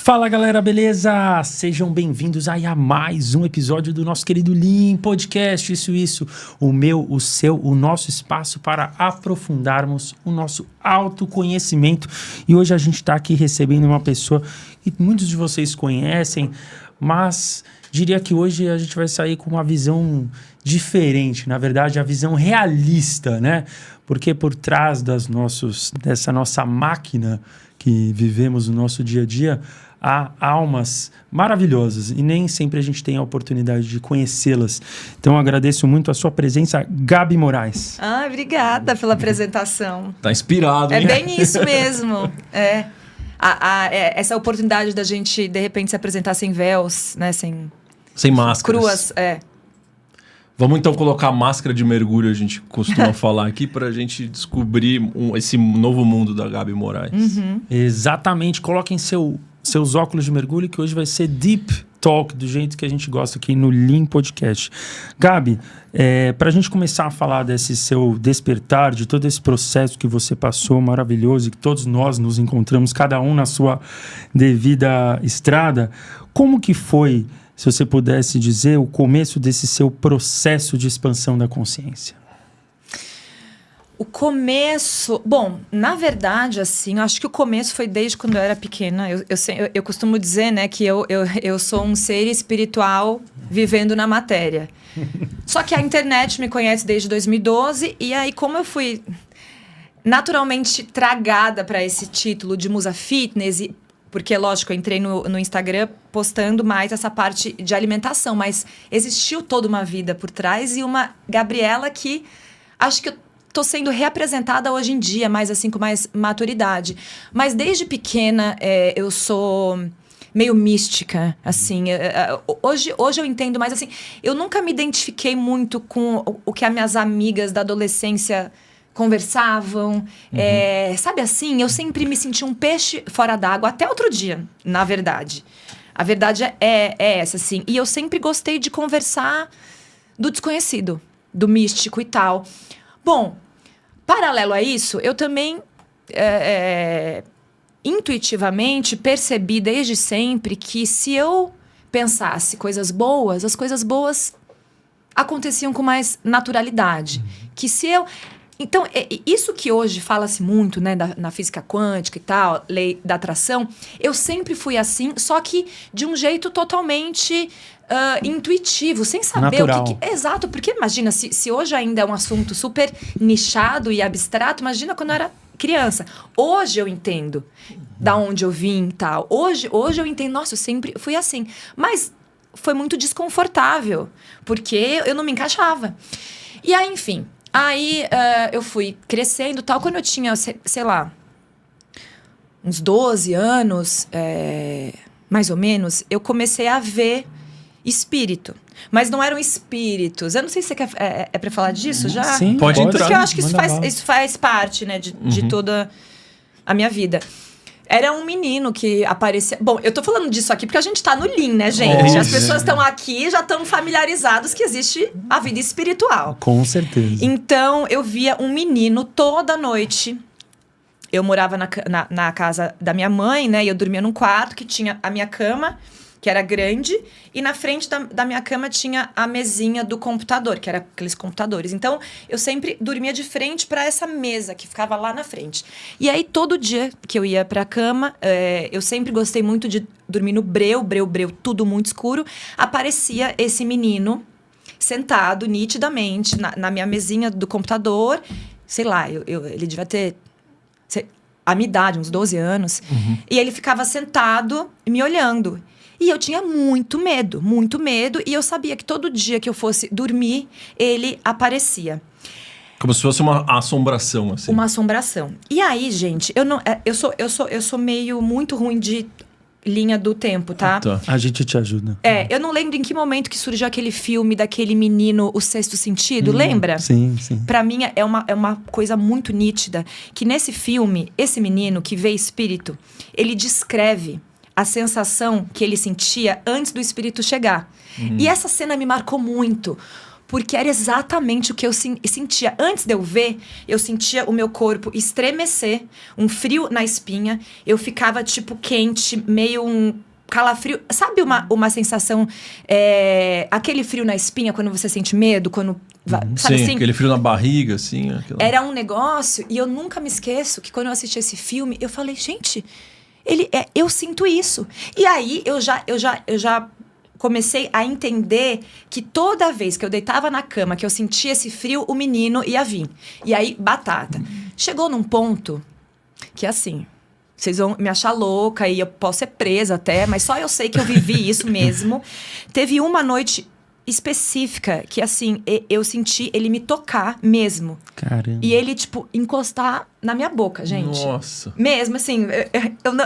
Fala galera, beleza? Sejam bem-vindos aí a mais um episódio do nosso querido Lean Podcast. Isso, o meu, o seu, o nosso espaço para aprofundarmos o nosso autoconhecimento. E hoje a gente está aqui recebendo uma pessoa que muitos de vocês conhecem, mas diria que hoje a gente vai sair com uma visão diferente, na verdade a visão realista, né? Porque por trás dessa nossa máquina que vivemos no nosso dia a dia, há almas maravilhosas e nem sempre a gente tem a oportunidade de conhecê-las. Então, eu agradeço muito a sua presença, Gabi Moraes. Obrigada pela apresentação. Tá inspirado, hein? É bem isso mesmo. Essa oportunidade da gente, de repente, se apresentar sem véus, né? Sem máscaras. Cruas, Vamos então colocar a máscara de mergulho, a gente costuma falar aqui, pra gente descobrir esse novo mundo da Gabi Moraes. Uhum. Exatamente. Coloquem seus óculos de mergulho, que hoje vai ser Deep Talk, do jeito que a gente gosta aqui no Lean Podcast. Gabi, para a gente começar a falar desse seu despertar, de todo esse processo que você passou maravilhoso e que todos nós nos encontramos, cada um na sua devida estrada, como que foi, se você pudesse dizer, o começo desse seu processo de expansão da consciência? O começo... Bom, na verdade, assim, eu acho que o começo foi desde quando eu era pequena. Eu costumo dizer, né, que eu sou um ser espiritual vivendo na matéria. Só que a internet me conhece desde 2012, e aí como eu fui naturalmente tragada para esse título de musa fitness, porque, lógico, eu entrei no Instagram postando mais essa parte de alimentação, mas existiu toda uma vida por trás e uma Gabriela que acho que eu tô sendo reapresentada hoje em dia, mais assim, com mais maturidade. Mas desde pequena eu sou meio mística, assim. Hoje eu entendo mais assim. Eu nunca me identifiquei muito com o que as minhas amigas da adolescência conversavam. Sabe assim? Eu sempre me senti um peixe fora d'água, até outro dia, na verdade. A verdade é essa, assim. E eu sempre gostei de conversar do desconhecido, do místico e tal. Bom, paralelo a isso, eu também intuitivamente percebi desde sempre que se eu pensasse coisas boas, as coisas boas aconteciam com mais naturalidade. Que se eu... Então, isso que hoje fala-se muito, né, na física quântica e tal, lei da atração, eu sempre fui assim, só que de um jeito totalmente intuitivo, sem saber natural. o que... Exato, porque imagina, se hoje ainda é um assunto super nichado e abstrato, imagina quando eu era criança. Hoje eu entendo da onde eu vim e tal. Hoje eu entendo, nossa, eu sempre fui assim. Mas foi muito desconfortável, porque eu não me encaixava. E aí, enfim... Aí eu fui crescendo e tal. Quando eu tinha, sei lá, uns 12 anos, mais ou menos, eu comecei a ver espírito. Mas não eram espíritos. Eu não sei se você quer... É pra falar disso já? Sim, pode entrar. Porque eu acho que isso faz parte, né, de toda a minha vida. Era um menino que aparecia... Bom, eu tô falando disso aqui porque a gente tá no Lean, né, gente? As pessoas estão aqui e já estão familiarizadas que existe a vida espiritual. Com certeza. Então, eu via um menino toda noite. Eu morava na casa da minha mãe, né? E eu dormia num quarto que tinha a minha cama, que era grande. E na frente da minha cama tinha a mesinha do computador, que era aqueles computadores. Então, eu sempre dormia de frente para essa mesa que ficava lá na frente. E aí, todo dia que eu ia pra cama, eu sempre gostei muito de dormir no breu, tudo muito escuro. Aparecia esse menino sentado nitidamente na minha mesinha do computador. Sei lá, ele devia ter a minha idade, uns 12 anos. Uhum. E ele ficava sentado me olhando. E eu tinha muito medo. E eu sabia que todo dia que eu fosse dormir, ele aparecia. Como se fosse uma assombração, assim. Uma assombração. E aí, gente, eu sou meio muito ruim de linha do tempo, tá? A gente te ajuda. Eu não lembro em que momento que surgiu aquele filme daquele menino, O Sexto Sentido, lembra? Sim. Pra mim, é uma coisa muito nítida. Que nesse filme, esse menino que vê espírito, ele descreve a sensação que ele sentia antes do espírito chegar. E essa cena me marcou muito. Porque era exatamente o que eu sentia. Antes de eu ver, eu sentia o meu corpo estremecer, um frio na espinha. Eu ficava, tipo, quente, meio um calafrio. Sabe uma sensação... aquele frio na espinha, quando você sente medo, quando... Sabe Sim, assim? aquele frio na barriga, assim. Era um negócio, e eu nunca me esqueço que quando eu assisti esse filme, eu falei, gente, eu sinto isso. E aí, eu já comecei a entender que toda vez que eu deitava na cama, que eu sentia esse frio, o menino ia vir. E aí, batata. Chegou num ponto que, assim, vocês vão me achar louca e eu posso ser presa até, mas só eu sei que eu vivi isso mesmo. Teve uma noite específica que, assim, eu senti ele me tocar mesmo. Caramba. E ele, tipo, encostar na minha boca, gente. Nossa. Mesmo, assim, eu não...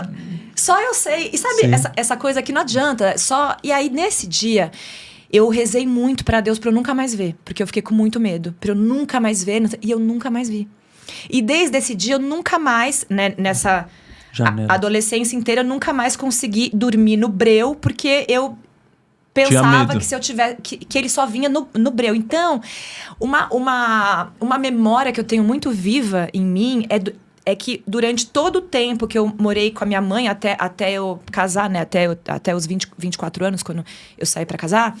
Só eu sei. E sabe, essa coisa que não adianta. E aí, nesse dia, eu rezei muito pra Deus pra eu nunca mais ver. Porque eu fiquei com muito medo. Pra eu nunca mais ver. E eu nunca mais vi. E desde esse dia, eu nunca mais, né, nessa adolescência inteira, eu nunca mais consegui dormir no breu. Porque eu pensava que se eu tivesse... Que ele só vinha no breu. Então, uma memória que eu tenho muito viva em mim é que durante todo o tempo que eu morei com a minha mãe, até eu casar, né? Até os 24 anos, quando eu saí pra casar,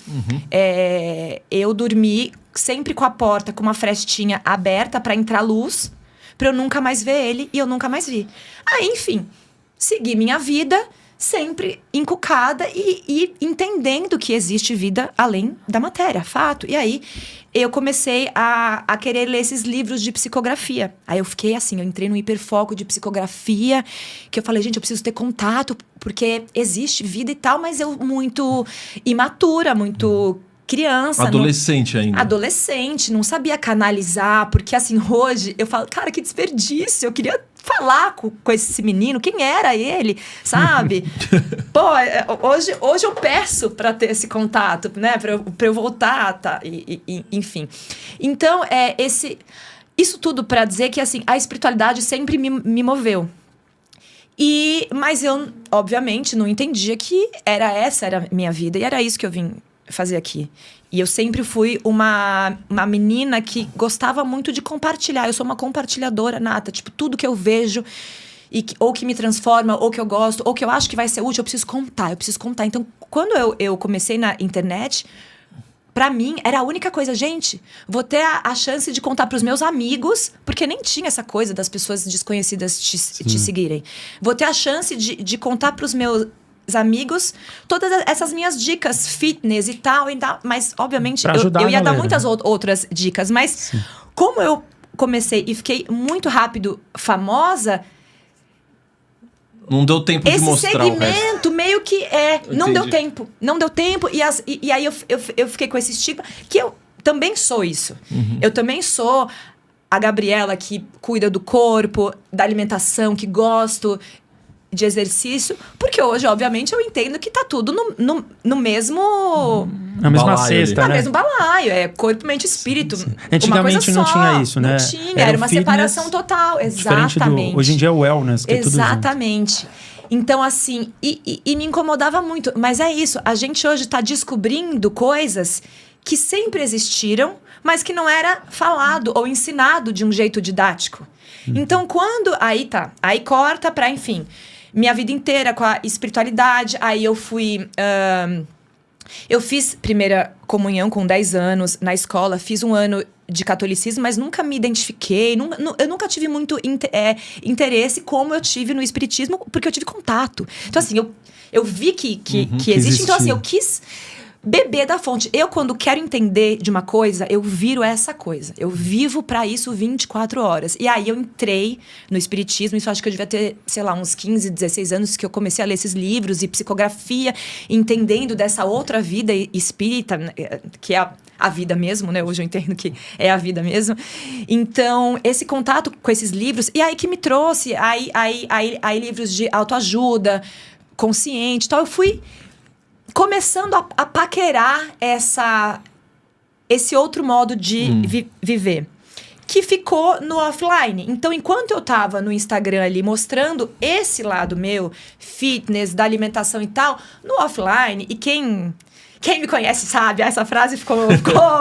eu dormi sempre com a porta, com uma frestinha aberta pra entrar luz, pra eu nunca mais ver ele, e eu nunca mais vi. Aí, enfim, segui minha vida... sempre encucada e entendendo que existe vida além da matéria, fato. E aí, eu comecei a querer ler esses livros de psicografia. Aí eu fiquei assim, eu entrei no hiperfoco de psicografia, que eu falei, gente, eu preciso ter contato, porque existe vida e tal, mas eu muito imatura, muito... criança. Adolescente ainda. Adolescente, não sabia canalizar, porque assim, hoje eu falo, cara, que desperdício, eu queria falar com esse menino, quem era ele, sabe? Pô, hoje eu peço pra ter esse contato, né, pra eu voltar, tá? Enfim. Então, isso tudo pra dizer que, assim, a espiritualidade sempre me moveu. Mas eu, obviamente, não entendia que essa era a minha vida, e era isso que eu vim fazer aqui. E eu sempre fui uma menina que gostava muito de compartilhar. Eu sou uma compartilhadora nata. Tipo, tudo que eu vejo, ou que me transforma, ou que eu gosto, ou que eu acho que vai ser útil, eu preciso contar. Então, quando eu comecei na internet, pra mim, era a única coisa. Gente, vou ter a chance de contar pros meus amigos, porque nem tinha essa coisa das pessoas desconhecidas te seguirem. Vou ter a chance de contar pros meus amigos todas essas minhas dicas fitness e tal, mas obviamente eu ia dar muitas outras dicas, mas como eu comecei e fiquei muito rápido famosa, não deu tempo de mostrar o resto. Esse segmento meio que não deu tempo e aí eu fiquei com esse estigma que eu também sou isso. Eu também sou a Gabriela que cuida do corpo, da alimentação, que gosto de exercício, porque hoje, obviamente, eu entendo que tá tudo no mesmo... Na mesma cesta, né? No mesmo balaio, corpo, mente e espírito. Antigamente não tinha isso, né? Não tinha, era uma separação total, exatamente. Hoje em dia é o wellness, que é tudo junto. Exatamente. Então, assim, e me incomodava muito. Mas é isso, a gente hoje tá descobrindo coisas que sempre existiram, mas que não era falado ou ensinado de um jeito didático. Então, aí corta pra, enfim... Minha vida inteira com a espiritualidade. Aí eu fui... eu fiz primeira comunhão com 10 anos na escola. Fiz um ano de catolicismo, mas nunca me identifiquei. Eu nunca tive muito interesse como eu tive no espiritismo, porque eu tive contato. Então, assim, eu vi que existe. Então, assim, eu quis... beber da fonte. Eu, quando quero entender de uma coisa, eu viro essa coisa. Eu vivo pra isso 24 horas. E aí eu entrei no espiritismo. Isso acho que eu devia ter, sei lá, uns 15, 16 anos que eu comecei a ler esses livros e psicografia, entendendo dessa outra vida espírita, que é a vida mesmo, né? Hoje eu entendo que é a vida mesmo. Então, esse contato com esses livros... E aí que me trouxe... Aí livros de autoajuda, consciente e tal. Eu fui... começando a paquerar esse outro modo de viver. que ficou no offline. Então, enquanto eu tava no Instagram ali mostrando esse lado meu, fitness, da alimentação e tal, no offline, e quem me conhece sabe, essa frase ficou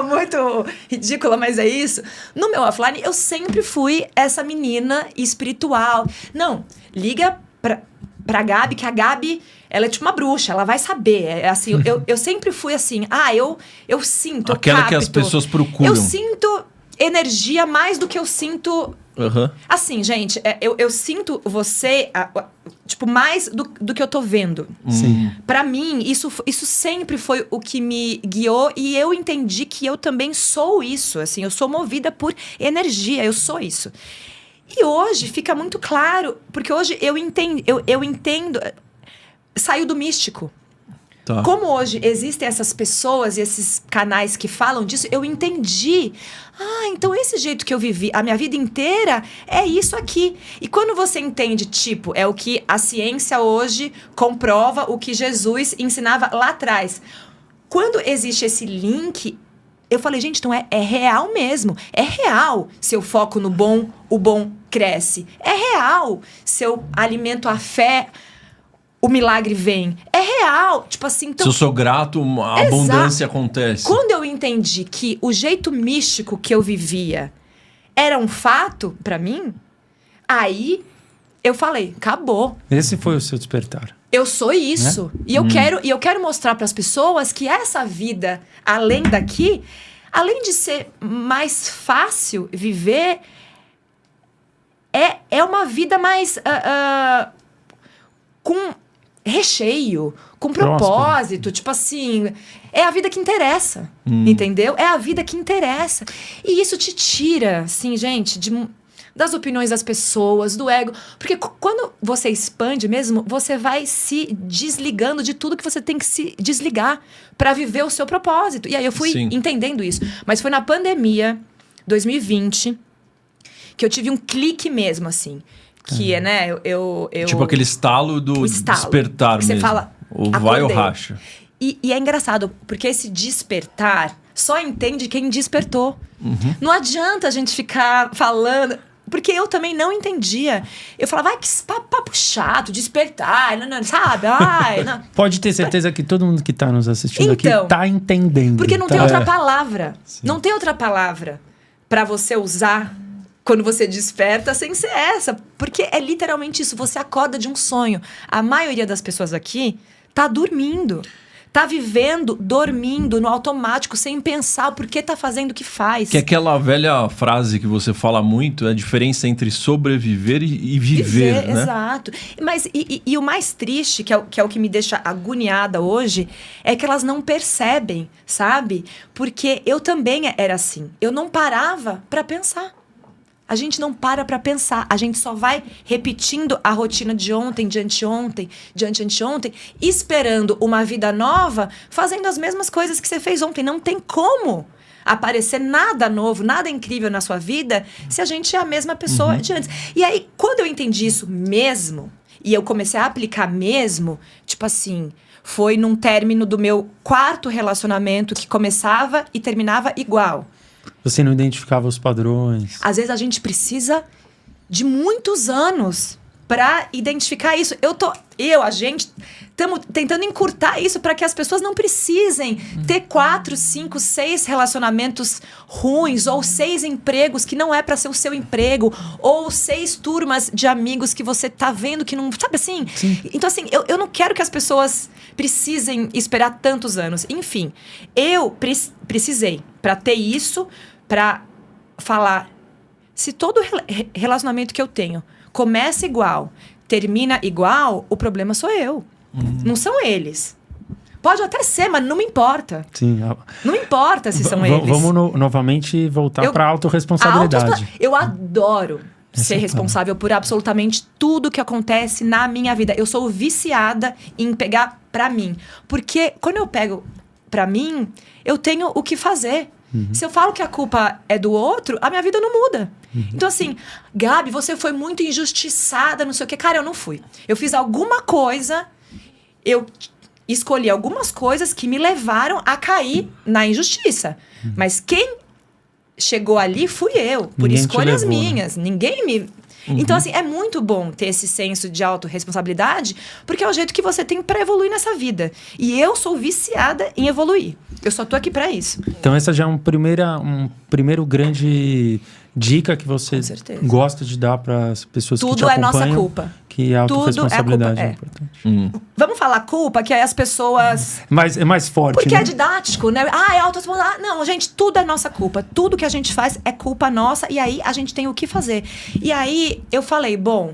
muito ridícula, mas é isso. No meu offline, eu sempre fui essa menina espiritual. Não, liga pra Gabi, que a Gabi, ela é tipo uma bruxa, ela vai saber. É assim, eu sempre fui assim, eu sinto, aquela eu capto, que as pessoas procuram. Eu sinto energia mais do que eu sinto... Assim, gente, eu sinto você, tipo, mais do que eu tô vendo. Sim. Pra mim, isso sempre foi o que me guiou e eu entendi que eu também sou isso, assim, eu sou movida por energia, eu sou isso. E hoje fica muito claro, porque hoje eu entendo, saiu do místico. Tá. Como hoje existem essas pessoas e esses canais que falam disso, eu entendi. Então esse jeito que eu vivi a minha vida inteira é isso aqui. E quando você entende, tipo, é o que a ciência hoje comprova, o que Jesus ensinava lá atrás. Quando existe esse link, eu falei, gente, então é real mesmo. É real. Se eu foco no bom, o bom cresce. É real. Se eu alimento a fé, o milagre vem. É real. Tipo assim, então... Se eu sou grato, a abundância acontece. Quando eu entendi que o jeito místico que eu vivia era um fato pra mim, aí eu falei, acabou. Esse foi o seu despertar. Eu sou isso. Né? E eu quero mostrar pras pessoas que essa vida, além daqui, além de ser mais fácil viver, é uma vida mais... com recheio, com propósito, tipo assim, é a vida que interessa, entendeu? É a vida que interessa. E isso te tira, assim, gente, das opiniões das pessoas, do ego, porque quando você expande mesmo, você vai se desligando de tudo que você tem que se desligar para viver o seu propósito. E aí eu fui entendendo isso. Mas foi na pandemia, 2020, que eu tive um clique mesmo, assim. Que é, né, eu... Tipo aquele estalo do despertar mesmo. Você fala, ou vai ou racha. E é engraçado, porque esse despertar só entende quem despertou. Não adianta a gente ficar falando... Porque eu também não entendia. Eu falava, que papo chato, despertar, não, sabe? Não. Pode ter certeza que todo mundo que tá nos assistindo aqui tá entendendo. Porque não tem outra palavra. Sim. Não tem outra palavra pra você usar... Quando você desperta, sem ser essa. Porque é literalmente isso. Você acorda de um sonho. A maioria das pessoas aqui tá dormindo. Tá vivendo, dormindo, no automático, sem pensar o porquê tá fazendo o que faz. Que é aquela velha frase que você fala muito, é a diferença entre sobreviver e viver, né? Exato. Mas, e o mais triste, que é o que me deixa agoniada hoje, é que elas não percebem, sabe? Porque eu também era assim. Eu não parava pra pensar. A gente não para pra pensar. A gente só vai repetindo a rotina de ontem, de anteontem, de anteontem, esperando uma vida nova, fazendo as mesmas coisas que você fez ontem. Não tem como aparecer nada novo, nada incrível na sua vida, se a gente é a mesma pessoa de antes. E aí, quando eu entendi isso mesmo, e eu comecei a aplicar mesmo, tipo assim... Foi num término do meu 4º relacionamento que começava e terminava igual. Você não identificava os padrões. Às vezes a gente precisa de muitos anos para identificar isso. A gente estamos tentando encurtar isso para que as pessoas não precisem ter 4, 5, 6 relacionamentos ruins ou 6 empregos que não é para ser o seu emprego ou 6 turmas de amigos que você tá vendo que não, sabe assim? Sim. Então assim, eu não quero que as pessoas precisem esperar tantos anos. Enfim, eu precisei para ter isso, para falar se todo relacionamento que eu tenho começa igual, termina igual, o problema sou eu. Não são eles. Pode até ser, mas não me importa. Sim. Não importa se são eles. Vamos novamente voltar para a autorresponsabilidade. Eu adoro ser responsável por absolutamente tudo que acontece na minha vida. Eu sou viciada em pegar pra mim. Porque quando eu pego pra mim, eu tenho o que fazer. Se eu falo que a culpa é do outro, a minha vida não muda. Então assim, Gabi, você foi muito injustiçada, não sei o quê. Cara, eu não fui. Eu fiz alguma coisa, eu escolhi algumas coisas que me levaram a cair na injustiça. Mas quem chegou ali fui eu, por Ninguém te escolhas levou, né? minhas. Ninguém me... Então, assim, é muito bom ter esse senso de autorresponsabilidade, porque é o jeito que você tem pra evoluir nessa vida. E eu sou viciada em evoluir. Eu só tô aqui pra isso. Então essa já é um primeiro grande dica que você Com certeza. gosta de dar para as pessoas que te Tudo é acompanham. nossa culpa. Que a Tudo é autorresponsabilidade culpa, é é. importante. Vamos falar culpa, que aí as pessoas... Mas é mais forte, Porque né? é didático, né? Ah, é autorresponsabilidade. Não, gente, tudo é nossa culpa. Tudo que a gente faz é culpa nossa. E aí, a gente tem o que fazer. E aí, eu falei, bom,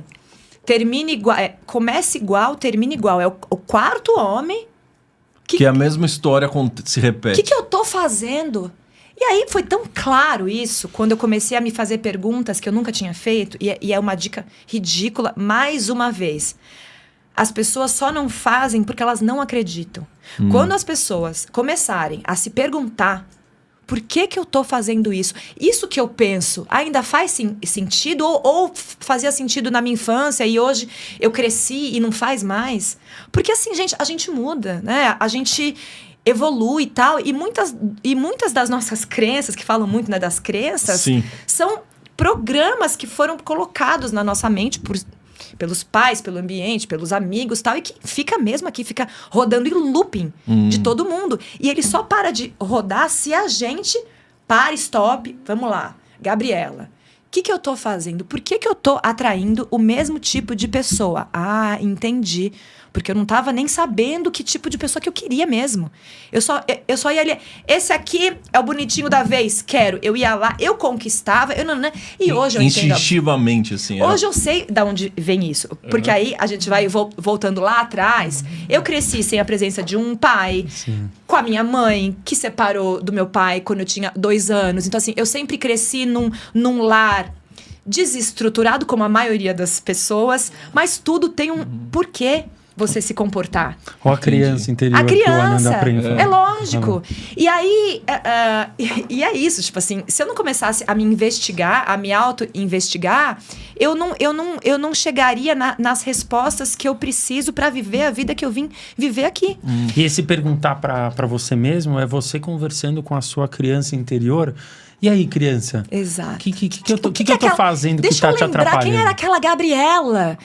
termine igual... comece igual, termine igual. É o quarto homem... Que a mesma história se O repete. que eu tô fazendo? E aí, foi tão claro isso, quando eu comecei a me fazer perguntas que eu nunca tinha feito. E é uma dica ridícula, mais uma vez. As pessoas só não fazem porque elas não acreditam. Quando as pessoas começarem a se perguntar por que eu tô fazendo isso? Isso que eu penso ainda faz sentido? Ou fazia sentido na minha infância e hoje eu cresci e não faz mais? Porque assim, gente, a gente muda, né? A gente evolui e tal. E muitas das nossas crenças, que falam muito, né, das crenças, Sim. são programas que foram colocados na nossa mente pelos pais, pelo ambiente, pelos amigos e tal, e que fica mesmo aqui, fica rodando em looping de todo mundo. E ele só para de rodar se a gente stop, vamos lá, Gabriela, o que eu tô fazendo? Por que eu tô atraindo o mesmo tipo de pessoa? Ah, entendi. Porque eu não tava nem sabendo que tipo de pessoa que eu queria mesmo. Eu só ia ali. Esse aqui é o bonitinho da vez, quero. Eu ia lá, eu conquistava. E hoje eu entendo. Instintivamente, assim. Hoje eu sei de onde vem isso. Porque aí a gente vai voltando lá atrás. Eu cresci sem a presença de um pai. Sim. Com a minha mãe, que separou do meu pai quando eu tinha 2 anos. Então, assim, eu sempre cresci num lar desestruturado, como a maioria das pessoas. Mas tudo tem um porquê você se comportar. Ou a criança interior A que o criança, Ananda Prem fala. é lógico. E aí, e é isso, tipo assim, se eu não começasse a me investigar, a me auto-investigar, eu não chegaria nas respostas que eu preciso para viver a vida que eu vim viver aqui. E esse perguntar para você mesmo é você conversando com a sua criança interior. E aí, criança? Exato. O que eu tô fazendo que tá te Deixa eu lembrar, atrapalhando? quem era aquela Gabriela?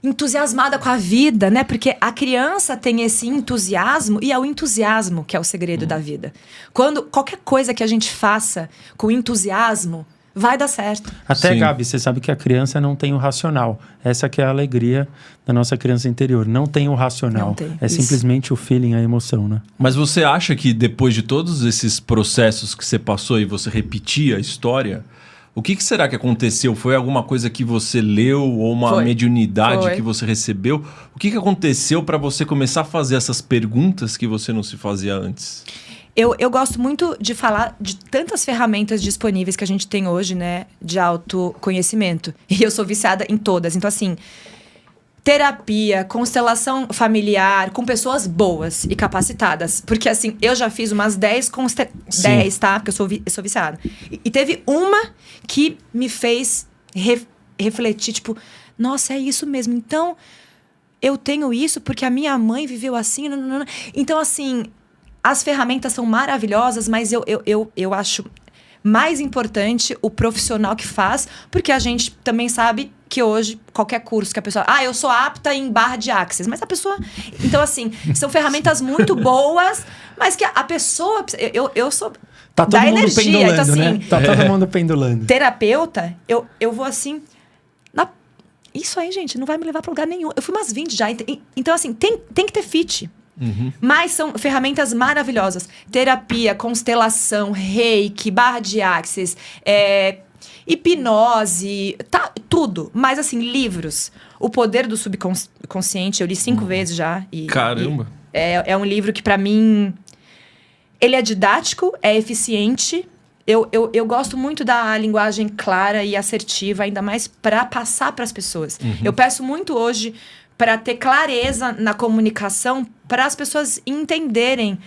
Entusiasmada com a vida, né? Porque a criança tem esse entusiasmo e é o entusiasmo que é o segredo da vida. Quando qualquer coisa que a gente faça com entusiasmo, vai dar certo. Até, Sim. Gabi, você sabe que a criança não tem o racional. Essa que é a alegria da nossa criança interior. Não tem o racional. Não tem, é isso. simplesmente o feeling, a emoção, né? Mas você acha que depois de todos esses processos que você passou e você repetia a história, o que será que aconteceu? Foi alguma coisa que você leu ou uma Foi. mediunidade Foi. que você recebeu? O que aconteceu para você começar a fazer essas perguntas que você não se fazia antes? Eu gosto muito de falar de tantas ferramentas disponíveis que a gente tem hoje, né? De autoconhecimento. E eu sou viciada em todas. Então, assim, terapia, constelação familiar, com pessoas boas e capacitadas. Porque, assim, eu já fiz umas 10 10, tá? Porque eu sou viciada. E teve uma que me fez refletir, tipo, nossa, é isso mesmo. Então, eu tenho isso porque a minha mãe viveu assim. Então, assim, as ferramentas são maravilhosas, mas eu acho mais importante o profissional que faz, porque a gente também sabe que hoje, qualquer curso que a pessoa... eu sou apta em barra de axis. Mas a pessoa... Então, assim, são ferramentas muito boas, mas que a pessoa... Eu sou Tá todo da mundo energia. pendulando, Então, assim, né? Tá todo mundo pendulando. terapeuta, eu vou assim... Isso aí, gente, não vai me levar pra lugar nenhum. Eu fui umas 20 já. Então, assim, tem que ter fit. Mas são ferramentas maravilhosas. Terapia, constelação, reiki, barra de axis, hipnose, tudo. Mas, assim, livros. O Poder do Subconsciente, eu li 5 vezes já. Caramba! É um livro que, pra mim, ele é didático, é eficiente. Eu gosto muito da linguagem clara e assertiva, ainda mais para passar para as pessoas. Eu peço muito hoje para ter clareza na comunicação, para as pessoas entenderem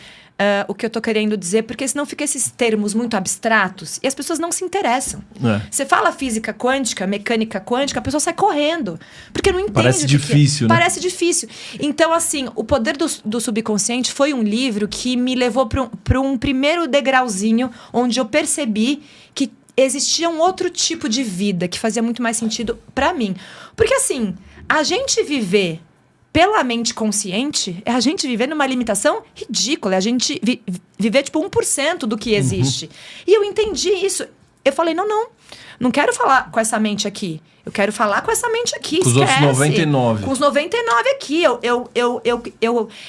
o que eu tô querendo dizer, porque senão fica esses termos muito abstratos e as pessoas não se interessam. Você fala física quântica, mecânica quântica, a pessoa sai correndo, porque não entende. Parece difícil, né? Parece difícil. Então, assim, O Poder do Subconsciente foi um livro que me levou para um primeiro degrauzinho, onde eu percebi que existia um outro tipo de vida que fazia muito mais sentido pra mim. Porque assim, a gente viver pela mente consciente é a gente viver numa limitação ridícula. É a gente viver, tipo, 1% do que existe. E eu entendi isso. Eu falei, não quero falar com essa mente aqui. Eu quero falar com essa mente aqui, com os outros 99. Com os 99 aqui.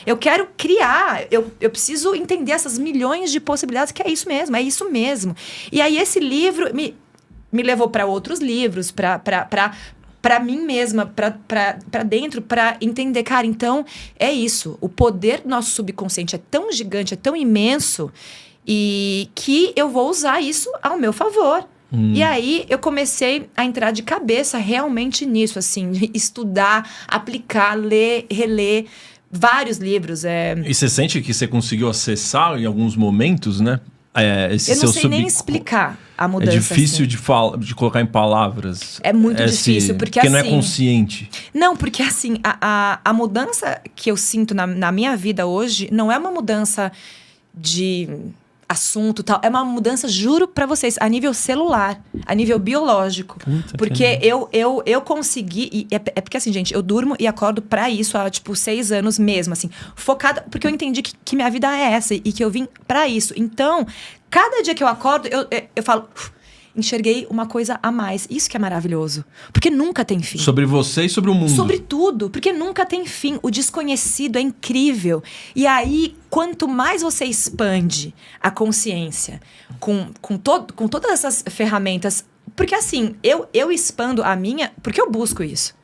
Eu quero criar. Eu preciso entender essas milhões de possibilidades, que é isso mesmo. E aí esse livro me levou para outros livros, para mim mesma, para dentro, para entender, cara, então é isso. O poder do nosso subconsciente é tão gigante, é tão imenso, e que eu vou usar isso ao meu favor. E aí eu comecei a entrar de cabeça realmente nisso, assim, estudar, aplicar, ler, reler vários livros. E você sente que você conseguiu acessar em alguns momentos, né? Eu não sei nem explicar a mudança. É difícil assim. de colocar em palavras. É muito difícil, porque não é assim, consciente. Não, porque assim, a mudança que eu sinto na minha vida hoje não é uma mudança de assunto e tal, é uma mudança, juro pra vocês, a nível celular, a nível biológico. Porque eu consegui, e é porque assim, gente, eu durmo e acordo pra isso há, tipo, 6 anos mesmo, assim, focada, porque eu entendi que minha vida é essa e que eu vim pra isso. Então, cada dia que eu acordo, eu falo, enxerguei uma coisa a mais. Isso que é maravilhoso. Porque nunca tem fim. Sobre você e sobre o mundo. Sobre tudo. Porque nunca tem fim. O desconhecido é incrível. E aí, quanto mais você expande a consciência com todas essas ferramentas... Porque assim, eu expando a minha... Porque eu busco isso.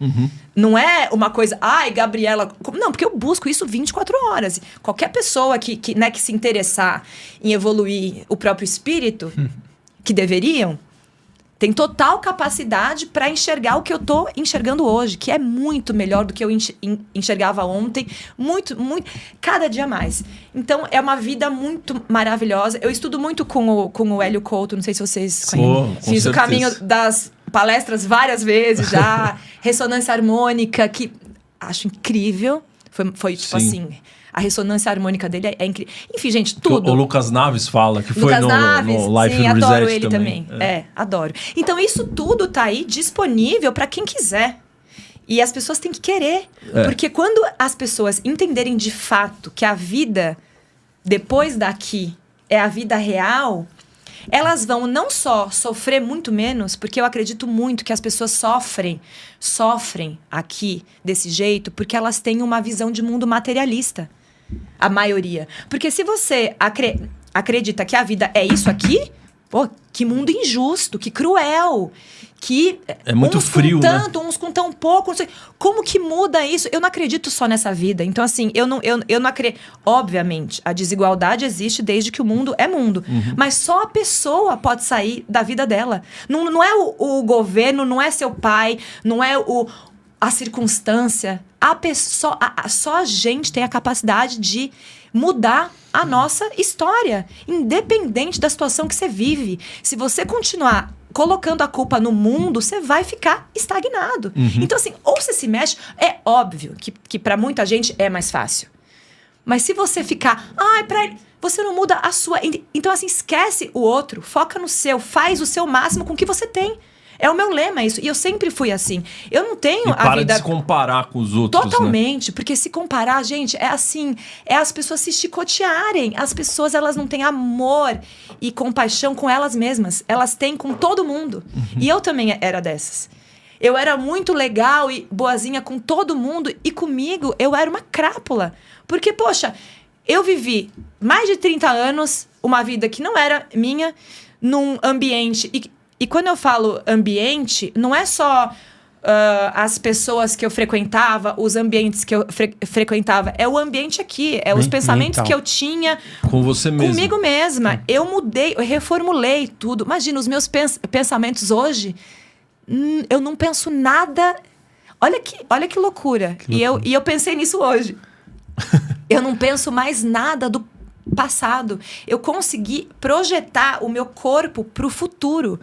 Não é uma coisa... Ai, Gabriela... Não, porque eu busco isso 24 horas. Qualquer pessoa que se interessar em evoluir o próprio espírito... que deveriam, tem total capacidade para enxergar o que eu tô enxergando hoje, que é muito melhor do que eu enxergava ontem, muito, cada dia mais. Então, é uma vida muito maravilhosa. Eu estudo muito com o Hélio Couto, não sei se vocês conhecem. Fiz o caminho das palestras várias vezes já, ressonância harmônica, que acho incrível. Foi tipo assim... A ressonância harmônica dele é incrível. Enfim, gente, tudo. O Lucas Naves fala, que foi Lucas Naves, no Life sim, Reset adoro ele também. Adoro. Então, isso tudo tá aí disponível para quem quiser. E as pessoas têm que querer. Porque quando as pessoas entenderem de fato que a vida depois daqui é a vida real... elas vão não só sofrer muito menos, porque eu acredito muito que as pessoas sofrem aqui desse jeito, porque elas têm uma visão de mundo materialista. A maioria. Porque se você acredita que a vida é isso aqui, pô, que mundo injusto, que cruel, que é muito uns frio, com tanto, né? uns com tão pouco. Não sei. Como que muda isso? Eu não acredito só nessa vida. Então, assim, eu não acredito. Obviamente, a desigualdade existe desde que o mundo é mundo. Mas só a pessoa pode sair da vida dela. Não é o governo, não é seu pai, não é a circunstância. Só a gente tem a capacidade de mudar a nossa história, independente da situação que você vive. Se você continuar colocando a culpa no mundo, você vai ficar estagnado. Então, assim, ou você se mexe... É óbvio que para muita gente é mais fácil. Mas se você ficar... você não muda a sua... Então, assim, esquece o outro, foca no seu, faz o seu máximo com o que você tem. É o meu lema isso. E eu sempre fui assim. Eu não tenho a vida... de se comparar com os outros, totalmente. Né? Porque se comparar, gente, é assim... É as pessoas se chicotearem. As pessoas, elas não têm amor e compaixão com elas mesmas. Elas têm com todo mundo. E eu também era dessas. Eu era muito legal e boazinha com todo mundo. E comigo, eu era uma crápula. Porque, poxa, eu vivi mais de 30 anos, uma vida que não era minha, num ambiente... E quando eu falo ambiente, não é só as pessoas que eu frequentava, os ambientes que eu frequentava. É o ambiente aqui, é os pensamentos mental. Que eu tinha com você mesma. Comigo mesma. Eu mudei, eu reformulei tudo. Imagina, os meus pensamentos hoje, eu não penso nada... Olha que loucura. E eu pensei nisso hoje. Eu não penso mais nada do passado. Eu consegui projetar o meu corpo para o futuro.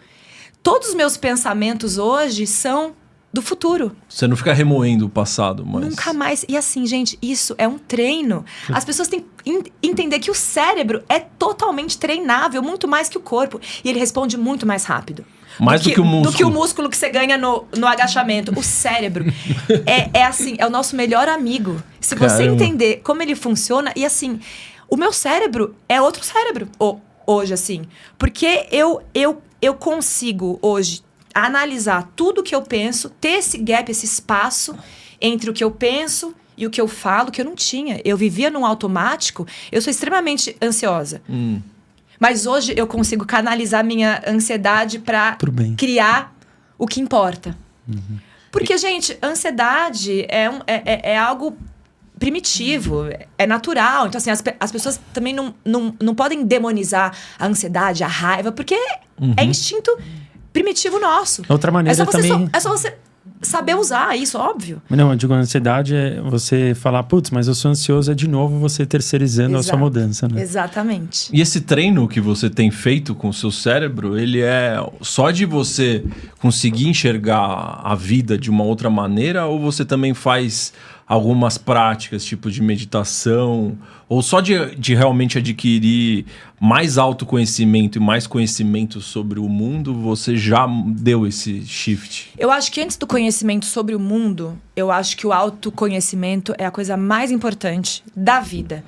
Todos os meus pensamentos hoje são do futuro. Você não fica remoendo o passado, mas... Nunca mais. E assim, gente, isso é um treino. As pessoas têm que entender que o cérebro é totalmente treinável, muito mais que o corpo. E ele responde muito mais rápido. Mais do que o músculo. Do que o músculo que você ganha no agachamento. O cérebro é assim, é o nosso melhor amigo. Se você entender como ele funciona, e assim, o meu cérebro é outro cérebro hoje, assim. Porque eu consigo hoje analisar tudo o que eu penso, ter esse gap, esse espaço entre o que eu penso e o que eu falo, que eu não tinha. Eu vivia num automático, eu sou extremamente ansiosa. Mas hoje eu consigo canalizar minha ansiedade para criar o que importa. Porque, gente, ansiedade é algo primitivo, é natural. Então, assim, as pessoas também não podem demonizar a ansiedade, a raiva, porque é instinto primitivo nosso. Outra maneira É só você saber usar isso, óbvio. Não, eu digo, a ansiedade é você falar, putz, mas eu sou ansioso, é de novo você terceirizando a sua mudança, né? Exatamente. E esse treino que você tem feito com o seu cérebro, ele é só de você conseguir enxergar a vida de uma outra maneira, ou você também faz algumas práticas, tipo de meditação, ou só de realmente adquirir mais autoconhecimento e mais conhecimento sobre o mundo, você já deu esse shift? Eu acho que antes do conhecimento sobre o mundo, eu acho que o autoconhecimento é a coisa mais importante da vida.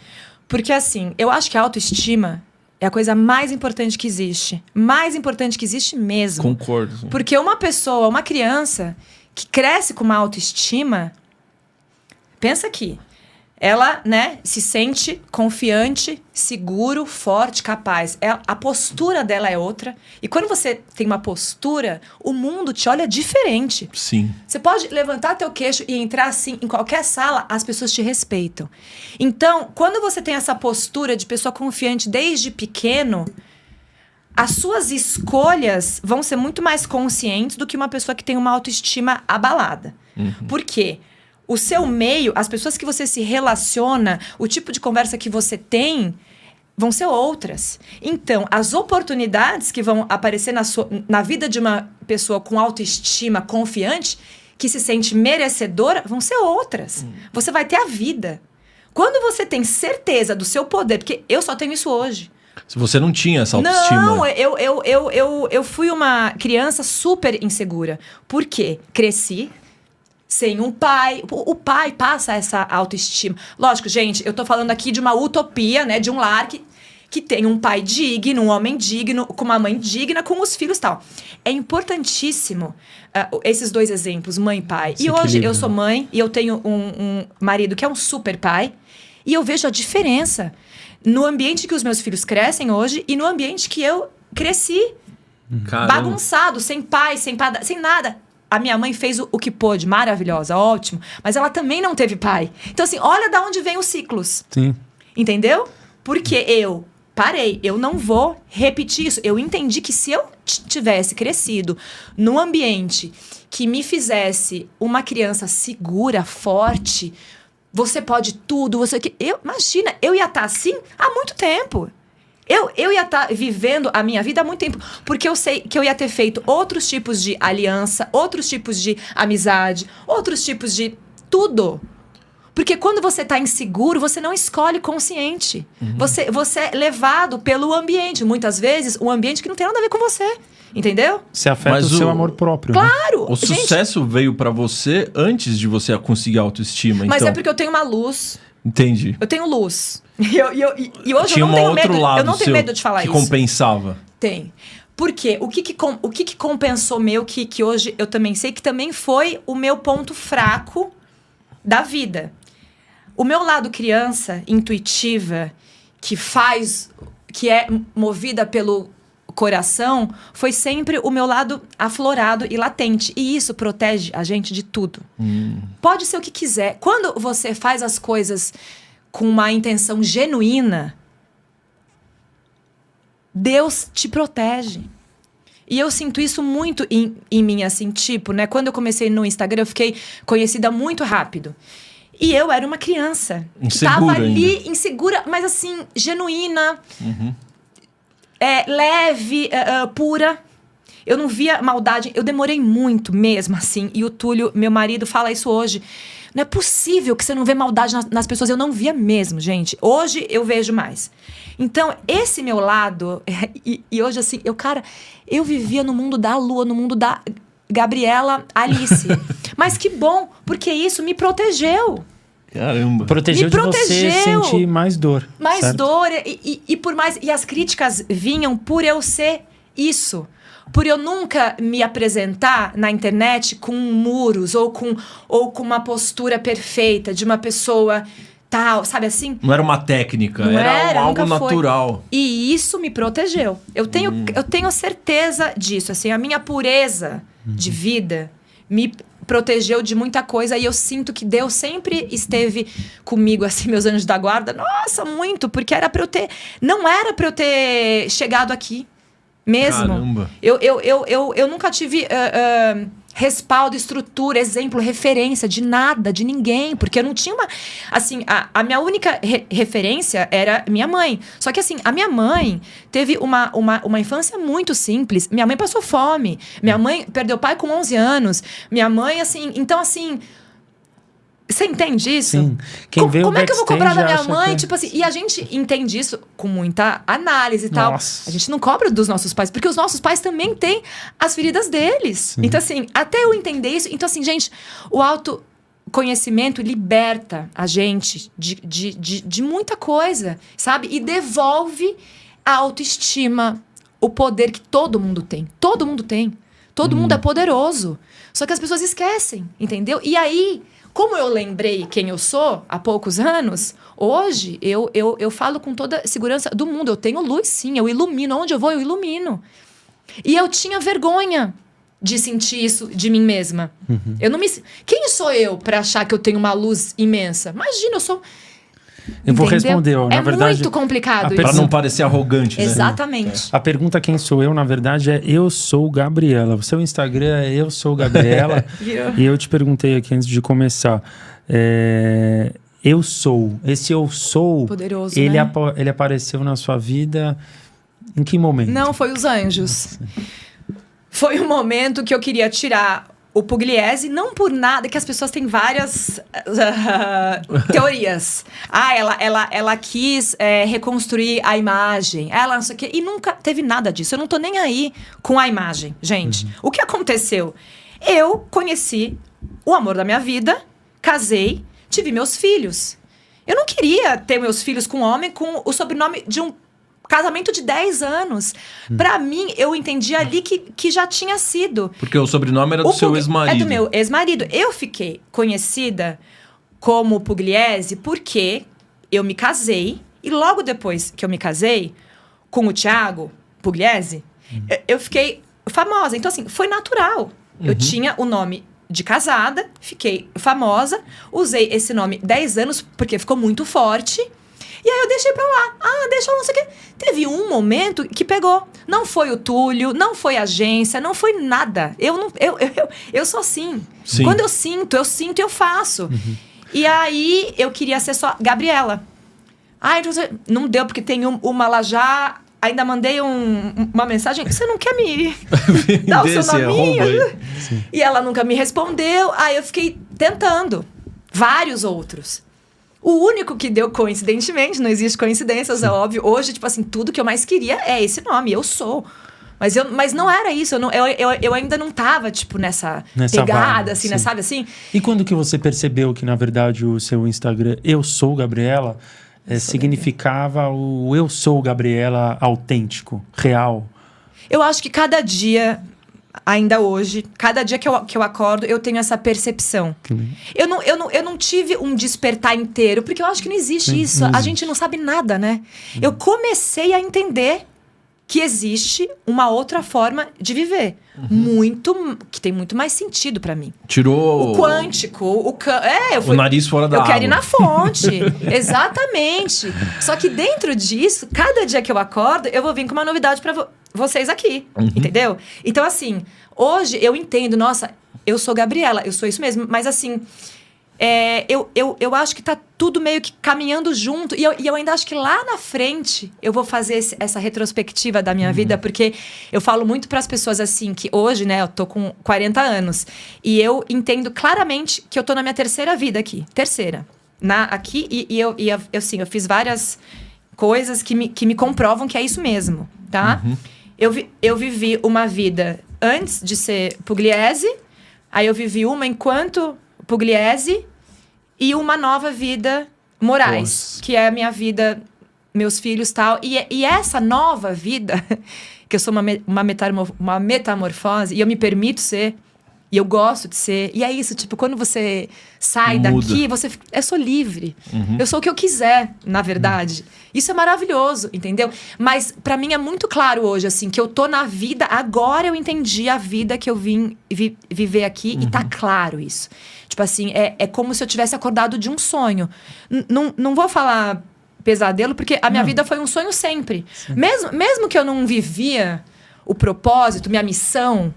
Porque assim, eu acho que a autoestima é a coisa mais importante que existe. Mais importante que existe mesmo. Concordo. Porque uma pessoa, uma criança que cresce com uma autoestima, pensa aqui, ela, né, se sente confiante, seguro, forte, capaz. A postura dela é outra. E quando você tem uma postura, o mundo te olha diferente. Sim. Você pode levantar teu queixo e entrar assim em qualquer sala, as pessoas te respeitam. Então, quando você tem essa postura de pessoa confiante desde pequeno, as suas escolhas vão ser muito mais conscientes do que uma pessoa que tem uma autoestima abalada. Por quê? O seu meio, as pessoas que você se relaciona, o tipo de conversa que você tem, vão ser outras. Então, as oportunidades que vão aparecer na vida de uma pessoa com autoestima confiante, que se sente merecedora, vão ser outras. Você vai ter a vida. Quando você tem certeza do seu poder, porque eu só tenho isso hoje. Se você não tinha essa autoestima... Não, eu fui uma criança super insegura. Por quê? Cresci sem um pai. O pai passa essa autoestima. Lógico, gente, eu tô falando aqui de uma utopia, né? De um lar que tem um pai digno, um homem digno, com uma mãe digna, com os filhos e tal. É importantíssimo esses dois exemplos, mãe e pai. E hoje eu sou mãe e eu tenho um marido que é um super pai. E eu vejo a diferença no ambiente que os meus filhos crescem hoje e no ambiente que eu cresci. Caramba. Bagunçado, sem pai, sem nada. A minha mãe fez o que pôde, maravilhosa, ótimo. Mas ela também não teve pai. Então, assim, olha de onde vem os ciclos. Sim. Entendeu? Porque eu parei, eu não vou repetir isso. Eu entendi que se eu tivesse crescido num ambiente que me fizesse uma criança segura, forte, você pode tudo, imagina, eu ia estar assim há muito tempo. Eu ia estar vivendo a minha vida há muito tempo, porque eu sei que eu ia ter feito outros tipos de aliança, outros tipos de amizade, outros tipos de tudo. Porque quando você está inseguro, você não escolhe consciente. Você é levado pelo ambiente. Muitas vezes, um ambiente que não tem nada a ver com você. Entendeu? Você afeta o seu amor próprio. Claro! O sucesso veio pra você antes de você conseguir autoestima. Mas então... é porque eu tenho uma luz. Entendi. Eu tenho luz. E hoje Tinha eu não tenho outro medo. lado Eu não tenho medo de falar que isso. compensava. Tem. Por quê? O que compensou meu, que hoje eu também sei que também foi o meu ponto fraco da vida. O meu lado criança, intuitiva, que é movida pelo coração, foi sempre o meu lado aflorado e latente. E isso protege a gente de tudo. Pode ser o que quiser. Quando você faz as coisas com uma intenção genuína, Deus te protege. E eu sinto isso muito em mim, assim, tipo, né? Quando eu comecei no Instagram, eu fiquei conhecida muito rápido. E eu era uma criança. Insegura que tava ali, ainda. insegura, mas assim, genuína, leve, pura. Eu não via maldade. Eu demorei muito mesmo, assim. E o Túlio, meu marido, fala isso hoje. Não é possível que você não vê maldade nas pessoas. Eu não via mesmo, gente. Hoje eu vejo mais. Então, esse meu lado... E hoje, assim, eu vivia no mundo da Lua, no mundo da Gabriela Alice. Mas que bom, porque isso me protegeu. Caramba. Protegeu de você sentir mais dor. Mais certo? dor. E por mais... E as críticas vinham por eu ser isso. Por eu nunca me apresentar na internet com muros ou com uma postura perfeita de uma pessoa tal, sabe assim? Não era uma técnica, Não era algo nunca foi. natural. E isso me protegeu. Eu tenho certeza disso. Assim, a minha pureza de vida me protegeu de muita coisa. E eu sinto que Deus sempre esteve comigo, assim, meus anjos da guarda. Nossa, muito, porque era pra eu ter... Não era pra eu ter chegado aqui. Mesmo. Caramba. Eu nunca tive respaldo, estrutura, exemplo, referência de nada, de ninguém. Porque eu não tinha uma... Assim, a minha única referência era minha mãe. Só que, assim, a minha mãe teve uma infância muito simples. Minha mãe passou fome. Minha mãe perdeu o pai com 11 anos. Minha mãe, assim... Então, assim... Você entende isso? Sim. Quem vê como o é que eu vou cobrar da minha backstage mãe? acha que- Tipo assim, e a gente entende isso com muita análise e tal. Nossa. A gente não cobra dos nossos pais, porque os nossos pais também têm as feridas deles. Então, assim, até eu entender isso... Então, assim, gente, o autoconhecimento liberta a gente de muita coisa, sabe? E devolve a autoestima, o poder que todo mundo tem. Todo mundo tem. Todo mundo é poderoso. Só que as pessoas esquecem, entendeu? E aí... Como eu lembrei quem eu sou há poucos anos, hoje eu falo com toda a segurança do mundo. Eu tenho luz, sim. Eu ilumino. Onde eu vou, eu ilumino. E eu tinha vergonha de sentir isso de mim mesma. Eu não me... Quem sou eu para achar que eu tenho uma luz imensa? Imagina, eu sou... Eu vou Entendeu? responder. Ó, na verdade, muito complicado Pra isso. não parecer arrogante, né? Exatamente. a pergunta quem sou eu, na verdade, é eu sou Gabriela. O seu Instagram é eu sou Gabriela. Virou. E eu te perguntei aqui antes de começar. Eu sou. Esse eu sou, Poderoso, ele, né? ele apareceu na sua vida em que momento? Não, foi os anjos. Foi um momento que eu queria tirar o Pugliese, não por nada, que as pessoas têm várias teorias. Ela quis reconstruir a imagem, ela não sei o quê, e nunca teve nada disso. Eu não tô nem aí com a imagem, gente. O que aconteceu? Eu conheci o amor da minha vida, casei, tive meus filhos. Eu não queria ter meus filhos com um homem com o sobrenome de um casamento de 10 anos. Pra mim, eu entendi ali que já tinha sido. Porque o sobrenome era do seu ex-marido. É do meu ex-marido. Eu fiquei conhecida como Pugliese porque eu me casei. E logo depois que eu me casei com o Thiago Pugliese, eu fiquei famosa. Então, assim, foi natural. Eu tinha o nome de casada, fiquei famosa. Usei esse nome 10 anos porque ficou muito forte. E aí eu deixei pra lá. Deixa eu não sei o quê. Teve um momento que pegou. Não foi o Túlio, não foi a agência, não foi nada. Eu sou assim. Sim. Quando eu sinto e eu faço. E aí eu queria ser só Gabriela. Então não deu, porque tem uma lá já. Ainda mandei uma mensagem. Você não quer me dar o seu Desse nominho? arroba aí. E ela nunca me respondeu. Aí eu fiquei tentando. Vários outros. O único que deu, coincidentemente, não existe coincidências, é óbvio. Hoje, tipo assim, tudo que eu mais queria é esse nome, eu sou. Mas não era isso, eu ainda não tava, tipo, nessa pegada, vibe, assim, sim. né, sabe assim? E quando que você percebeu que, na verdade, o seu Instagram, eu sou Gabriela, significava o eu sou Gabriela autêntico, real? Eu acho que cada dia, ainda hoje, cada dia que eu acordo, eu tenho essa percepção. Eu não tive um despertar inteiro, porque eu acho que não existe isso. A gente não sabe nada, né? Eu comecei a entender que existe uma outra forma de viver. Que tem muito mais sentido pra mim. Tirou O quântico, o nariz fora da Eu água. quero ir na fonte. Exatamente. Só que dentro disso, cada dia que eu acordo, eu vou vir com uma novidade pra vocês aqui. Entendeu? Então, assim, hoje eu entendo, nossa, eu sou Gabriela, eu sou isso mesmo. Mas, assim, eu acho que tá tudo meio que caminhando junto. E eu ainda acho que lá na frente eu vou fazer essa retrospectiva da minha vida, porque eu falo muito pras pessoas assim, que hoje, né, eu tô com 40 anos. E eu entendo claramente que eu tô na minha terceira vida aqui. Terceira. Eu fiz várias coisas que me comprovam que é isso mesmo, tá? Eu vivi uma vida antes de ser Pugliese, aí eu vivi uma enquanto Pugliese e uma nova vida Moraes, que é a minha vida, meus filhos e tal. E essa nova vida, que eu sou uma metamorfose, e eu me permito ser, e eu gosto de ser. E é isso, tipo, quando você sai daqui, eu sou livre. Eu sou o que eu quiser, na verdade. Isso é maravilhoso, entendeu? Mas pra mim é muito claro hoje, assim, que eu tô na vida... Agora eu entendi a vida que eu vim viver aqui e tá claro isso. Tipo assim, é como se eu tivesse acordado de um sonho. Não vou falar pesadelo, porque a minha vida foi um sonho sempre. Mesmo que eu não vivia o propósito, minha missão...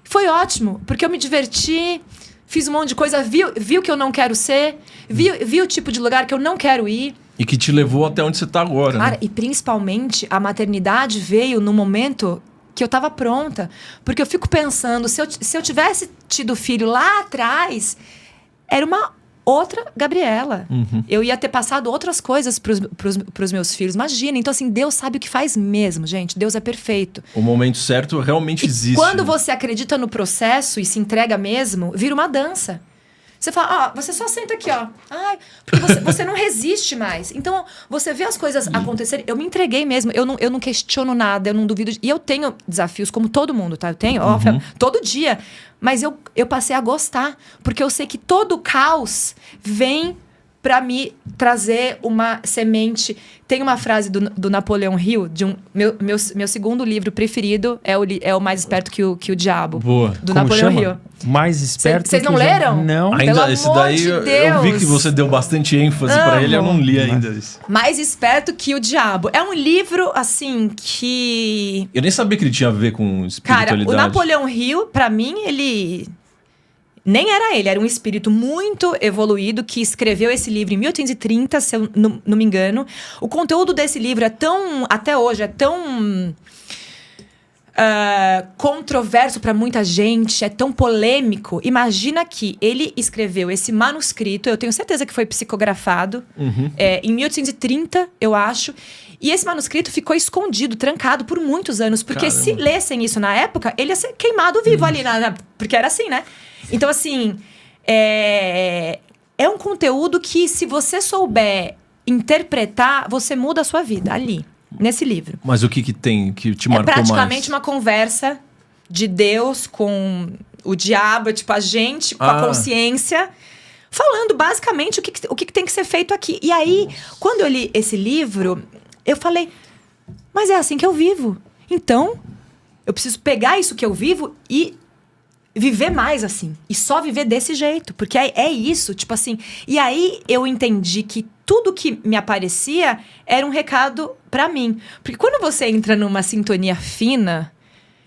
Foi ótimo, porque eu me diverti, fiz um monte de coisa, vi o que eu não quero ser, vi o tipo de lugar que eu não quero ir. E que te levou até onde você tá agora, Cara, né? e principalmente a maternidade veio no momento que eu tava pronta. Porque eu fico pensando, se eu tivesse tido filho lá atrás, era uma outra Gabriela. Eu ia ter passado outras coisas pros meus filhos. Imagina. Então, assim, Deus sabe o que faz mesmo, gente. Deus é perfeito. O momento certo realmente existe. Quando você acredita no processo e se entrega mesmo, vira uma dança. Você fala, você só senta aqui, ó. Ai, porque você não resiste mais. Então, você vê as coisas acontecerem. Eu me entreguei mesmo. Eu não questiono nada, eu não duvido. E eu tenho desafios, como todo mundo, tá? Eu tenho, todo dia. Mas eu passei a gostar. Porque eu sei que todo caos vem pra me trazer uma semente. Tem uma frase do Napoleão Hill, de meu segundo livro preferido, é o Mais Esperto que o Diabo. Boa. Do Como Napoleão chama? Hill. Mais esperto Vocês que não o leram? Não. Ainda Pelo esse amor daí de eu vi Deus. que você deu bastante ênfase pra ele, eu não li ainda isso. Mais Esperto que o Diabo. É um livro, assim, que... Eu nem sabia que ele tinha a ver com espiritualidade. Cara, o Napoleão Hill, pra mim, ele... Nem era ele, era um espírito muito evoluído que escreveu esse livro em 1830, se eu não me engano. O conteúdo desse livro é tão... Até hoje, é tão... controverso para muita gente, é tão polêmico. Imagina que ele escreveu esse manuscrito, eu tenho certeza que foi psicografado, em 1830, eu acho. E esse manuscrito ficou escondido, trancado por muitos anos. Porque Caramba. se lessem isso na época, ele ia ser queimado vivo ali, porque era assim, né? Então, assim, é um conteúdo que, se você souber interpretar, você muda a sua vida ali. Nesse livro. Mas o que tem que te marcou mais? É praticamente uma conversa de Deus com o diabo, tipo, a gente com a consciência, falando basicamente o que tem que ser feito aqui. E aí, quando eu li esse livro, eu falei, mas é assim que eu vivo. Então, eu preciso pegar isso que eu vivo e viver mais assim. E só viver desse jeito. Porque é isso, tipo assim. E aí, eu entendi que tudo que me aparecia era um recado pra mim. Porque quando você entra numa sintonia fina,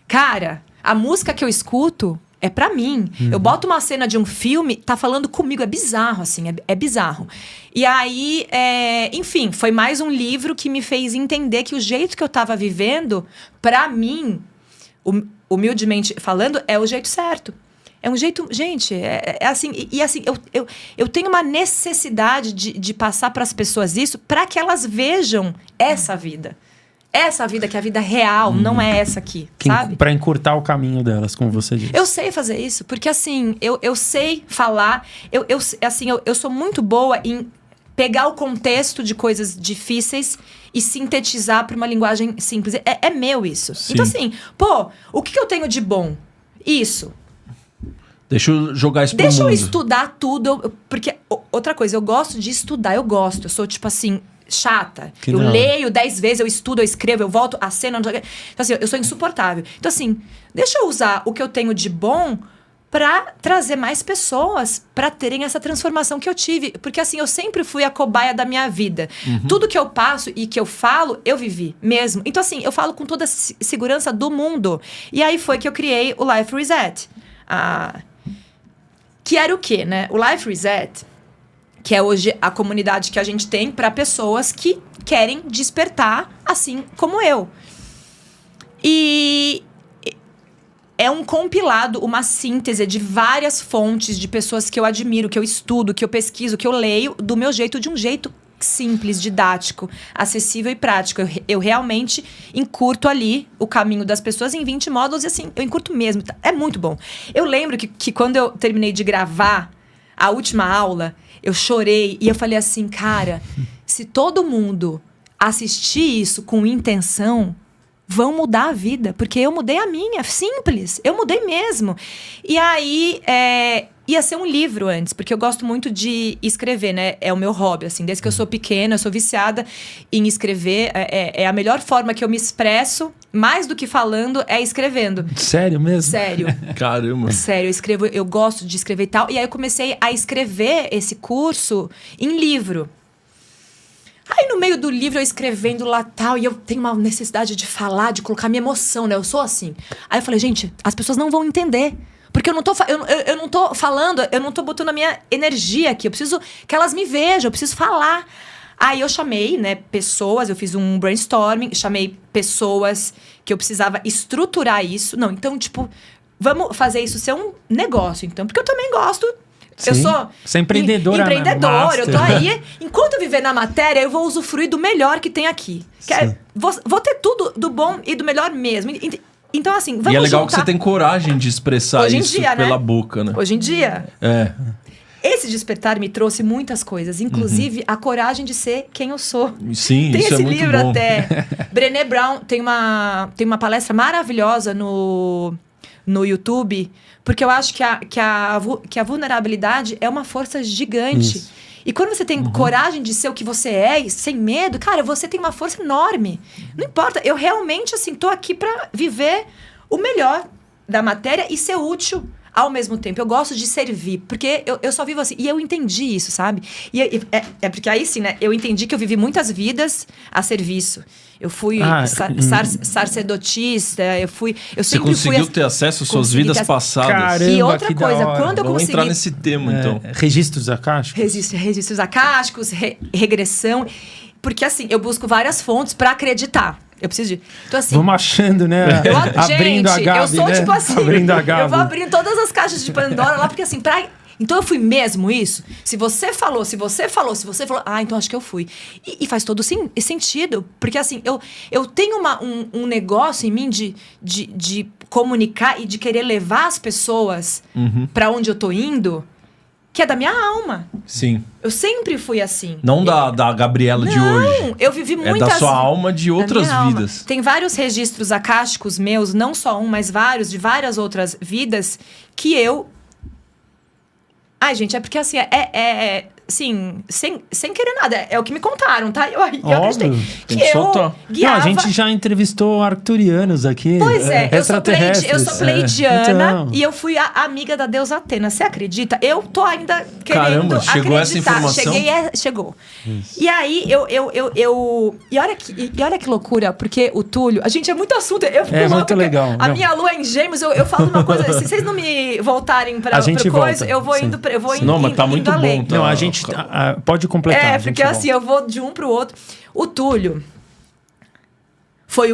cara, a música que eu escuto é pra mim. Eu boto uma cena de um filme, tá falando comigo. É bizarro, assim, é bizarro. E aí, enfim, foi mais um livro que me fez entender que o jeito que eu tava vivendo, pra mim, humildemente falando, é o jeito certo. É um jeito... Gente, é assim... E assim, eu tenho uma necessidade de passar para as pessoas isso para que elas vejam essa vida. Essa vida que é a vida real, não é essa aqui, sabe? Para encurtar o caminho delas, como você disse. Eu sei fazer isso, porque assim, eu sei falar... Eu sou muito boa em pegar o contexto de coisas difíceis e sintetizar para uma linguagem simples. É meu isso. Sim. Então assim, pô, o que eu tenho de bom? Isso. Deixa eu jogar isso pro mundo. Deixa eu estudar tudo, porque outra coisa, eu gosto de estudar, eu sou tipo assim, chata. Eu leio 10 vezes, eu estudo, eu escrevo, eu volto a cena. Então assim, eu sou insuportável. Então assim, deixa eu usar o que eu tenho de bom pra trazer mais pessoas pra terem essa transformação que eu tive. Porque assim, eu sempre fui a cobaia da minha vida. Tudo que eu passo e que eu falo, eu vivi mesmo. Então assim, eu falo com toda a segurança do mundo. E aí foi que eu criei o Life Reset. Que era o quê, né? O Life Reset, que é hoje a comunidade que a gente tem para pessoas que querem despertar, assim como eu. E é um compilado, uma síntese de várias fontes de pessoas que eu admiro, que eu estudo, que eu pesquiso, que eu leio do meu jeito, de um jeito simples, didático, acessível e prático. Eu realmente encurto ali o caminho das pessoas em 20 módulos e assim, eu encurto mesmo. É muito bom. Eu lembro que quando eu terminei de gravar a última aula, eu chorei e eu falei assim, cara, se todo mundo assistir isso com intenção, vão mudar a vida, porque eu mudei a minha, simples, eu mudei mesmo. E aí, ia ser um livro antes, porque eu gosto muito de escrever, né? É o meu hobby, assim, desde que eu sou pequena, eu sou viciada em escrever, é a melhor forma que eu me expresso, mais do que falando, é escrevendo. Sério mesmo? Sério. Caramba. Sério, eu gosto de escrever e tal, e aí eu comecei a escrever esse curso em livro. Aí no meio do livro eu escrevendo lá tal, e eu tenho uma necessidade de falar, de colocar minha emoção, né? Eu sou assim. Aí eu falei, gente, as pessoas não vão entender. Porque eu não tô falando, eu não tô botando a minha energia aqui. Eu preciso que elas me vejam, eu preciso falar. Aí eu chamei, né, pessoas, eu fiz um brainstorming, chamei pessoas que eu precisava estruturar isso. Não, então, tipo, vamos fazer isso ser um negócio, então. Porque eu também gosto. Sim. Eu sou Você é empreendedora, empreendedora, eu tô master. aí. Enquanto eu viver na matéria, eu vou usufruir do melhor que tem aqui. Vou ter tudo do bom e do melhor mesmo. Então, assim, vamos E é legal juntar. que você tem coragem de expressar Hoje em isso dia, pela né? boca, né? Hoje em dia. É. Esse despertar me trouxe muitas coisas, inclusive a coragem de ser quem eu sou. Sim, Tem isso esse é muito livro bom. até. Brené Brown tem uma palestra maravilhosa no YouTube, porque eu acho que a vulnerabilidade é uma força gigante. Isso. E quando você tem coragem de ser o que você é, sem medo, cara, você tem uma força enorme. Não importa, eu realmente, assim, tô aqui pra viver o melhor da matéria e ser útil ao mesmo tempo. Eu gosto de servir, porque eu só vivo assim. E eu entendi isso, sabe? E é porque aí sim, né? Eu entendi que eu vivi muitas vidas a serviço. Eu fui sacerdotista, eu Você sempre fui... conseguiu ter acesso às suas vidas passadas. Caramba, E outra que da coisa, hora. quando eu Vamos consegui... entrar nesse tema, então. Registros acásticos? Registros acásticos, regressão. Porque, assim, eu busco várias fontes pra acreditar. Eu preciso de... Então, assim... Vamos achando, né? Abrindo a Gabi, eu sou, né? tipo assim... Abrindo a Gabi. Eu vou abrindo todas as caixas de Pandora lá, porque, assim, Então, eu fui mesmo isso? Se você falou... Ah, então acho que eu fui. E faz todo sentido. Porque, assim, eu tenho um negócio em mim de comunicar e de querer levar as pessoas pra onde eu tô indo, que é da minha alma. Sim. Eu sempre fui assim. Não da Gabriela de hoje. Não, eu vivi muitas... É da sua alma de outras vidas. Tem vários registros acásticos meus, não só um, mas vários, de várias outras vidas, que eu... Ai, gente, é porque assim, assim, sem querer nada, é o que me contaram, tá? Eu acreditei. Tem Que que eu soltar. guiava... Não, a gente já entrevistou arcturianos aqui. Pois é, eu sou extraterrestres. pleidiana Então. e eu fui a amiga da deusa Atena. Você acredita? Eu tô ainda querendo Caramba, chegou acreditar. essa informação? Chegou. E aí, E olha que loucura, porque o Túlio... A gente, é muito assunto. Eu fico louca, muito legal. A minha lua é em Gêmeos, eu falo uma coisa... Se vocês não me voltarem pra gente coisa, volta, eu vou sim. indo... Eu vou Não, mas tá muito além. bom, tá? Não, a gente pode completar. a gente Porque assim, volta. eu vou de um pro outro. O Túlio foi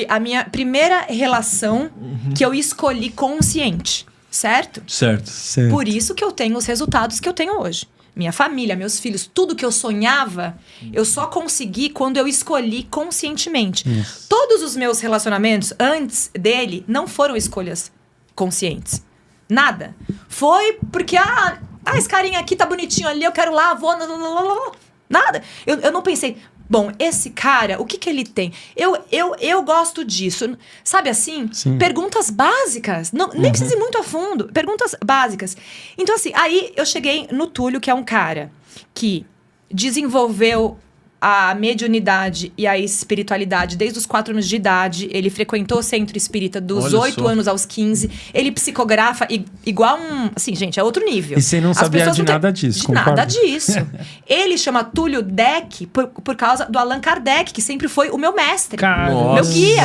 a minha primeira relação que eu escolhi consciente, certo? Certo. Certo. Por isso que eu tenho os resultados que eu tenho hoje. Minha família, meus filhos, tudo que eu sonhava, eu só consegui quando eu escolhi conscientemente. Isso. Todos os meus relacionamentos antes dele não foram escolhas conscientes. Nada. Foi porque, esse carinha aqui tá bonitinho ali, eu quero lá, vou... Nada. Eu não pensei, bom, esse cara, o que ele tem? Eu gosto disso. Sabe assim? Sim. Perguntas básicas. Não, nem precisa ir muito a fundo. Perguntas básicas. Então, assim, aí eu cheguei no Túlio, que é um cara que desenvolveu a mediunidade e a espiritualidade desde os 4 anos de idade. Ele frequentou o centro espírita dos Olha 8 só. anos aos 15. Ele psicografa igual um... Assim, gente, é outro nível. E você não As sabia pessoas de não têm- nada disso, De concordo. nada disso. Ele chama Túlio Deck por causa do Allan Kardec, que sempre foi o meu mestre. Caramba. Meu guia.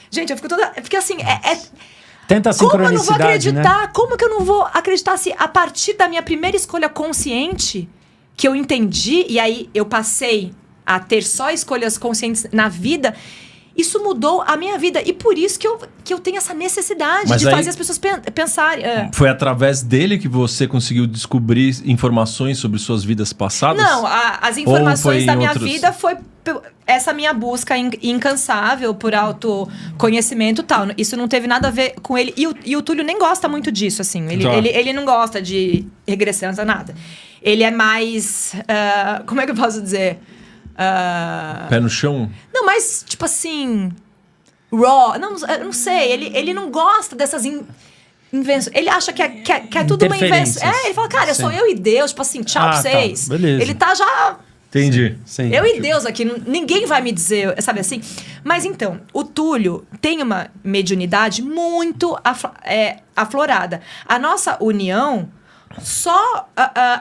Gente, eu fico toda... Porque assim, Tanta Como eu não vou sincronicidade, né? acreditar? Como que eu não vou acreditar se a partir da minha primeira escolha consciente, que eu entendi, e aí eu passei a ter só escolhas conscientes na vida, isso mudou a minha vida. E por isso que eu tenho essa necessidade Mas de aí- fazer as pessoas pensarem. Foi através dele que você conseguiu descobrir informações sobre suas vidas passadas? Não, as Ou informações foi da em minha outros- vida foi essa minha busca incansável por autoconhecimento e tal. Isso não teve nada a ver com ele. E o Túlio nem gosta muito disso, assim. Tá. Ele não gosta de regressão, nada. Ele é mais... como é que eu posso dizer? Pé no chão? Não, mas, tipo assim... Raw. Não, eu não sei. Ele não gosta dessas invenções. Ele acha que é tudo uma invenção. Interferências. Ele fala, cara, sou eu e Deus. Tipo assim, tchau pra tá. vocês. Beleza. Ele tá já... Entendi. Sim. Eu e Deus aqui, ninguém vai me dizer, sabe assim? Mas então, o Túlio tem uma mediunidade muito aflorada. A nossa união só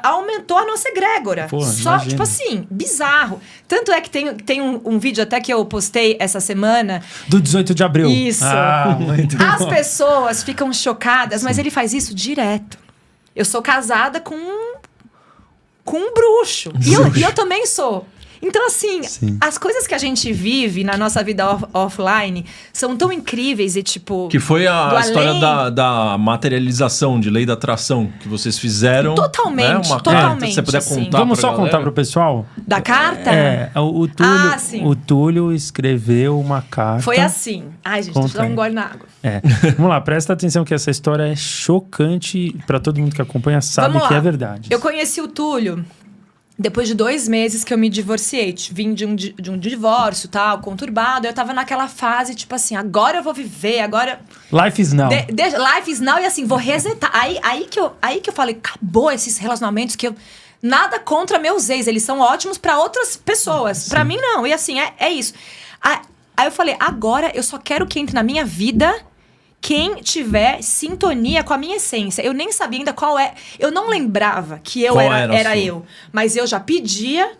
aumentou a nossa egrégora. Pô, Só, imagino. tipo assim, bizarro. Tanto é que tem um vídeo até que eu postei essa semana. Do 18 de abril. Isso. Muito As bom. pessoas ficam chocadas, mas ele faz isso direto. Eu sou casada com um bruxo. E eu também sou. Então, assim, Sim. as coisas que a gente vive na nossa vida offline são tão incríveis e, tipo... Que foi do a história além. da materialização, de lei da atração, que vocês fizeram. Totalmente, né? Uma totalmente, carta, se você puder assim. contar Vamos pra só galera. contar pro pessoal? Da carta? O Túlio, sim. o Túlio escreveu uma carta. Foi assim. Ai, gente, deixa eu dar Conta um aí. gole na água. Vamos lá, presta atenção que essa história é chocante pra todo mundo que acompanha, sabe Vamos que lá. é verdade. Eu conheci o Túlio depois de 2 meses que eu me divorciei. Vim de um divórcio, tal, conturbado. Eu tava naquela fase, tipo assim, agora eu vou viver, agora... Life is now. Life is now e assim, vou resetar. Aí que eu falei, acabou esses relacionamentos que eu... Nada contra meus ex, eles são ótimos pra outras pessoas. Pra mim, não. E assim, é isso. Aí eu falei, agora eu só quero que entre na minha vida quem tiver sintonia com a minha essência. Eu nem sabia ainda qual é. Eu não lembrava que eu Qual era era a sua? eu. Mas eu já pedia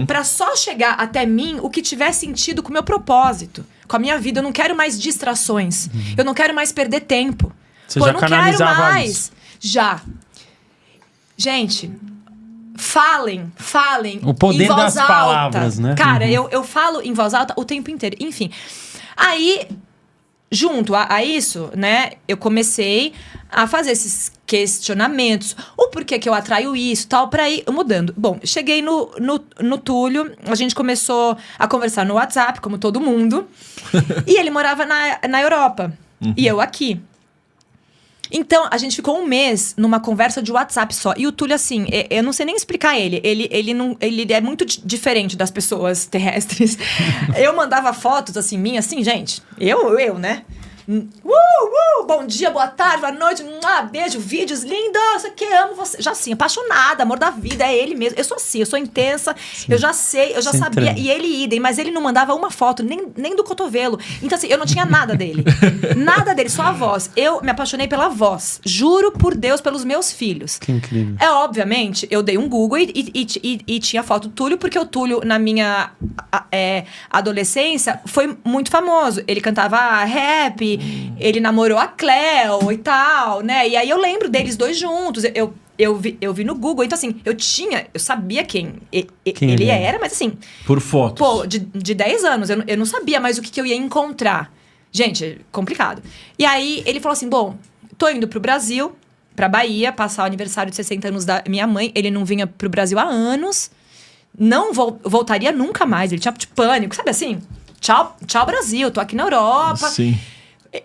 pra só chegar até mim o que tiver sentido com o meu propósito. Com a minha vida. Eu não quero mais distrações. Eu não quero mais perder tempo. Você Pô, já eu não quero canalizava mais. isso? Já. Gente, falem O poder em voz das alta. palavras, né? Cara, Uhum. eu falo em voz alta o tempo inteiro. Enfim, aí, junto a isso, né, eu comecei a fazer esses questionamentos. O porquê que eu atraio isso, tal, pra ir mudando. Bom, cheguei no Túlio, a gente começou a conversar no WhatsApp, como todo mundo. E ele morava na Europa. E eu aqui. Então, a gente ficou 1 mês numa conversa de WhatsApp só. E o Túlio, assim, eu não sei nem explicar ele. Ele é muito diferente das pessoas terrestres. Eu mandava fotos, assim, minhas, assim, gente. Eu, né? Bom dia, boa tarde, boa noite. Beijo, vídeos lindos. Que amo você. Já assim, apaixonada, amor da vida, é ele mesmo. Eu sou assim, eu sou intensa. Sim. Eu já sei, eu já Sem sabia. trama. E ele idem, mas ele não mandava uma foto, nem do cotovelo. Então, assim, eu não tinha nada dele. Nada dele, só a voz. Eu me apaixonei pela voz. Juro por Deus, pelos meus filhos. Que incrível. Obviamente, eu dei um Google e tinha foto do Túlio, porque o Túlio, na minha adolescência, foi muito famoso. Ele cantava rap, ele namorou a Cleo e tal, né? E aí eu lembro deles dois juntos. Eu vi no Google. Então, assim, eu sabia quem ele era, mas assim... Por fotos. Pô, de 10 anos, eu não sabia mais o que eu ia encontrar. Gente, complicado. E aí, ele falou assim, bom, tô indo pro Brasil, pra Bahia, passar o aniversário de 60 anos da minha mãe. Ele não vinha pro Brasil há anos. Não voltaria nunca mais. Ele tinha pânico, sabe assim? Tchau, Brasil, tô aqui na Europa. Sim.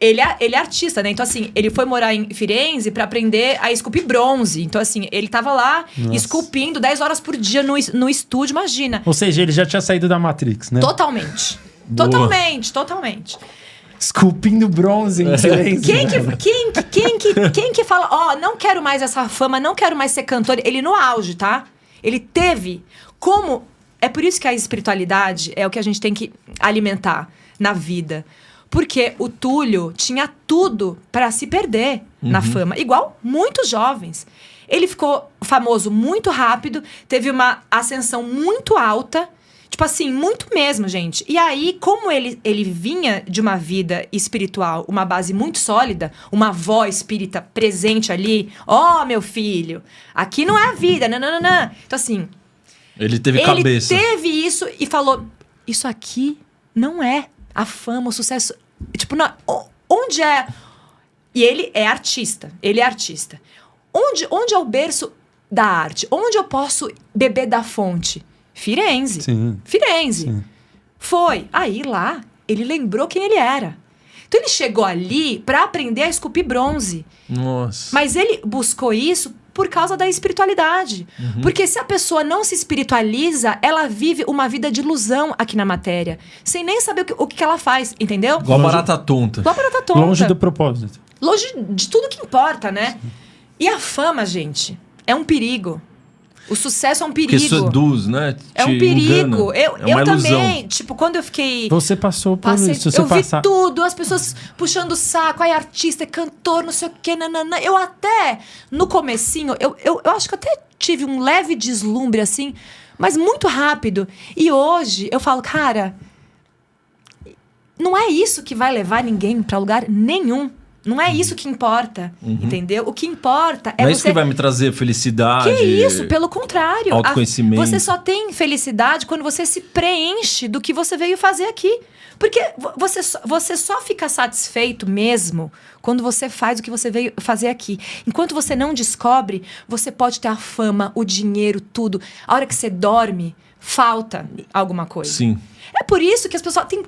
Ele é artista, né? Então, assim, ele foi morar em Firenze pra aprender a esculpir bronze. Então, assim, ele tava lá esculpindo 10 horas por dia no estúdio, imagina. Ou seja, ele já tinha saído da Matrix, né? Totalmente. Boa. Totalmente. Esculpindo bronze em silêncio. Quem que fala, não quero mais essa fama, não quero mais ser cantor? Ele no auge, tá? Ele teve como... É por isso que a espiritualidade é o que a gente tem que alimentar na vida. Porque o Túlio tinha tudo pra se perder na fama. Igual muitos jovens. Ele ficou famoso muito rápido, teve uma ascensão muito alta. Tipo assim, muito mesmo, gente. E aí, como ele vinha de uma vida espiritual, uma base muito sólida, uma avó espírita presente ali. Ó, meu filho, aqui não é a vida, nananana. Então assim... Ele teve cabeça. Ele teve isso e falou, isso aqui não é a fama, o sucesso. Tipo, onde é... E ele é artista. Onde é o berço da arte? Onde eu posso beber da fonte? Firenze. Sim. Firenze. Sim. Foi. Aí lá, ele lembrou quem ele era. Então ele chegou ali pra aprender a esculpir bronze. Nossa. Mas ele buscou isso por causa da espiritualidade. Porque se a pessoa não se espiritualiza, ela vive uma vida de ilusão aqui na matéria. Sem nem saber o que ela faz, entendeu? Igual barata tonta. Igual barata tonta. Longe do propósito. Longe de tudo que importa, né? E a fama, gente, é um perigo. O sucesso é um perigo. Porque seduz, né? É um Te perigo. engana. Eu uma ilusão. também, tipo, quando eu fiquei... Você passou por isso. Eu vi tudo, as pessoas puxando o saco, aí artista, cantor, não sei o quê, nananã. Eu até, no comecinho, eu acho que até tive um leve deslumbre, assim, mas muito rápido. E hoje, eu falo, cara, não é isso que vai levar ninguém pra lugar nenhum. Não é isso que importa, entendeu? O que importa é Não é você... isso que vai me trazer felicidade. Que isso, pelo contrário. Autoconhecimento. Você só tem felicidade quando você se preenche do que você veio fazer aqui. Porque você só fica satisfeito mesmo quando você faz o que você veio fazer aqui. Enquanto você não descobre, você pode ter a fama, o dinheiro, tudo. A hora que você dorme, falta alguma coisa. Sim. É por isso que as pessoas têm...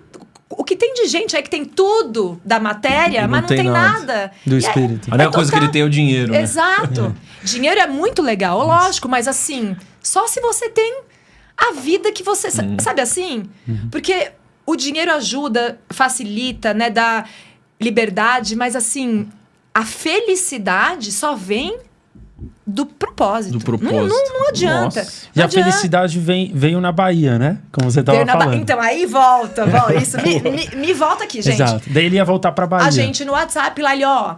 O que tem de gente aí que tem tudo da matéria, mas não tem nada. Do E espírito. A única coisa que ele tem é o dinheiro, né? Exato. Dinheiro é muito legal, lógico, mas assim, só se você tem a vida que você... Sabe assim? Porque o dinheiro ajuda, facilita, né? Dá liberdade, mas assim, a felicidade só vem do propósito. Do propósito. Não adianta. Nossa. E a felicidade veio na Bahia, né? Como você tava falando. Então, aí volta. Isso, me volta aqui, gente. Exato. Daí ele ia voltar pra Bahia. A gente no WhatsApp lá, ele, ó...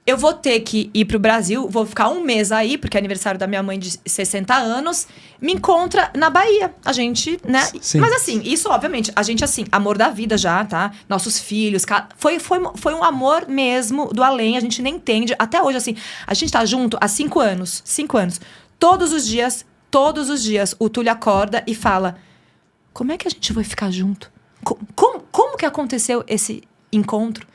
Eu vou ter que ir pro Brasil, vou ficar um mês aí, porque é aniversário da minha mãe de 60 anos. Me encontra na Bahia. A gente, né? Sim. Mas assim, isso obviamente, a gente assim, amor da vida já, tá? Nossos filhos, foi um amor mesmo do além, a gente nem entende. Até hoje, assim, a gente tá junto há 5 anos. 5 anos. Todos os dias, o Túlio acorda e fala: como é que a gente vai ficar junto? Como que aconteceu esse encontro?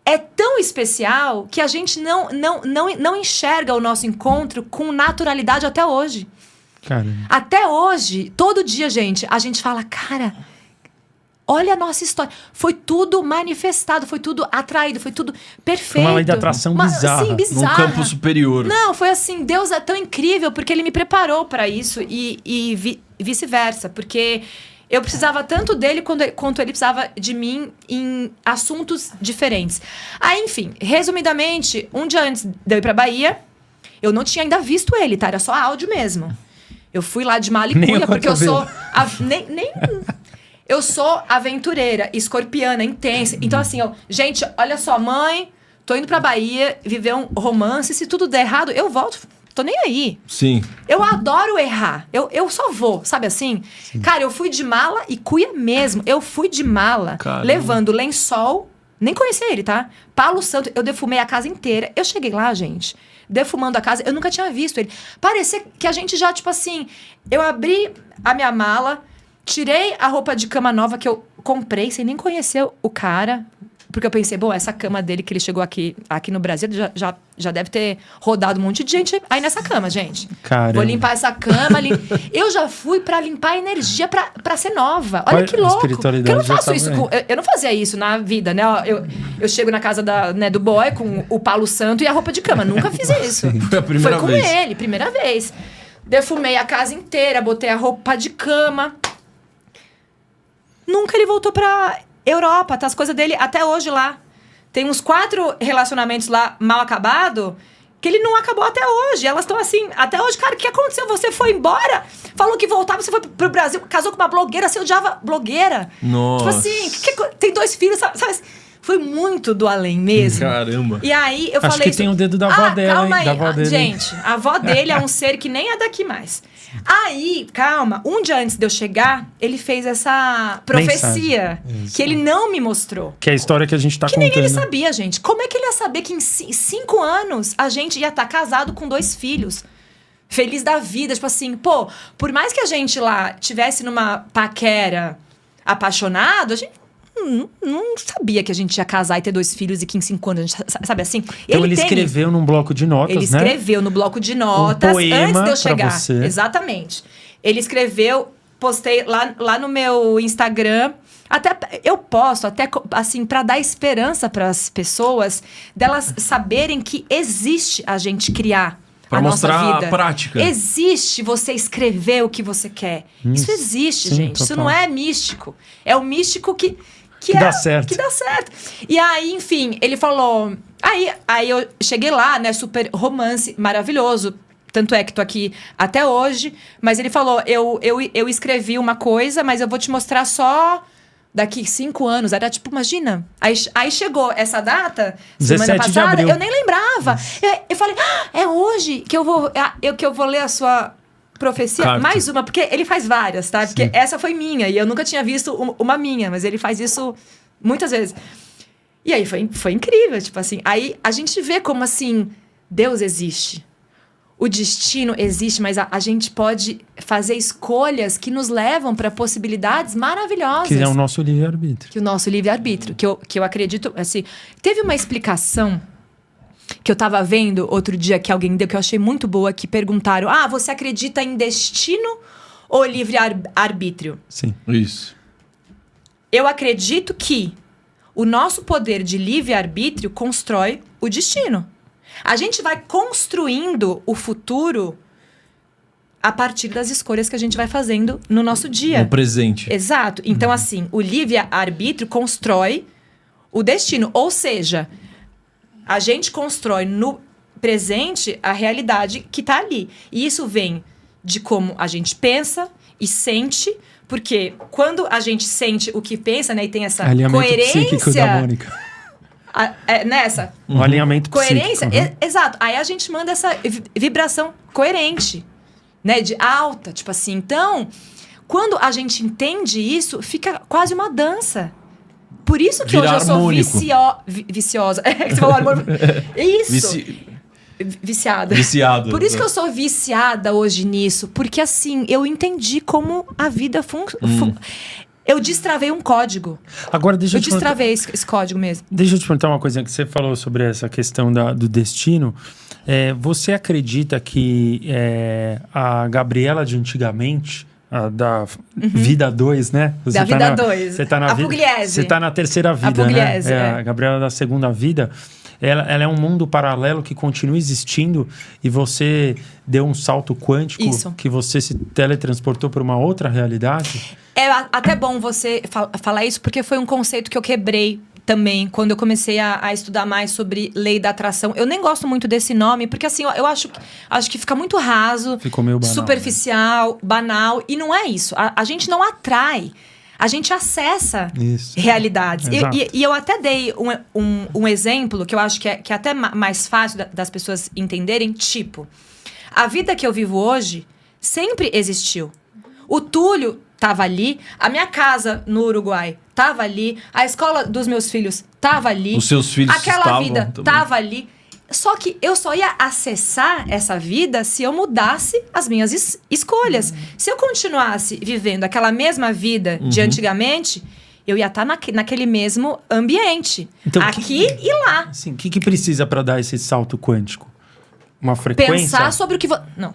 É tão especial que a gente não enxerga o nosso encontro com naturalidade até hoje. Caramba. Até hoje, todo dia, gente, a gente fala, cara, olha a nossa história. Foi tudo manifestado, foi tudo atraído, foi tudo perfeito. Uma lei de atração bizarra. Sim, bizarra. Num campo superior. Não, foi assim, Deus é tão incrível porque Ele me preparou para isso e vice-versa. Porque... eu precisava tanto dele quanto ele precisava de mim em assuntos diferentes. Aí, enfim, resumidamente, um dia antes de eu ir pra Bahia, eu não tinha ainda visto ele, tá? Era só áudio mesmo. Eu fui lá de mala e cuia, porque eu sou... Eu sou aventureira, escorpiana, intensa. Então, assim, gente, olha só, mãe, tô indo pra Bahia, viver um romance. Se tudo der errado, eu volto. Tô nem aí. Sim. Eu adoro errar. Eu só vou, sabe assim? Sim. Cara, eu fui de mala e cuia mesmo. Eu fui de mala, caramba, levando lençol. Nem conhecia ele, tá? Palo Santo, eu defumei a casa inteira. Eu cheguei lá, gente, defumando a casa. Eu nunca tinha visto ele. Parecia que a gente já, tipo assim... Eu abri a minha mala, tirei a roupa de cama nova que eu comprei, sem nem conhecer o cara... Porque eu pensei, bom, essa cama dele que ele chegou aqui no Brasil, já deve ter rodado um monte de gente aí nessa cama, gente. Caramba. Vou limpar essa cama. Eu já fui pra limpar a energia pra ser nova. Olha que louco. Porque eu não faço isso. Eu não fazia isso na vida, né? Eu chego na casa do boy com o palo santo e a roupa de cama. Nunca fiz isso. Foi a primeira vez. Foi com ele, primeira vez. Defumei a casa inteira, botei a roupa de cama. Nunca ele voltou pra Europa, tá as coisas dele até hoje lá. Tem uns 4 relacionamentos lá mal acabados que ele não acabou até hoje. Elas estão assim, até hoje, cara, o que aconteceu? Você foi embora, falou que voltava, você foi pro Brasil, casou com uma blogueira, você odiava blogueira. Nossa. Tipo assim, tem 2 filhos, sabe? Foi muito do além mesmo. Caramba. E aí eu Acho falei que tem o dedo da avó dela, calma hein? aí. Da avó dele. Gente, a avó dele é um ser que nem é daqui mais. Aí, calma, um dia antes de eu chegar, ele fez essa profecia que ele não me mostrou. Que é a história que a gente tá Que contando. nem ele sabia, gente. Como é que ele ia saber que em 5 anos a gente ia estar casado com 2 filhos? Feliz da vida, tipo assim, pô, por mais que a gente lá tivesse numa paquera apaixonado, a gente não sabia que a gente ia casar e ter 2 filhos e que em 5 anos a gente, sabe assim? Então ele escreveu num bloco de notas, Ele né? escreveu no bloco de notas poema antes de eu pra chegar. você. Exatamente. Ele escreveu, postei lá no meu Instagram. Até eu posto, até assim, para dar esperança para as pessoas, delas saberem que existe a gente criar. Pra a mostrar nossa vida. a prática. Existe você escrever o que você quer. Isso existe, sim, gente. Isso total. não é místico. É o místico que dá certo. Que dá certo. E aí, enfim, ele falou... Aí eu cheguei lá, né? Super romance, maravilhoso. Tanto é que tô aqui até hoje. Mas ele falou, eu escrevi uma coisa, mas eu vou te mostrar só... Daqui 5 anos, era tipo, imagina. Aí chegou essa data, semana 17 de passada, abril. eu nem lembrava. Eu falei, é hoje que eu vou ler a sua profecia. Carta. Mais uma, porque ele faz várias, tá? Porque essa foi minha, e eu nunca tinha visto uma minha, mas ele faz isso muitas vezes. E aí foi incrível, tipo assim. Aí a gente vê como assim, Deus existe. O destino existe, mas a gente pode fazer escolhas que nos levam para possibilidades maravilhosas. Que é o nosso livre-arbítrio. Que o nosso livre-arbítrio. Que eu acredito, assim... Teve uma explicação que eu tava vendo outro dia que alguém deu, que eu achei muito boa, que perguntaram... você acredita em destino ou livre-arbítrio? Sim. Isso. Eu acredito que o nosso poder de livre-arbítrio constrói o destino. A gente vai construindo o futuro a partir das escolhas que a gente vai fazendo no nosso dia. No presente. Exato. Então, assim, o livre-arbítrio constrói o destino. Ou seja, a gente constrói no presente a realidade que está ali. E isso vem de como a gente pensa e sente... Porque quando a gente sente o que pensa, né? E tem essa Alinhamento psíquico da coerência... Mônica. Nessa... Um alinhamento Coerência, psíquico. exato. Aí a gente manda essa vibração coerente, né? De alta, tipo assim. Então, quando a gente entende isso, fica quase uma dança. Por isso que Vira hoje eu sou harmônico. viciosa. Você falou harmônico. Isso. Viciada. Viciado. Por isso que eu sou viciada hoje nisso. Porque assim, eu entendi como a vida eu destravei um código. Agora, deixa Eu eu te perguntar- destravei esse código mesmo. Deixa eu te perguntar uma coisa que você falou sobre essa questão do destino. Você acredita que a Gabriela de antigamente, a da Vida 2, né? Você Da Vida na- 2. Você tá na A vida. Pugliese. Você tá na terceira vida, Pugliese, né? é. A Gabriela da segunda vida. Ela é um mundo paralelo que continua existindo e você deu um salto quântico Isso. que você se teletransportou para uma outra realidade? É até bom você falar isso, porque foi um conceito que eu quebrei também, quando eu comecei a estudar mais sobre lei da atração. Eu nem gosto muito desse nome, porque assim, eu acho que fica muito raso, Ficou meio banal, superficial, banal, e não é isso. A gente não atrai, a gente acessa Isso. realidades. Exato. E eu até dei um exemplo, que eu acho que é até mais fácil das pessoas entenderem, tipo, a vida que eu vivo hoje sempre existiu. O Túlio tava ali, a minha casa no Uruguai tava ali, a escola dos meus filhos tava ali. Os seus filhos aquela estavam vida também. tava ali. Só que eu só ia acessar essa vida se eu mudasse as minhas escolhas. Se eu continuasse vivendo aquela mesma vida de antigamente, eu ia estar naquele mesmo ambiente. Então, aqui e lá. Assim, o que precisa para dar esse salto quântico? Uma frequência? Pensar sobre o que... Não.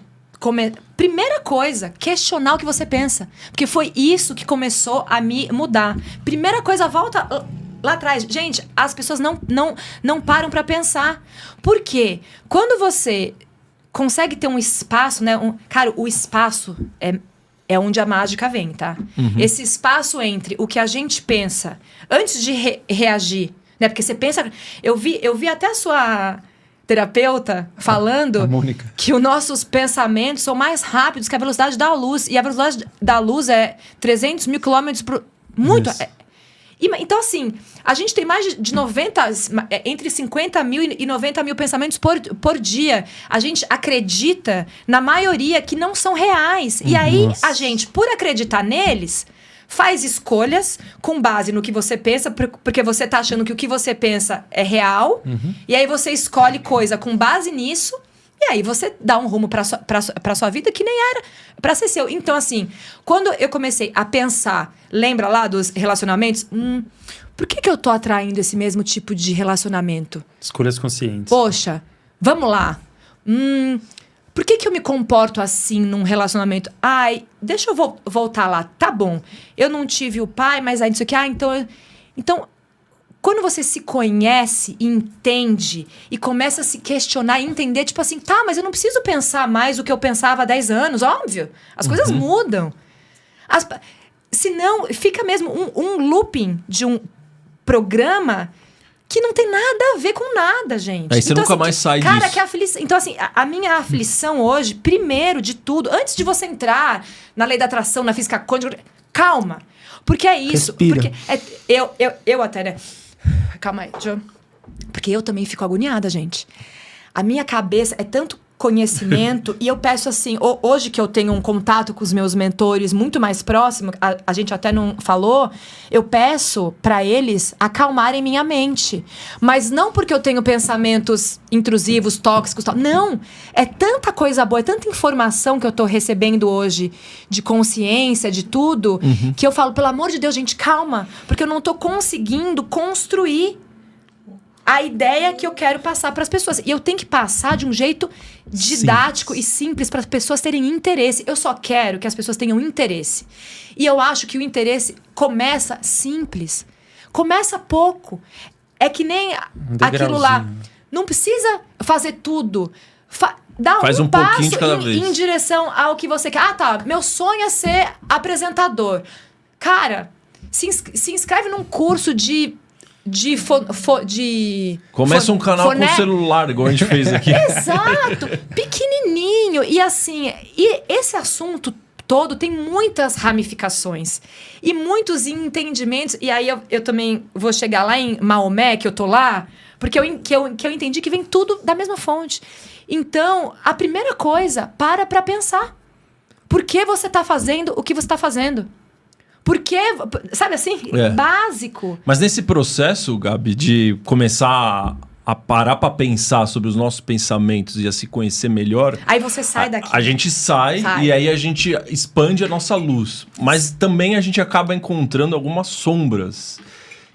Primeira coisa, questionar o que você pensa. Porque foi isso que começou a me mudar. Primeira coisa, volta lá atrás. Gente, as pessoas não param pra pensar. Por quê? Quando você consegue ter um espaço, né? Cara, o espaço é onde a mágica vem, tá? Esse espaço entre o que a gente pensa antes de reagir, né? Porque você pensa... Eu vi até a sua... terapeuta falando A Mônica. que os nossos pensamentos são mais rápidos que a velocidade da luz. E a velocidade da luz é 300 mil quilômetros por... Muito. Isso. Então, assim, a gente tem mais de 90, entre 50 mil e 90 mil pensamentos por dia. A gente acredita, na maioria, que não são reais. E aí, a gente, por acreditar neles, faz escolhas com base no que você pensa, porque você tá achando que o que você pensa é real. E aí, você escolhe coisa com base nisso. E aí você dá um rumo pra sua vida que nem era pra ser seu. Então, assim, quando eu comecei a pensar, lembra lá dos relacionamentos? Por que eu tô atraindo esse mesmo tipo de relacionamento? Escolhas conscientes. Poxa, vamos lá. Por que eu me comporto assim num relacionamento? Ai, deixa eu voltar lá. Tá bom, eu não tive o pai, mas aí não sei o que. Então, quando você se conhece, entende e começa a se questionar e entender, tipo assim, tá, mas eu não preciso pensar mais o que eu pensava há 10 anos, óbvio. As coisas mudam. Senão, fica mesmo um looping de um programa que não tem nada a ver com nada, gente. Aí você nunca mais sai disso. Cara, que aflição. Então, assim, a minha aflição hoje, primeiro de tudo, antes de você entrar na lei da atração, na física quântica, calma. Porque é isso. Respira. Porque eu até, né? Calma aí, porque eu também fico agoniada, gente. A minha cabeça é tanto conhecimento e eu peço assim, hoje que eu tenho um contato com os meus mentores muito mais próximo, a gente até não falou, eu peço para eles acalmarem minha mente. Mas não porque eu tenho pensamentos intrusivos, tóxicos, não. É tanta coisa boa, é tanta informação que eu tô recebendo hoje de consciência, de tudo, que eu falo, pelo amor de Deus, gente, calma, porque eu não tô conseguindo construir a ideia que eu quero passar para as pessoas. E eu tenho que passar de um jeito didático e simples para as pessoas terem interesse. Eu só quero que as pessoas tenham interesse. E eu acho que o interesse começa simples. Começa pouco. É que nem aquilo lá. Não precisa fazer tudo. Faz um passo pouquinho de cada vez. Em direção ao que você quer. Ah, tá. Meu sonho é ser apresentador. Cara, se inscreve num curso Começa um canal com celular, igual a gente fez aqui. Exato, pequenininho. E assim, esse assunto todo tem muitas ramificações e muitos entendimentos. E aí eu também vou chegar lá em Maomé, que eu tô lá, porque eu entendi que vem tudo da mesma fonte. Então, a primeira coisa, para pensar. Por que você tá fazendo o que você tá fazendo? Porque, sabe assim, básico. Mas nesse processo, Gabi, de começar a parar pra pensar sobre os nossos pensamentos e a se conhecer melhor... Aí você sai daqui. A gente sai e aí a gente expande a nossa luz. Mas também a gente acaba encontrando algumas sombras.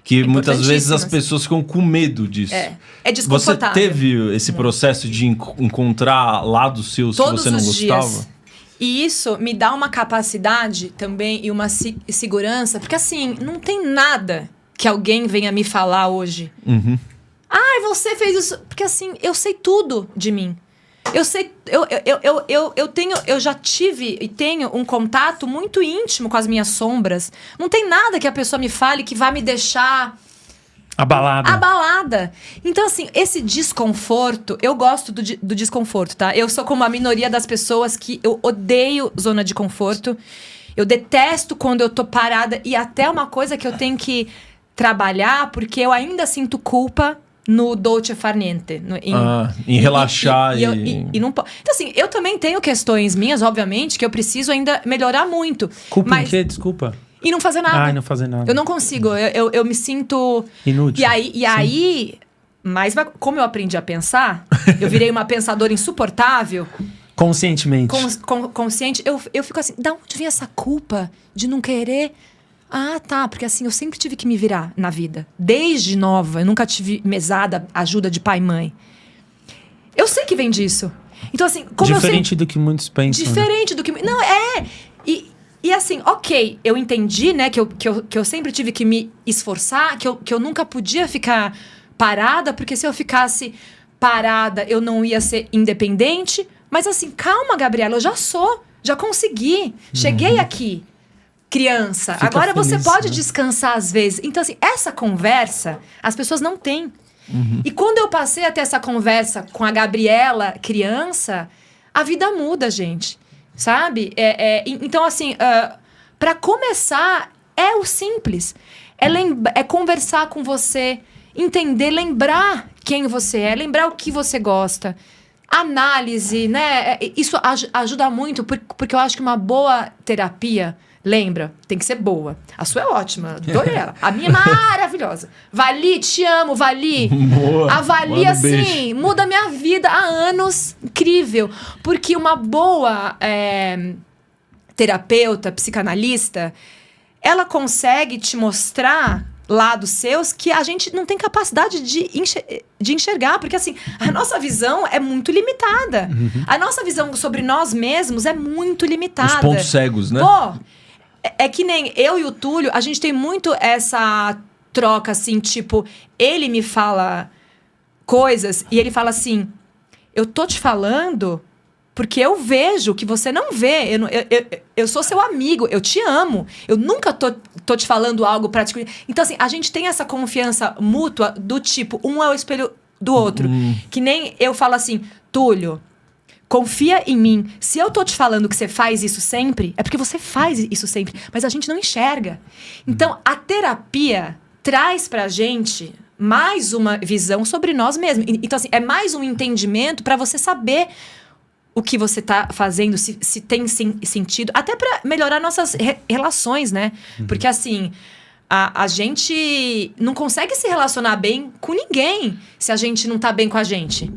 Que muitas vezes as pessoas ficam com medo disso. É desconfortável. Você teve esse processo de encontrar lados seus que você não gostava? Dias. E isso me dá uma capacidade também e uma segurança. Porque assim, não tem nada que alguém venha me falar hoje. Ah, você fez isso. Porque assim, eu sei tudo de mim. Eu sei, eu já tive e tenho um contato muito íntimo com as minhas sombras. Não tem nada que a pessoa me fale que vai me deixar... Abalada. Então, assim, esse desconforto... Eu gosto do desconforto, tá? Eu sou como a minoria das pessoas que eu odeio zona de conforto. Eu detesto quando eu tô parada. E até uma coisa que eu tenho que trabalhar, porque eu ainda sinto culpa no dolce far niente. Em relaxar e não pode. Então, assim, eu também tenho questões minhas, obviamente, que eu preciso ainda melhorar muito. Culpa em quê? Desculpa. E não fazer nada. Não fazer nada. Eu não consigo. Eu me sinto... Inútil. E aí... Mas como eu aprendi a pensar, eu virei uma pensadora insuportável. Conscientemente. Consciente. Eu fico assim, da onde vem essa culpa de não querer... Ah, tá. Porque assim, eu sempre tive que me virar na vida. Desde nova. Eu nunca tive mesada, ajuda de pai e mãe. Eu sei que vem disso. Então assim... Diferente do que muitos pensam. Diferente do que... Não, E assim, ok, eu entendi, né, que eu sempre tive que me esforçar, que eu nunca podia ficar parada, porque se eu ficasse parada, eu não ia ser independente. Mas assim, calma, Gabriela, eu já consegui, cheguei aqui, criança. Agora feliz, você pode descansar às vezes. Então assim, essa conversa, as pessoas não têm. E quando eu passei a ter essa conversa com a Gabriela, criança, a vida muda, gente. Sabe? Então, assim, para começar, é o simples. É conversar com você, entender, lembrar quem você é, lembrar o que você gosta. Análise, né? Isso ajuda muito, porque eu acho que uma boa terapia, lembra, tem que ser boa. A sua é ótima, adorei ela. A minha é maravilhosa. Vali, te amo, Vali. Boa. A Vali, assim, muda a minha vida há anos. Incrível. Porque uma boa terapeuta, psicanalista, ela consegue te mostrar lados seus que a gente não tem capacidade de enxergar. Porque, assim, a nossa visão é muito limitada. A nossa visão sobre nós mesmos é muito limitada. Os pontos cegos, né? Pô, é que nem eu e o Túlio, a gente tem muito essa troca, assim, tipo... Ele me fala coisas e ele fala assim... Eu tô te falando porque eu vejo que você não vê. Eu sou seu amigo, eu te amo. Eu nunca tô te falando algo pra te... Então, assim, a gente tem essa confiança mútua do tipo... Um é o espelho do outro. Que nem eu falo assim... Túlio, confia em mim. Se eu tô te falando que você faz isso sempre... É porque você faz isso sempre. Mas a gente não enxerga. Então, a terapia traz pra gente... mais uma visão sobre nós mesmos. Então, assim, é mais um entendimento pra você saber... o que você tá fazendo, se tem sentido. Até pra melhorar nossas relações, né? Porque, assim, a gente não consegue se relacionar bem com ninguém se a gente não tá bem com a gente.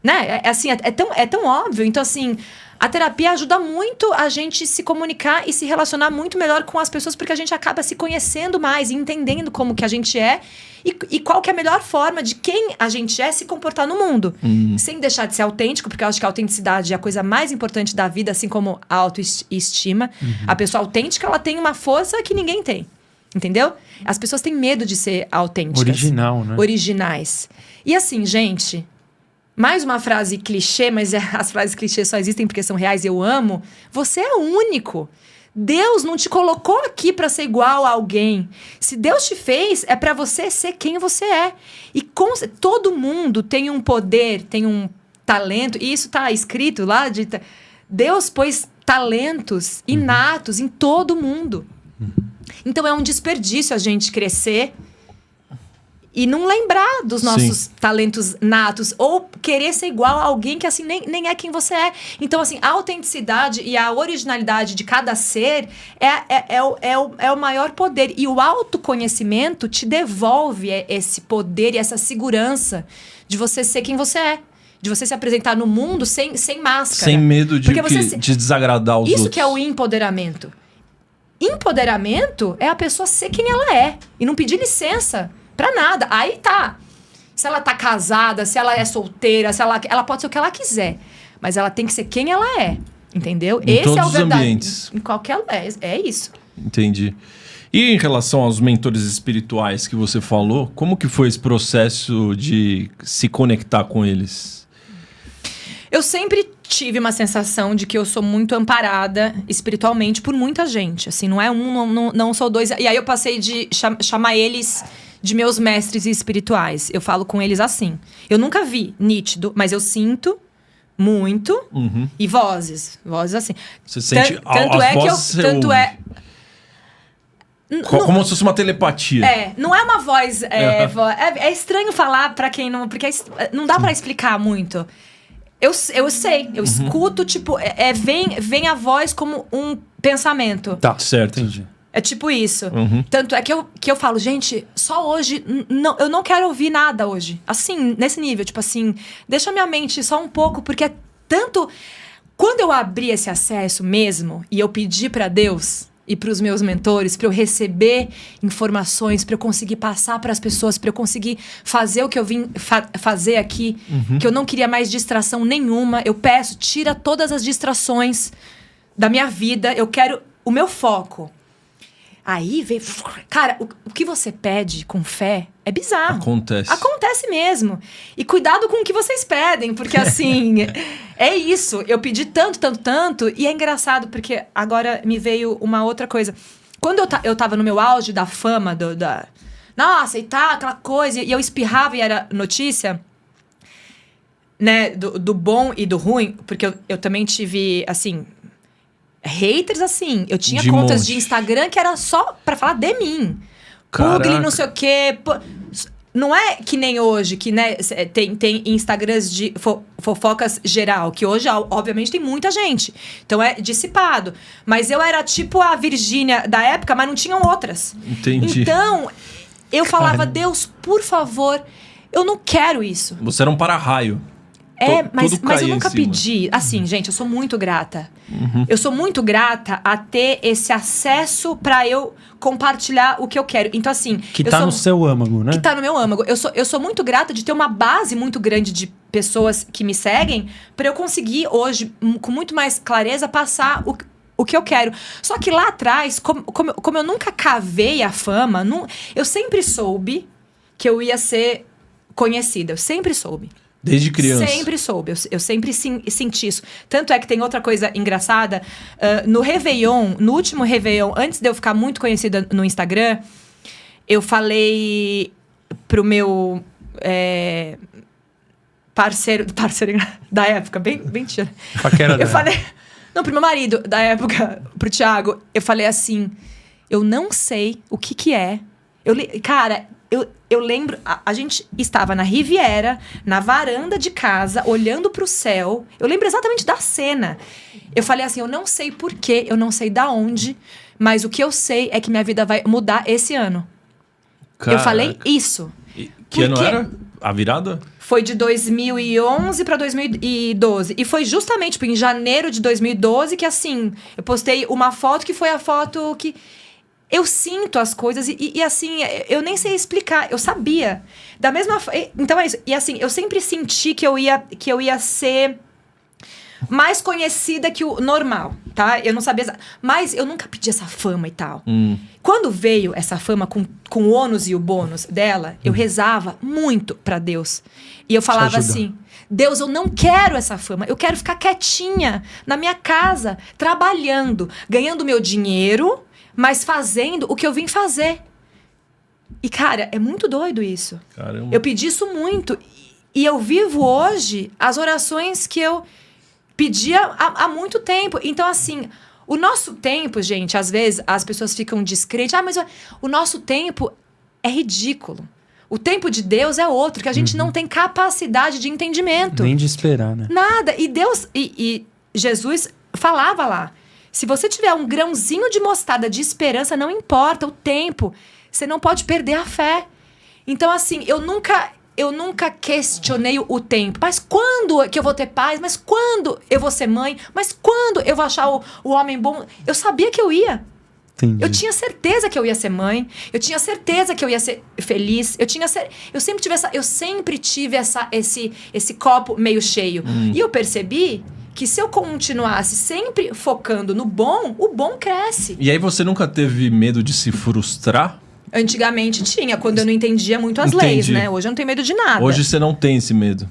Né? É tão óbvio. Então, assim, a terapia ajuda muito a gente se comunicar e se relacionar muito melhor com as pessoas, porque a gente acaba se conhecendo mais e entendendo como que a gente é e qual que é a melhor forma de quem a gente é se comportar no mundo. Sem deixar de ser autêntico, porque eu acho que a autenticidade é a coisa mais importante da vida, assim como a autoestima. A pessoa autêntica, ela tem uma força que ninguém tem. Entendeu? As pessoas têm medo de ser autênticas. Original, né? Originais. E assim, gente... Mais uma frase clichê, mas as frases clichês só existem porque são reais e eu amo. Você é único. Deus não te colocou aqui para ser igual a alguém. Se Deus te fez, é para você ser quem você é. E todo mundo tem um poder, tem um talento. E isso tá escrito lá. Deus pôs talentos inatos em todo mundo. Então é um desperdício a gente crescer... E não lembrar dos nossos talentos natos. Ou querer ser igual a alguém que, assim, nem é quem você é. Então, assim, a autenticidade e a originalidade de cada ser é o maior poder. E o autoconhecimento te devolve esse poder e essa segurança de você ser quem você é. De você se apresentar no mundo sem máscara. Sem medo de desagradar os outros. Isso que é o empoderamento. Empoderamento é a pessoa ser quem ela é. E não pedir licença pra nada. Aí tá. Se ela tá casada, se ela é solteira, se ela pode ser o que ela quiser. Mas ela tem que ser quem ela é. Entendeu? Em todos os ambientes. Em qualquer... É isso. Entendi. E em relação aos mentores espirituais que você falou, como que foi esse processo de se conectar com eles? Eu sempre tive uma sensação de que eu sou muito amparada espiritualmente por muita gente. Assim, não é não sou dois. E aí eu passei de chamar eles... de meus mestres espirituais. Eu falo com eles assim. Eu nunca vi nítido, mas eu sinto muito. E vozes assim. Você sente tanto as é que eu vozes tanto é como se fosse uma telepatia. Não é uma voz. É estranho falar pra quem não, porque não dá pra explicar muito. Eu sei, eu escuto, tipo, vem a voz como um pensamento. Tá, certo. Entendi. É tipo isso. Tanto é que eu falo, gente, só hoje... eu não quero ouvir nada hoje. Assim, nesse nível. Tipo assim, deixa minha mente só um pouco, porque é tanto... Quando eu abri esse acesso mesmo, e eu pedi pra Deus e pros meus mentores, pra eu receber informações, pra eu conseguir passar pras pessoas, pra eu conseguir fazer o que eu vim fazer aqui, que eu não queria mais distração nenhuma. Eu peço, tira todas as distrações da minha vida. Eu quero o meu foco. Aí vem... Cara, o que você pede com fé é bizarro. Acontece mesmo. E cuidado com o que vocês pedem, porque assim... é isso. Eu pedi tanto, e é engraçado, porque agora me veio uma outra coisa. Quando eu tava no meu auge da fama, nossa, e tá, aquela coisa, e eu espirrava e era notícia, né, do bom e do ruim, porque eu também tive, assim... haters, assim, eu tinha contas de Instagram que era só pra falar de mim. Pugli, não sei o quê. Não é que nem hoje, que né, tem Instagrams de fofocas geral, que hoje, obviamente, tem muita gente. Então é dissipado. Mas eu era tipo a Virgínia da época, mas não tinham outras. Entendi. Então, eu falava, Deus, por favor, eu não quero isso. Você era um para-raio. Mas eu nunca pedi. Assim, gente, eu sou muito grata. Eu sou muito grata a ter esse acesso pra eu compartilhar o que eu quero. Então, assim... Que tá no seu âmago, né? Que tá no meu âmago. Eu sou muito grata de ter uma base muito grande de pessoas que me seguem pra eu conseguir hoje, com muito mais clareza, passar o que eu quero. Só que lá atrás, como eu nunca cavei a fama, eu sempre soube que eu ia ser conhecida. Eu sempre soube. Desde criança. Sempre soube, eu sempre senti isso. Tanto é que tem outra coisa engraçada. No Réveillon, no último Réveillon, antes de eu ficar muito conhecida no Instagram, eu falei pro meu parceiro da época, bem tira. Eu falei... Não, pro meu marido da época, pro Thiago, eu falei assim, eu não sei o que é. Cara... Eu lembro, a gente estava na Riviera, na varanda de casa, olhando pro céu. Eu lembro exatamente da cena. Eu falei assim, eu não sei porquê, eu não sei da onde, mas o que eu sei é que minha vida vai mudar esse ano. Caraca. Eu falei isso. Que ano era? A virada? Foi de 2011 para 2012. E foi justamente em janeiro de 2012 que, assim, eu postei uma foto que foi a foto que... Eu sinto as coisas e assim, eu nem sei explicar. Eu sabia. Da mesma forma... Então é isso. E assim, eu sempre senti que eu ia ser mais conhecida que o normal, tá? Eu não sabia... Mas eu nunca pedi essa fama e tal. Quando veio essa fama com o ônus e o bônus dela, eu rezava muito pra Deus. E eu falava assim... Deus, eu não quero essa fama. Eu quero ficar quietinha na minha casa, trabalhando, ganhando meu dinheiro... mas fazendo o que eu vim fazer. E, cara, é muito doido isso. Caramba. Eu pedi isso muito. E eu vivo hoje as orações que eu pedia há muito tempo. Então, assim, o nosso tempo, gente, às vezes as pessoas ficam descrentes. Mas o nosso tempo é ridículo. O tempo de Deus é outro, que a gente não tem capacidade de entendimento. Nem de esperar, né? Nada. E Deus... E Jesus falava lá... Se você tiver um grãozinho de mostarda de esperança, não importa o tempo. Você não pode perder a fé. Então, assim, eu nunca questionei o tempo. Mas quando que eu vou ter paz? Mas quando eu vou ser mãe? Mas quando eu vou achar o homem bom? Eu sabia que eu ia. Entendi. Eu tinha certeza que eu ia ser mãe. Eu tinha certeza que eu ia ser feliz. Eu sempre tive esse copo meio cheio. E eu percebi... que se eu continuasse sempre focando no bom, o bom cresce. E aí você nunca teve medo de se frustrar? Antigamente tinha, quando eu não entendia muito as leis, né? Hoje eu não tenho medo de nada. Hoje você não tem esse medo.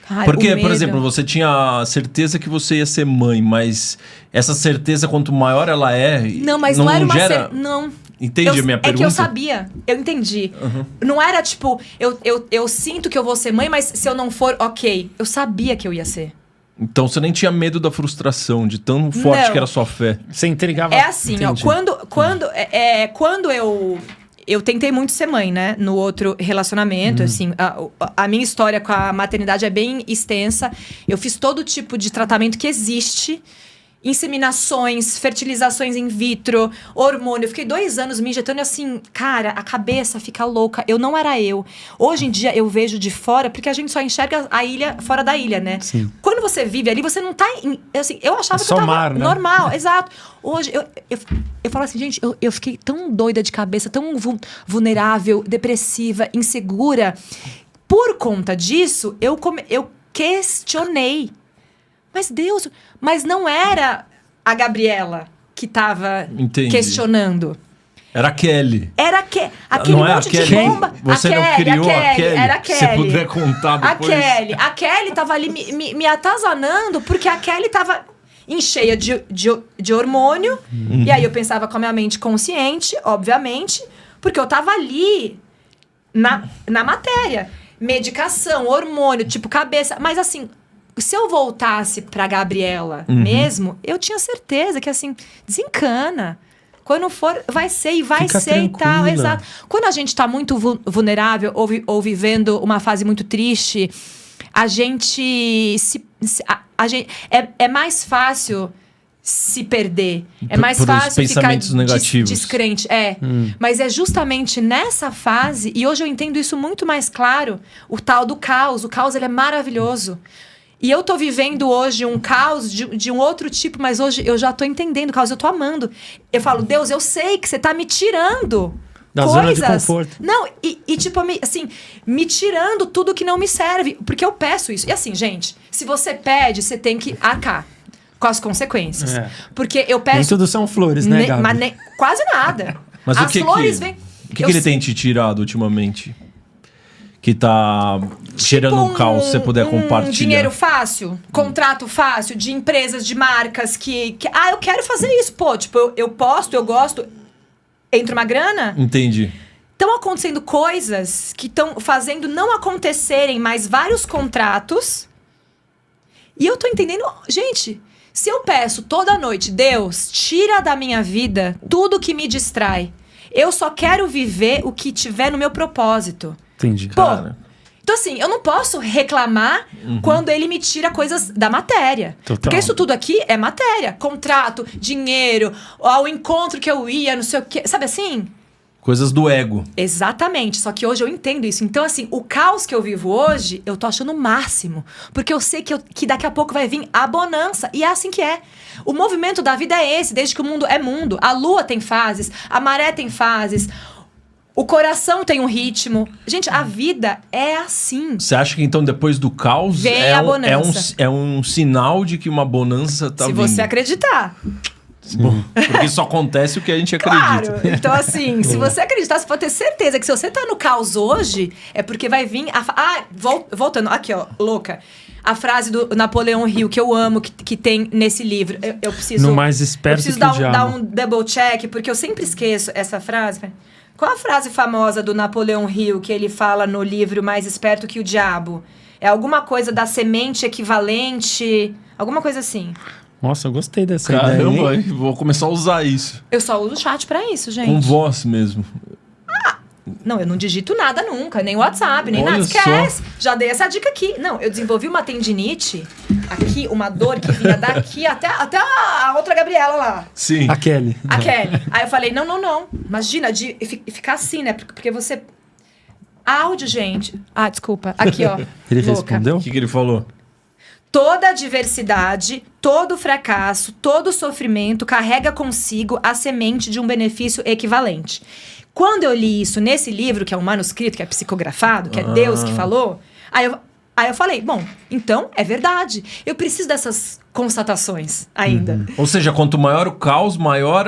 Cara, porque, por exemplo, você tinha certeza que você ia ser mãe, mas essa certeza, quanto maior ela é... Não, mas não era uma... Não. Entende a minha pergunta? É que eu sabia, eu entendi. Não era tipo, eu sinto que eu vou ser mãe, mas se eu não for, ok. Eu sabia que eu ia ser. Então você nem tinha medo da frustração, de tão forte que era a sua fé. Você entregava... É assim, entendi. Ó, quando eu tentei muito ser mãe, né? No outro relacionamento, assim, a minha história com a maternidade é bem extensa. Eu fiz todo tipo de tratamento que existe. Inseminações, fertilizações in vitro, hormônio. Eu fiquei 2 anos me injetando e assim, cara, a cabeça fica louca. Eu não era eu. Hoje em dia eu vejo de fora, porque a gente só enxerga a ilha fora da ilha, né? Sim. Quando você vive ali, você não tá... assim, eu achava que eu tava mar, né? normal, exato. Hoje, eu falo assim, gente, eu fiquei tão doida de cabeça, tão vulnerável, depressiva, insegura. Por conta disso, eu questionei. Mas Deus... Mas não era a Gabriela que tava questionando. Era a Kelly. Era aquele não monte de bomba. Você não criou a Kelly? Era a Kelly. Se puder contar depois. A Kelly tava ali me atazanando porque a Kelly tava cheia de hormônio. E aí eu pensava com a minha mente consciente, obviamente, porque eu tava ali na matéria. Medicação, hormônio, tipo cabeça. Mas assim... Se eu voltasse pra Gabriela mesmo, eu tinha certeza que, assim, desencana. Quando for, vai ser e vai Fica ser e tal. tranquila. Exato. Quando a gente tá muito vulnerável ou vivendo uma fase muito triste, a gente é mais fácil se perder. É mais Por os fácil pensamentos ficar negativos. descrente. Mas é justamente nessa fase, e hoje eu entendo isso muito mais claro, o tal do caos. O caos, ele é maravilhoso. E eu tô vivendo hoje um caos de um outro tipo, mas hoje eu já tô entendendo o caos, eu tô amando. Eu falo, Deus, eu sei que você tá me tirando Da coisas. zona de conforto. Não, e tipo, me tirando tudo que não me serve. Porque eu peço isso. E assim, gente, se você pede, você tem que arcar com as consequências. Porque eu peço... Nem tudo são flores, né, Gabi? Mas quase nada. Mas as flores vêm... O que ele tem te tirado ultimamente? Que tá gerando um caos, se você puder compartilhar. Dinheiro fácil, contrato fácil, de empresas, de marcas que... eu quero fazer isso. Pô, tipo, eu posto, eu gosto... Entra uma grana? Entendi. Estão acontecendo coisas que estão fazendo não acontecerem mais vários contratos. E eu tô entendendo... Gente, se eu peço toda noite, Deus, tira da minha vida tudo que me distrai. Eu só quero viver o que tiver no meu propósito. Entendi. Pô, Cara. então assim, eu não posso reclamar quando ele me tira coisas da matéria. Total. Porque isso tudo aqui é matéria. Contrato, dinheiro, ao encontro que eu ia, não sei o quê. Sabe assim? Coisas do ego. Exatamente. Só que hoje eu entendo isso. Então assim, o caos que eu vivo hoje, eu tô achando o máximo. Porque eu sei que daqui a pouco vai vir a bonança. E é assim que é. O movimento da vida é esse, desde que o mundo é mundo. A lua tem fases, a maré tem fases... O coração tem um ritmo. Gente, a vida é assim. Você acha que então depois do caos Vem a bonança. é um sinal de que uma bonança tá Se vindo? você acreditar. Porque isso acontece o que a gente acredita. Claro. Então, assim, se você acreditar, você pode ter certeza que se você tá no caos hoje, é porque vai vir... voltando. Aqui, ó, louca. A frase do Napoleão Hill, que eu amo, que tem nesse livro. Eu preciso... No mais esperto eu preciso que o dar diabo. um double check, porque eu sempre esqueço essa frase. Qual a frase famosa do Napoleão Hill que ele fala no livro Mais Esperto que o Diabo? É alguma coisa da semente equivalente... Alguma coisa assim. Nossa, eu gostei dessa ideia. Caramba, hein? vou começar a usar isso. Eu só uso o chat pra isso, gente. Com voz mesmo. Não, eu não digito nada nunca, nem WhatsApp, nem Olha nada. Esquece. só. Já dei essa dica aqui. Não, eu desenvolvi uma tendinite aqui, uma dor que vinha daqui até a outra Gabriela lá. Sim. A Kelly. A Kelly. Aí eu falei, não. Imagina, de ficar assim, né? Porque você... Áudio, gente. Desculpa. Aqui, ó. Ele Louca. respondeu? O que ele falou? Toda adversidade, todo fracasso, todo sofrimento carrega consigo a semente de um benefício equivalente. Quando eu li isso nesse livro, que é um manuscrito, que é psicografado, que é Deus que falou, aí eu falei, bom, então é verdade. Eu preciso dessas constatações ainda. Ou seja, quanto maior o caos, maior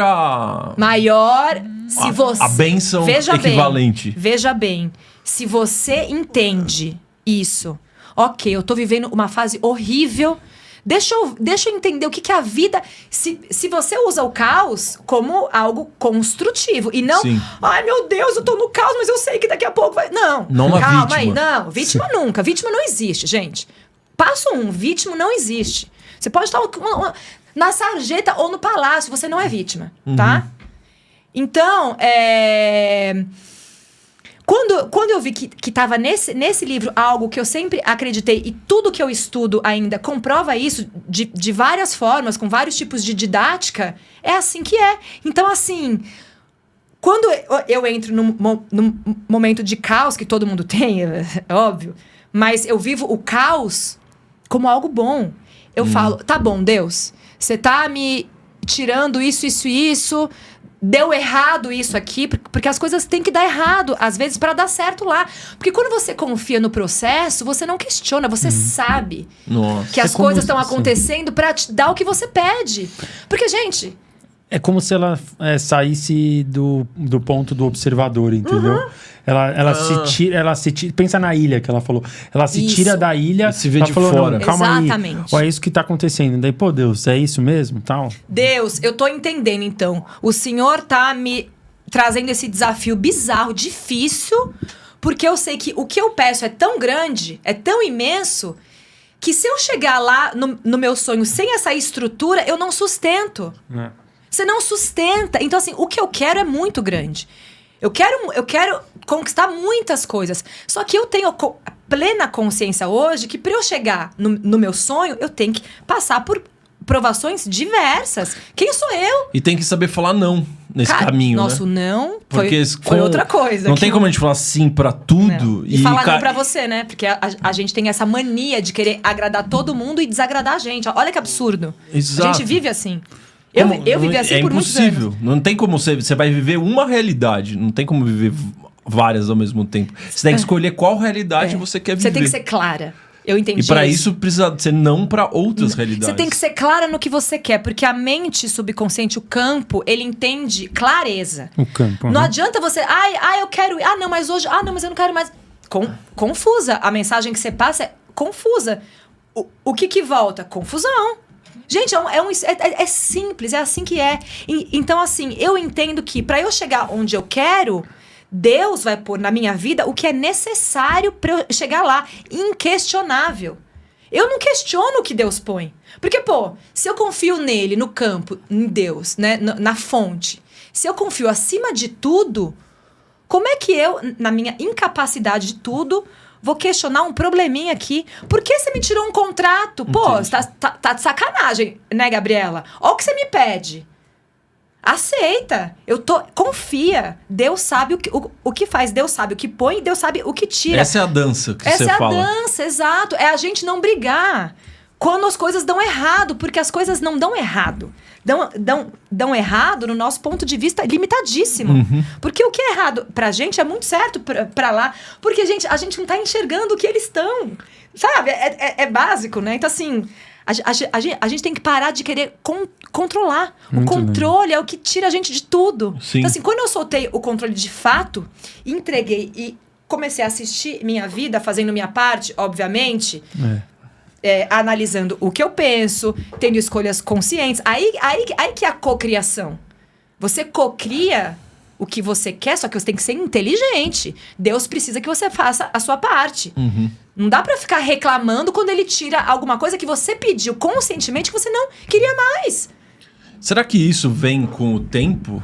Maior, se você... a bênção equivalente. Veja bem, se você entende isso, ok, eu tô vivendo uma fase horrível, deixa eu entender o que é a vida. Se você usa o caos como algo construtivo e não, Sim. ai meu Deus, eu tô no caos, mas eu sei que daqui a pouco vai... Não, Não a calma vítima. aí, não, vítima nunca, vítima não existe, gente. Passo 1, vítima não existe. Você pode estar na sarjeta ou no palácio, você não é vítima, tá? Então, Quando eu vi que tava nesse livro algo que eu sempre acreditei, e tudo que eu estudo ainda comprova isso de várias formas, com vários tipos de didática, é assim que é. Então, assim, quando eu entro num momento de caos, que todo mundo tem, é óbvio, mas eu vivo o caos como algo bom. Eu falo, tá bom, Deus, você tá me tirando isso, deu errado isso aqui, porque as coisas têm que dar errado, às vezes, para dar certo lá. Porque quando você confia no processo, você não questiona, você sabe Nossa. que as como coisas estão assim? acontecendo para te dar o que você pede. Porque, gente... É como se ela saísse do ponto do observador, entendeu? Ela se tira. Pensa na ilha que ela falou. Ela se Isso. tira da ilha. E se vê ela de falou, fora. Não, calma Exatamente. aí. Ó, é isso que tá acontecendo. Daí, pô, Deus, é isso mesmo? Tal. Deus, eu tô entendendo, então. O Senhor tá me trazendo esse desafio bizarro, difícil, porque eu sei que o que eu peço é tão grande, é tão imenso, que se eu chegar lá no meu sonho sem essa estrutura, eu não sustento. Você não sustenta. Então, assim, o que eu quero é muito grande. Eu quero conquistar muitas coisas. Só que eu tenho plena consciência hoje que para eu chegar no meu sonho, eu tenho que passar por provações diversas. Quem sou eu? E tem que saber falar não nesse caminho, nosso né? não Porque foi outra coisa. Não tem como a gente falar sim pra tudo. E falar não pra você, né? Porque a gente tem essa mania de querer agradar todo mundo e desagradar a gente. Olha que absurdo. Exato. A gente vive assim. Eu vivi assim por muitos anos. É impossível. Não tem como você vai viver uma realidade. Não tem como viver várias ao mesmo tempo. Você tem que escolher qual realidade você quer viver. Você tem que ser clara. Eu entendi isso. E pra isso precisa ser não pra outras realidades. Você tem que ser clara no que você quer, porque a mente subconsciente, o campo, ele entende clareza. O campo. Não adianta você, eu quero ir. Não, mas hoje, não, mas eu não quero mais. Confusa. A mensagem que você passa é confusa. O que volta? Confusão. Gente, é simples, é assim que é. Então, assim, eu entendo que pra eu chegar onde eu quero, Deus vai pôr na minha vida o que é necessário pra eu chegar lá. Inquestionável. Eu não questiono o que Deus põe. Porque, se eu confio nele, no campo, em Deus, né, na fonte, se eu confio acima de tudo, como é que eu, na minha incapacidade de tudo, vou questionar um probleminha aqui? Por que você me tirou um contrato? Tá de sacanagem, né, Gabriela? Olha o que você me pede. Aceita. Confia. Deus sabe o que faz. Deus sabe o que põe. Deus sabe o que tira. Essa é a dança que você fala. Essa é a dança, exato. É a gente não brigar quando as coisas dão errado. Porque as coisas não dão errado. Dão errado no nosso ponto de vista limitadíssimo. Uhum. Porque o que é errado pra gente é muito certo pra lá. Porque a gente não tá enxergando o que eles estão. Sabe? É básico, né? Então, assim... A gente tem que parar de querer controlar. Muito o controle é o que tira a gente de tudo. Sim. Então, assim, quando eu soltei o controle de fato, entreguei e comecei a assistir minha vida, fazendo minha parte, obviamente, analisando o que eu penso, tendo escolhas conscientes, aí que é a cocriação. Você cocria o que você quer, só que você tem que ser inteligente. Deus precisa que você faça a sua parte. Uhum. Não dá pra ficar reclamando quando ele tira alguma coisa que você pediu conscientemente que você não queria mais. Será que isso vem com o tempo?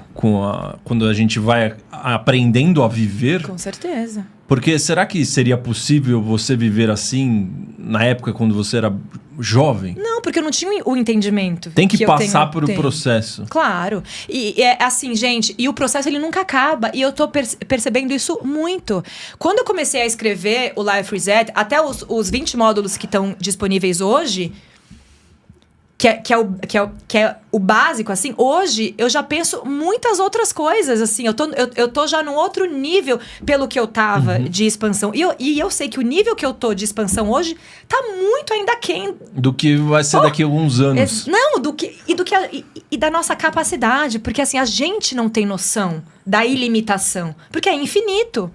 Quando a gente vai aprendendo a viver? Com certeza. Porque será que seria possível você viver assim na época quando você era jovem? Não, porque eu não tinha o entendimento. Tem que passar por o processo. Claro. E é assim, gente, e o processo ele nunca acaba. E eu tô percebendo isso muito. Quando eu comecei a escrever o Life Reset, até os 20 módulos que estão disponíveis hoje, que é o básico, assim, hoje eu já penso muitas outras coisas, assim, eu tô já num outro nível pelo que eu tava de expansão. E eu sei que o nível que eu tô de expansão hoje tá muito ainda aquém do que vai ser daqui a alguns anos. E da nossa capacidade, porque assim, a gente não tem noção da ilimitação, porque é infinito.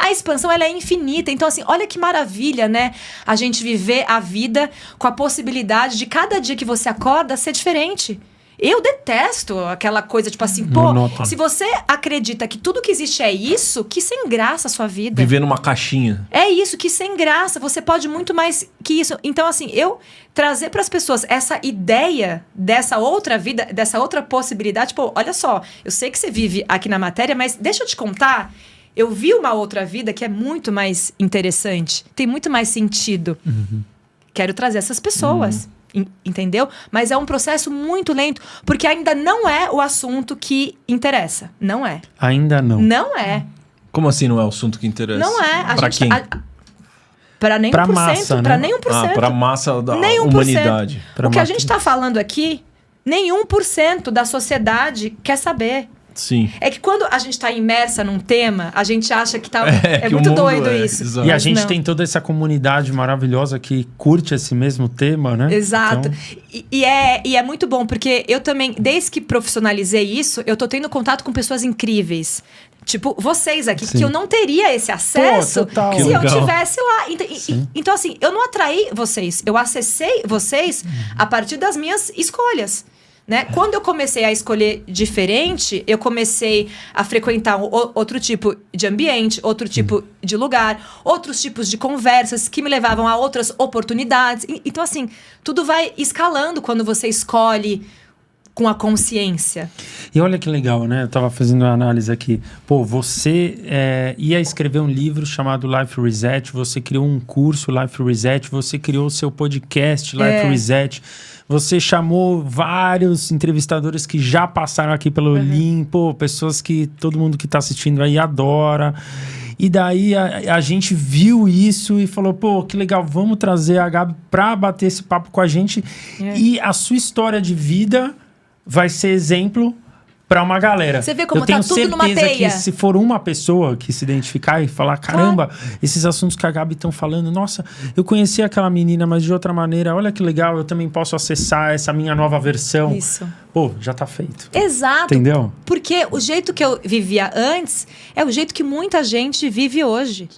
A expansão, ela é infinita. Então, assim, olha que maravilha, né? A gente viver a vida com a possibilidade de cada dia que você acorda ser diferente. Eu detesto aquela coisa, tipo assim, se você acredita que tudo que existe é isso, que sem graça a sua vida. Viver numa caixinha. É isso, que sem graça, você pode muito mais que isso. Então, assim, eu trazer para as pessoas essa ideia dessa outra vida, dessa outra possibilidade, olha só, eu sei que você vive aqui na matéria, mas deixa eu te contar... Eu vi uma outra vida que é muito mais interessante. Tem muito mais sentido. Uhum. Quero trazer essas pessoas. Entendeu? Mas é um processo muito lento. Porque ainda não é o assunto que interessa. Não é. Ainda não. Não é. Como assim não é o assunto que interessa? Não é. Pra quem? Para nem 1%. Pra massa, né? Para nem 1%. Pra massa da nem 1%. humanidade. O que a gente está falando aqui, nem 1% da sociedade quer saber. Sim. É que quando a gente está imersa num tema, a gente acha que tá... É muito doido isso. Exato. E a gente tem toda essa comunidade maravilhosa que curte esse mesmo tema, né? Exato. Então... E é muito bom, porque eu também, desde que profissionalizei isso, eu tô tendo contato com pessoas incríveis. Tipo, vocês aqui, que eu não teria esse acesso se eu tivesse lá. Então, assim, eu não atraí vocês. Eu acessei vocês a partir das minhas escolhas. Né? Quando eu comecei a escolher diferente, eu comecei a frequentar outro tipo de ambiente, outro tipo de lugar, outros tipos de conversas que me levavam a outras oportunidades. Então, assim, tudo vai escalando quando você escolhe com a consciência. E olha que legal, né? Eu tava fazendo uma análise aqui. Pô, você ia escrever um livro chamado Life Reset, você criou um curso Life Reset, você criou o seu podcast Life Reset, você chamou vários entrevistadores que já passaram aqui pelo Lean, pô, pessoas que todo mundo que tá assistindo aí adora. E daí a gente viu isso e falou, pô, que legal, vamos trazer a Gabi pra bater esse papo com a gente. E a sua história de vida vai ser exemplo para uma galera. Você vê como eu tenho tá tudo numa certeza teia. que se for uma pessoa que se identificar e falar, caramba, esses assuntos que a Gabi estão falando, nossa, eu conheci aquela menina, mas de outra maneira, olha que legal, eu também posso acessar essa minha nova versão. Isso. Pô, já tá feito. Exato. Entendeu? Porque o jeito que eu vivia antes é o jeito que muita gente vive hoje.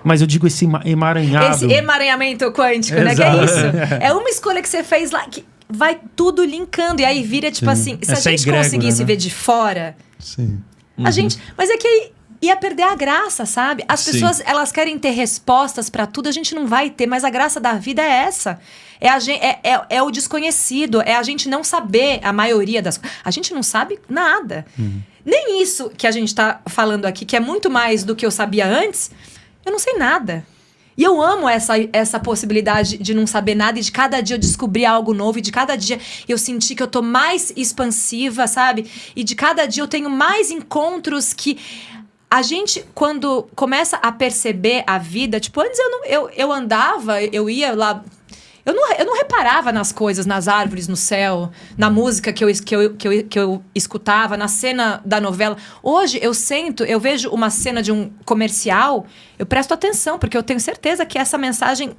Mas eu digo esse emaranhado. Esse emaranhamento quântico, né? Que é isso. É uma escolha que você fez lá que vai tudo linkando. E aí vira, tipo assim, se Essa a gente egrégora, conseguisse né? ver de fora, Sim. a gente... Mas é que aí ia perder a graça, sabe? As Sim. pessoas, elas querem ter respostas pra tudo, a gente não vai ter. Mas a graça da vida é essa. É o desconhecido, é a gente não saber a maioria das coisas. A gente não sabe nada. Nem isso que a gente tá falando aqui, que é muito mais do que eu sabia antes, eu não sei nada. E eu amo essa possibilidade de não saber nada e de cada dia eu descobrir algo novo e de cada dia eu sentir que eu tô mais expansiva, sabe? E de cada dia eu tenho mais encontros que... A gente, quando começa a perceber a vida... Tipo, antes eu andava, eu ia lá... Eu não reparava nas coisas, nas árvores, no céu, na música que eu escutava, na cena da novela. Hoje eu sento, eu vejo uma cena de um comercial, eu presto atenção, porque eu tenho certeza que essa mensagem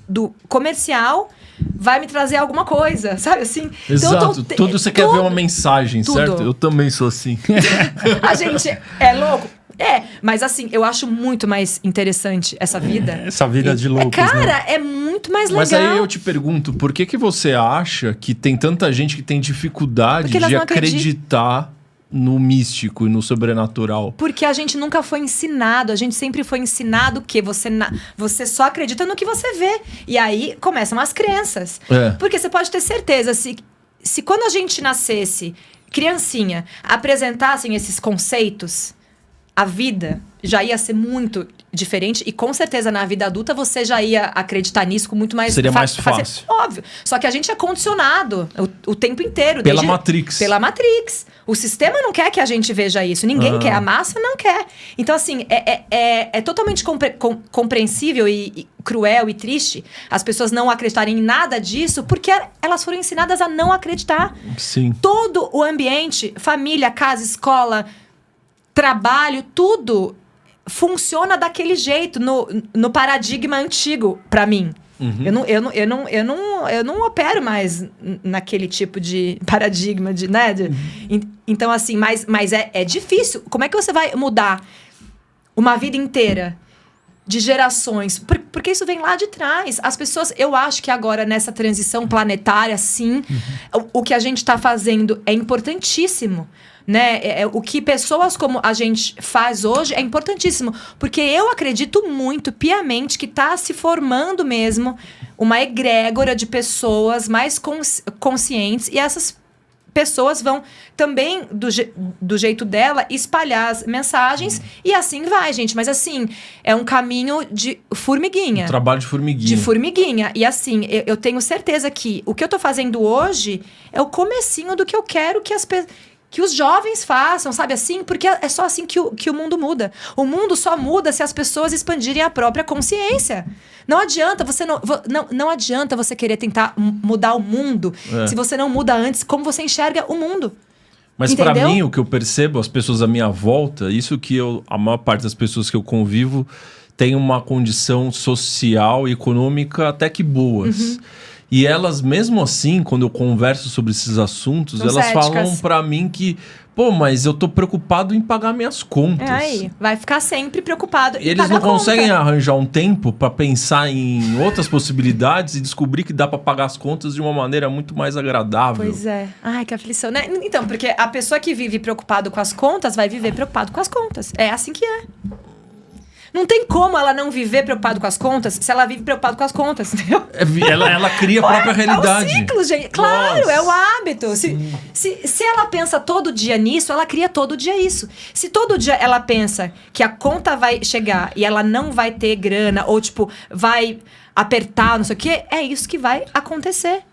do comercial vai me trazer alguma coisa, sabe assim? Exato, Então, tudo você quer ver uma mensagem, certo? Eu também sou assim. A gente é louco. Mas assim, eu acho muito mais interessante essa vida. Essa vida de loucos, cara, né? é muito mais legal. Mas aí eu te pergunto, por que você acha que tem tanta gente que tem dificuldade Porque elas de não acreditam. acreditar no místico e no sobrenatural? Porque a gente nunca foi ensinado, a gente sempre foi ensinado que você só acredita no que você vê. E aí começam as crenças. Porque você pode ter certeza, se quando a gente nascesse, criancinha, apresentassem esses conceitos, a vida já ia ser muito diferente e com certeza na vida adulta você já ia acreditar nisso com muito mais... Seria mais fácil. Óbvio. Só que a gente é condicionado o tempo inteiro. Pela Matrix. Pela Matrix. O sistema não quer que a gente veja isso. Ninguém quer. A massa não quer. Então, assim, é totalmente compreensível e cruel e triste as pessoas não acreditarem em nada disso porque elas foram ensinadas a não acreditar. Sim. Todo o ambiente, família, casa, escola... trabalho, tudo funciona daquele jeito, no paradigma antigo, pra mim. Eu não opero mais naquele tipo de paradigma, né? Então, assim, mas é difícil. Como é que você vai mudar uma vida inteira de gerações? Porque isso vem lá de trás. As pessoas, eu acho que agora, nessa transição planetária, sim, o que a gente tá fazendo é importantíssimo. Né? O que pessoas como a gente faz hoje é importantíssimo. Porque eu acredito muito, piamente, que está se formando mesmo uma egrégora de pessoas mais conscientes. E essas pessoas vão também, do jeito dela, espalhar as mensagens. E assim vai, gente. Mas assim, é um caminho de formiguinha. Um trabalho de formiguinha. De formiguinha. E assim, eu tenho certeza que o que eu tô fazendo hoje é o comecinho do que eu quero que os jovens façam, sabe assim? Porque é só assim que o mundo muda. O mundo só muda se as pessoas expandirem a própria consciência. Não adianta não adianta você querer tentar mudar o mundo se você não muda antes como você enxerga o mundo. Mas entendeu? pra mim, o que eu percebo, as pessoas à minha volta, isso que a maior parte das pessoas que eu convivo tem uma condição social e econômica até que boas. E elas, mesmo assim, quando eu converso sobre esses assuntos, São elas céticas. falam pra mim que, pô, mas eu tô preocupado em pagar minhas contas. Aí, vai ficar sempre preocupado. E eles não conseguem arranjar um tempo pra pensar em outras possibilidades e descobrir que dá pra pagar as contas de uma maneira muito mais agradável. Pois é. Ai, que aflição, né? Então, porque a pessoa que vive preocupado com as contas vai viver preocupado com as contas. É assim que é. Não tem como ela não viver preocupada com as contas se ela vive preocupada com as contas, entendeu? Ela cria a própria realidade. É um ciclo, gente. Claro, Nossa. é o hábito. Se ela pensa todo dia nisso, ela cria todo dia isso. Se todo dia ela pensa que a conta vai chegar e ela não vai ter grana, ou tipo, vai apertar, não sei o quê, é isso que vai acontecer.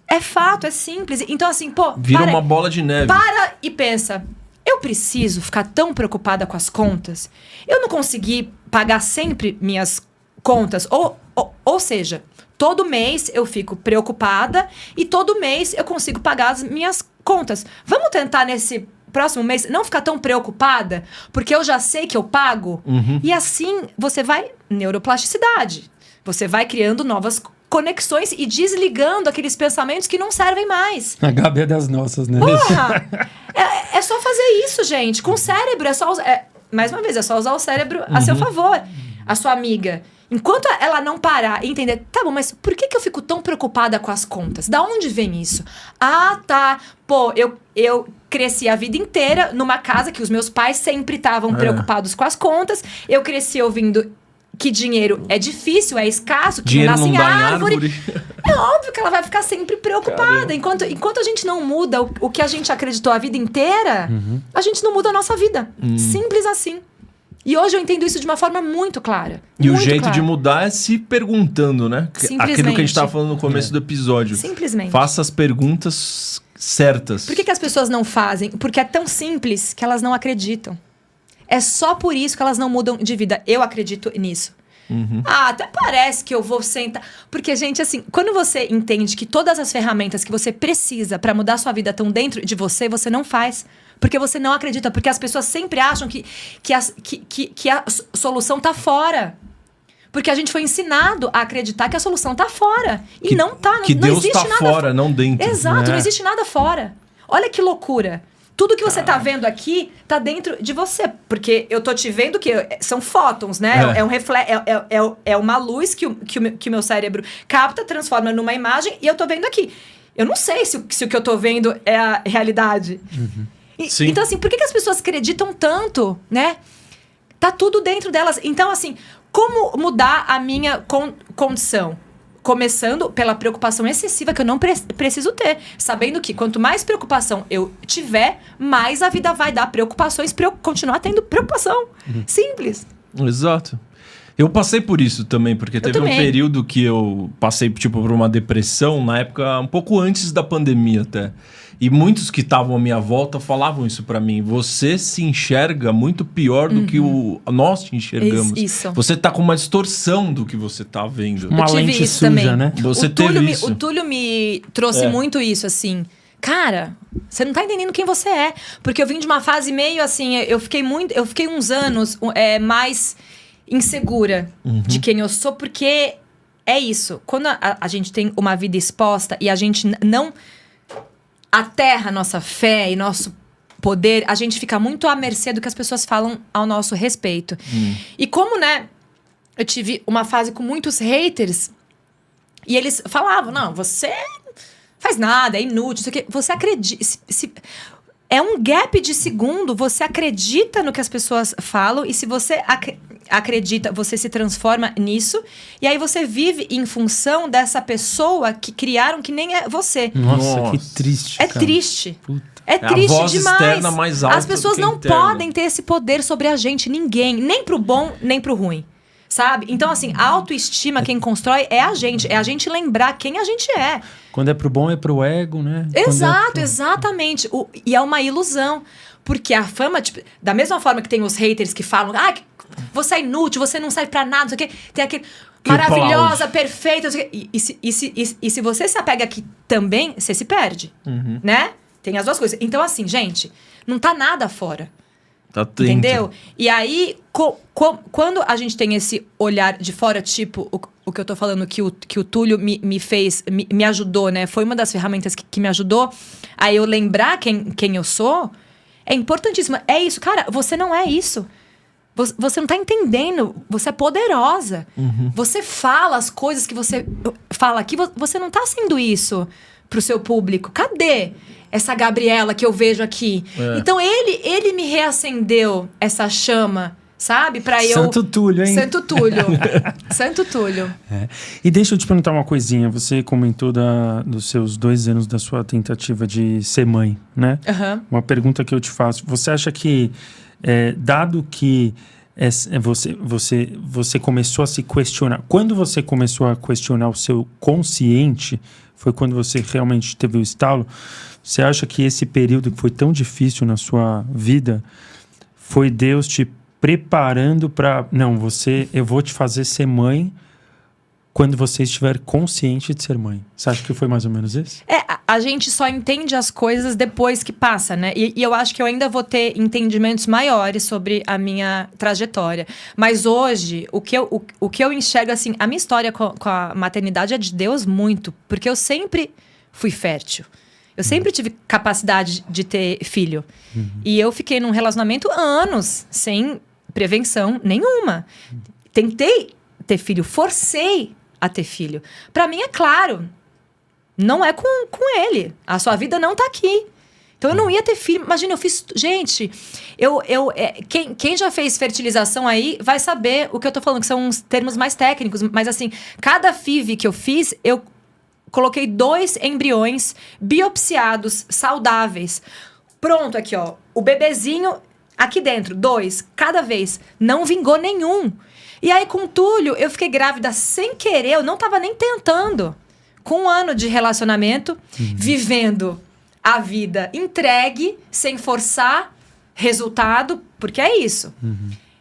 É fato, é simples. Então assim, Vira uma bola de neve. Para e pensa. Eu preciso ficar tão preocupada com as contas? Eu não consegui pagar sempre minhas contas. Ou seja, todo mês eu fico preocupada e todo mês eu consigo pagar as minhas contas. Vamos tentar nesse próximo mês não ficar tão preocupada? Porque eu já sei que eu pago. E assim você vai... Neuroplasticidade. Você vai criando novas conexões e desligando aqueles pensamentos que não servem mais. A Gabi é das nossas, né? Porra! É só fazer isso, gente. Com o cérebro, é só mais uma vez, é só usar o cérebro a seu favor. A sua amiga. Enquanto ela não parar e entender, tá bom, mas por que eu fico tão preocupada com as contas? Da onde vem isso? Ah, tá. Pô, eu cresci a vida inteira numa casa que os meus pais sempre estavam preocupados com as contas. Eu cresci ouvindo que dinheiro é difícil, é escasso, que Dinheiro não nasce não em dá em árvore. árvore. É óbvio que ela vai ficar sempre preocupada. Enquanto a gente não muda o que a gente acreditou a vida inteira, a gente não muda a nossa vida. Simples assim. E hoje eu entendo isso de uma forma muito clara. E muito o jeito clara. de mudar é se perguntando, né? Simplesmente. Aquilo que a gente estava falando no começo do episódio. Simplesmente. Faça as perguntas certas. Por que as pessoas não fazem? Porque é tão simples que elas não acreditam. É só por isso que elas não mudam de vida. Eu acredito nisso. Ah, até parece que eu vou sentar. Porque, gente, assim, quando você entende que todas as ferramentas que você precisa pra mudar sua vida estão dentro de você, você não faz. Porque você não acredita. Porque as pessoas sempre acham que a solução tá fora. Porque a gente foi ensinado a acreditar que a solução tá fora. E não tá. Que não Deus existe tá nada fora, não dentro. Exato, É. não existe nada fora. Olha que loucura. Tudo que você tá vendo aqui tá dentro de você. Porque eu tô te vendo que são fótons, né? É. É um é uma luz que o meu cérebro capta, transforma numa imagem e eu tô vendo aqui. Eu não sei se o que eu tô vendo é a realidade. Sim. Então, assim, por que as pessoas acreditam tanto, né? Tá tudo dentro delas. Então, assim, como mudar a minha condição? Começando pela preocupação excessiva que eu não preciso ter. Sabendo que quanto mais preocupação eu tiver, mais a vida vai dar preocupações pra eu continuar tendo preocupação. Simples. Exato. Eu passei por isso também, porque teve também. um período que eu passei, tipo, por uma depressão, na época, um pouco antes da pandemia até. E muitos que estavam à minha volta falavam isso pra mim. Você se enxerga muito pior do que nós te enxergamos. Isso. Você tá com uma distorção do que você tá vendo. Uma Eu tive lente isso suja, também. né? Você o Túlio teve me, isso. O Túlio me trouxe muito isso, assim. Cara, você não tá entendendo quem você é. Porque eu vim de uma fase meio assim... Eu fiquei uns anos mais insegura de quem eu sou. Porque é isso. Quando a gente tem uma vida exposta e a gente não aterra nossa fé e nosso poder, a gente fica muito à mercê do que as pessoas falam ao nosso respeito. E como, né, eu tive uma fase com muitos haters e eles falavam, não, você faz nada, é inútil, isso aqui. Você acredita... É um gap de segundo, você acredita no que as pessoas falam e se você acredita, você se transforma nisso e aí você vive em função dessa pessoa que criaram que nem é você. Nossa, que triste. É cara. triste. Puta. É a triste voz demais. externa mais alta As pessoas do que a não interna. podem ter esse poder sobre a gente, ninguém, nem pro bom, nem pro ruim. Sabe? Então, assim, a autoestima, quem constrói é a gente lembrar quem a gente é. Quando é pro bom, é pro ego, né? Quando Exato, é exatamente. E é uma ilusão. Porque a fama, tipo, da mesma forma que tem os haters que falam, você é inútil, você não serve pra nada, não sei o quê. Tem aquele Que maravilhosa, aplaude. perfeita, não sei o quê. E se você se apega aqui também, você se perde. Né? Tem as duas coisas. Então, assim, gente, não tá nada fora. Tá dentro. Entendeu? E aí, quando a gente tem esse olhar de fora, tipo, o que eu tô falando que o Túlio me fez, me ajudou, né? Foi uma das ferramentas que me ajudou a eu lembrar quem eu sou. É importantíssimo. É isso. Cara, você não é isso. Você não tá entendendo. Você é poderosa. Você fala as coisas que você fala aqui. Você não tá sendo isso pro seu público. Cadê essa Gabriela que eu vejo aqui? Então, ele me reacendeu essa chama sabe? Pra eu... Santo Túlio, hein? Santo Túlio. Santo Túlio. E deixa eu te perguntar uma coisinha. Você comentou dos seus 2 anos da sua tentativa de ser mãe, né? Aham. Uma pergunta que eu te faço. Você acha que, dado que você começou a se questionar... Quando você começou a questionar o seu consciente, foi quando você realmente teve o estalo? Você acha que esse período que foi tão difícil na sua vida foi Deus te preparando para... Não, eu vou te fazer ser mãe quando você estiver consciente de ser mãe. Você acha que foi mais ou menos isso? A gente só entende as coisas depois que passa, né? E eu acho que eu ainda vou ter entendimentos maiores sobre a minha trajetória. Mas hoje, o que eu enxergo, assim, a minha história com a maternidade é de Deus muito. Porque eu sempre fui fértil. Eu sempre tive capacidade de ter filho. E eu fiquei num relacionamento anos, sem prevenção nenhuma. Tentei ter filho, forcei a ter filho. Pra mim, é claro, não é com ele. A sua vida não tá aqui. Então, eu não ia ter filho. Imagina, eu fiz... Gente, quem já fez fertilização aí vai saber o que eu tô falando, que são uns termos mais técnicos. Mas, assim, cada FIV que eu fiz, eu coloquei 2 embriões biopsiados, saudáveis. Pronto, aqui, ó. O bebezinho aqui dentro, 2, cada vez. Não vingou nenhum. E aí, com o Túlio, eu fiquei grávida sem querer. Eu não tava nem tentando. Com 1 ano de relacionamento, vivendo a vida entregue, sem forçar resultado. Porque é isso.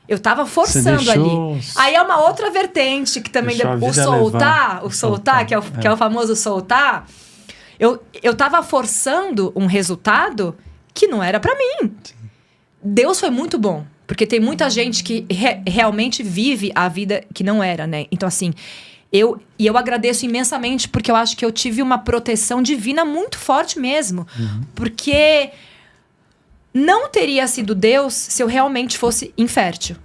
Eu tava forçando ali. Aí é uma outra vertente que também... O soltar, que é o famoso soltar. Eu tava forçando um resultado que não era pra mim. Sim. Deus foi muito bom. Porque tem muita gente que realmente vive a vida que não era, né? Então, assim, eu agradeço imensamente porque eu acho que eu tive uma proteção divina muito forte mesmo. Porque não teria sido Deus se eu realmente fosse infértil.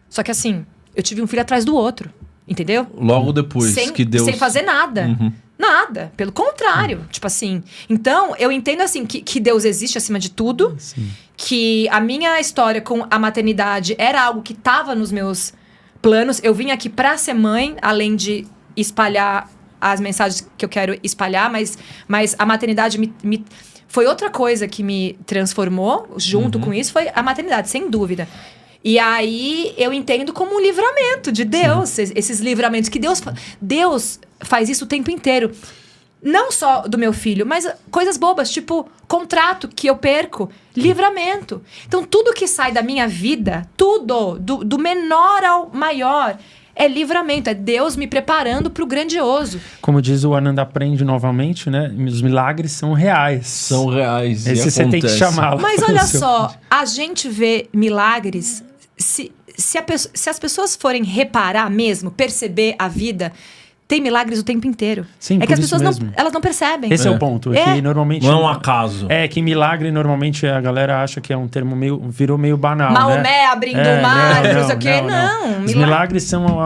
Só que, assim, eu tive um filho atrás do outro, entendeu? Logo depois que Deus... Sem fazer nada. Nada. Pelo contrário. Tipo assim... Então, eu entendo, assim, que Deus existe acima de tudo. Sim. Que a minha história com a maternidade era algo que estava nos meus planos. Eu vim aqui pra ser mãe, além de espalhar as mensagens que eu quero espalhar. Mas a maternidade foi outra coisa que me transformou. Junto com isso, foi a maternidade, sem dúvida. E aí, eu entendo como um livramento de Deus. Esses livramentos que Deus faz isso o tempo inteiro. Não só do meu filho, mas coisas bobas, tipo contrato que eu perco, livramento. Então, tudo que sai da minha vida, tudo, do menor ao maior, é livramento. É Deus me preparando para o grandioso. Como diz o Ananda Aprende novamente, né? Os milagres são reais. São reais. Esse você tem que chamá-lo. Mas olha só, a gente vê milagres... Se as pessoas forem reparar mesmo, perceber a vida... Tem milagres o tempo inteiro. Sim, é que as pessoas elas não percebem. Esse é o ponto. É que normalmente... Não é um acaso. É que milagre, normalmente, a galera acha que é um termo virou meio banal, Maomé, né? abrindo o mar, não sei o quê. Não. Os milagres são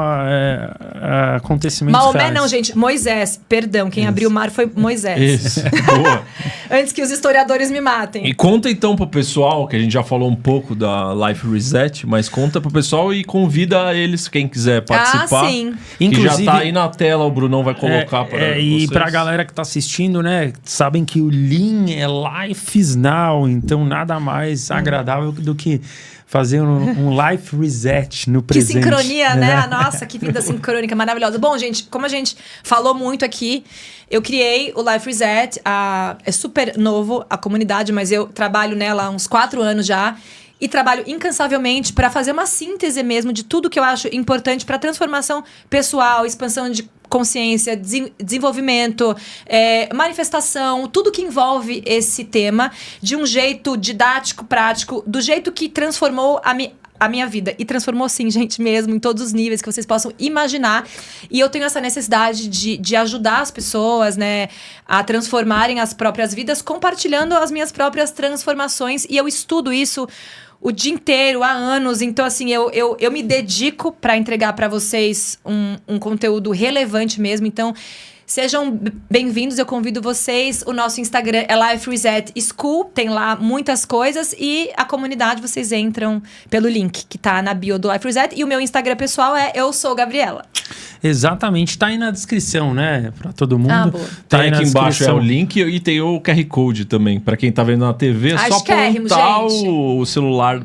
acontecimentos Maomé reais. não, gente. Moisés. Perdão, quem abriu o mar foi Moisés. Isso. Boa. Antes que os historiadores me matem. E conta então pro pessoal, que a gente já falou um pouco da Life Reset, mas conta pro pessoal e convida eles, quem quiser participar. Ah, sim. Que Inclusive, já tá aí na tela. O Brunão vai colocar para vocês. E pra galera que tá assistindo, né? Sabem que o Lean é Life is Now. Então, nada mais agradável do que fazer um life reset no presente. Que sincronia, né? Nossa, que vida sincrônica maravilhosa. Bom, gente, como a gente falou muito aqui, eu criei o Life Reset. É super novo a comunidade, mas eu trabalho nela há uns 4 anos já. E trabalho incansavelmente para fazer uma síntese mesmo de tudo que eu acho importante para transformação pessoal, expansão de consciência, desenvolvimento, manifestação, tudo que envolve esse tema de um jeito didático, prático, do jeito que transformou a minha vida. E transformou, sim, gente, mesmo, em todos os níveis que vocês possam imaginar. E eu tenho essa necessidade de ajudar as pessoas, né, a transformarem as próprias vidas, compartilhando as minhas próprias transformações. E eu estudo isso o dia inteiro, há anos. Então, assim, eu me dedico para entregar para vocês um conteúdo relevante mesmo. Então, Sejam bem-vindos, eu convido vocês. O nosso Instagram é Life Reset School, tem lá muitas coisas. E a comunidade, vocês entram pelo link que tá na bio do Life Reset. E o meu Instagram pessoal é Eu Sou Gabriela. Exatamente, tá aí na descrição, né? Pra todo mundo. Boa. Tá aí aí na aqui embaixo descrição. é o link e tem o QR Code também. Pra quem tá vendo na TV, é só Chiquérrimo, apontar gente. o celular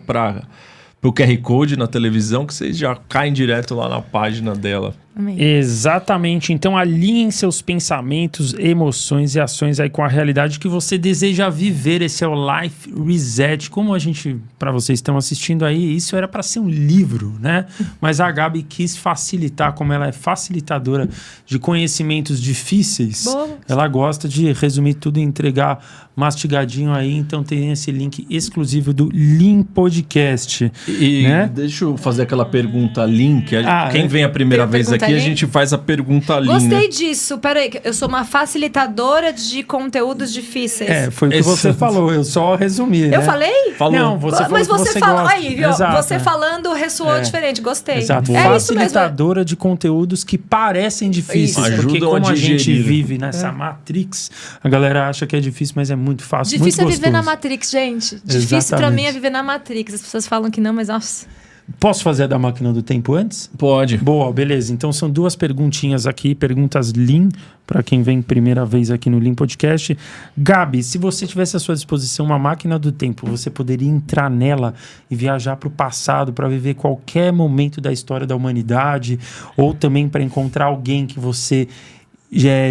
pro QR Code na televisão que vocês já caem direto lá na página dela. Amém. Exatamente. Então alinhem seus pensamentos, emoções e ações aí com a realidade que você deseja viver. Esse é o Life Reset. Como a gente, para vocês estão assistindo aí, isso era para ser um livro, né? Mas a Gabi quis facilitar, como ela é facilitadora de conhecimentos difíceis. Boa. Ela gosta de resumir tudo e entregar mastigadinho aí. Então tem esse link exclusivo do Lean Podcast. E né? deixa eu fazer aquela pergunta link. Quem vem a primeira Tem a vez pergunta aqui, a link? gente faz a pergunta link. Gostei disso. Peraí, eu sou uma facilitadora de conteúdos difíceis. Foi o que você falou, eu só resumi. Eu né? falei? Falou. Não, você falou Mas que você você falou. gosta. Aí, viu? Exato, Você falando ressoou diferente. Gostei. Exato. É isso mesmo. Facilitadora de conteúdos que parecem difíceis. Isso. Porque Ajudam a como a gente digerir. vive nessa Matrix, a galera acha que é difícil, mas é muito fácil, Difícil é muito viver na gostoso. Matrix, gente. Difícil pra Exatamente. mim é viver na Matrix. As pessoas falam que não, mas nossa. Posso fazer a da máquina do tempo antes? Pode. Boa, beleza. Então são duas perguntinhas aqui, perguntas Lean, para quem vem primeira vez aqui no Lean Podcast. Gabi, se você tivesse à sua disposição uma máquina do tempo, você poderia entrar nela e viajar para o passado para viver qualquer momento da história da humanidade, ou também para encontrar alguém que você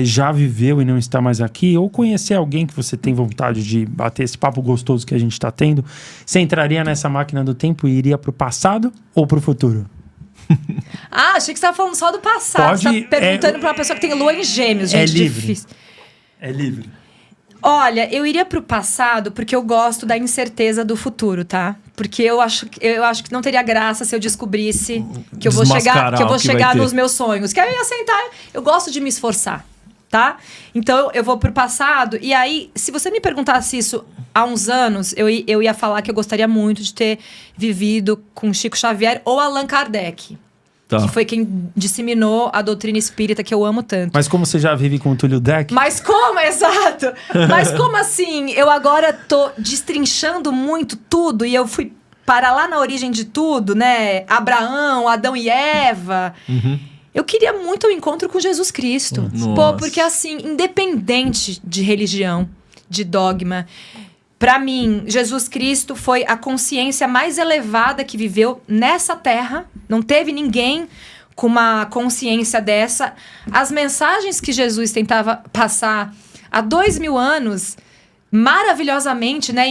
já viveu e não está mais aqui, ou conhecer alguém que você tem vontade de bater esse papo gostoso que a gente está tendo, você entraria nessa máquina do tempo e iria para o passado ou para o futuro? Achei que você estava falando só do passado. Pode, você tá perguntando pra uma pessoa que tem lua em gêmeos, gente. livre. Difícil. É livre. Olha, eu iria pro passado porque eu gosto da incerteza do futuro, tá? Porque eu acho que não teria graça se eu descobrisse que eu vou Desmascarar chegar o que vai nos meus sonhos. Que aí eu ia sentar, eu gosto de me esforçar, tá? Então eu vou pro passado e aí, se você me perguntasse isso há uns anos, eu ia falar que eu gostaria muito de ter vivido com Chico Xavier ou Allan Kardec. Tá. Que foi quem disseminou a doutrina espírita que eu amo tanto. Mas como você já vive com o Túlio Deck, Mas como, exato? Mas como assim? Eu agora tô destrinchando muito tudo e eu fui parar lá na origem de tudo, né? Abraão, Adão e Eva. Eu queria muito o encontro com Jesus Cristo. Nossa. Pô, porque assim, independente de religião, de dogma, pra mim, Jesus Cristo foi a consciência mais elevada que viveu nessa terra. Não teve ninguém com uma consciência dessa. As mensagens que Jesus tentava passar há 2000 anos, maravilhosamente, né?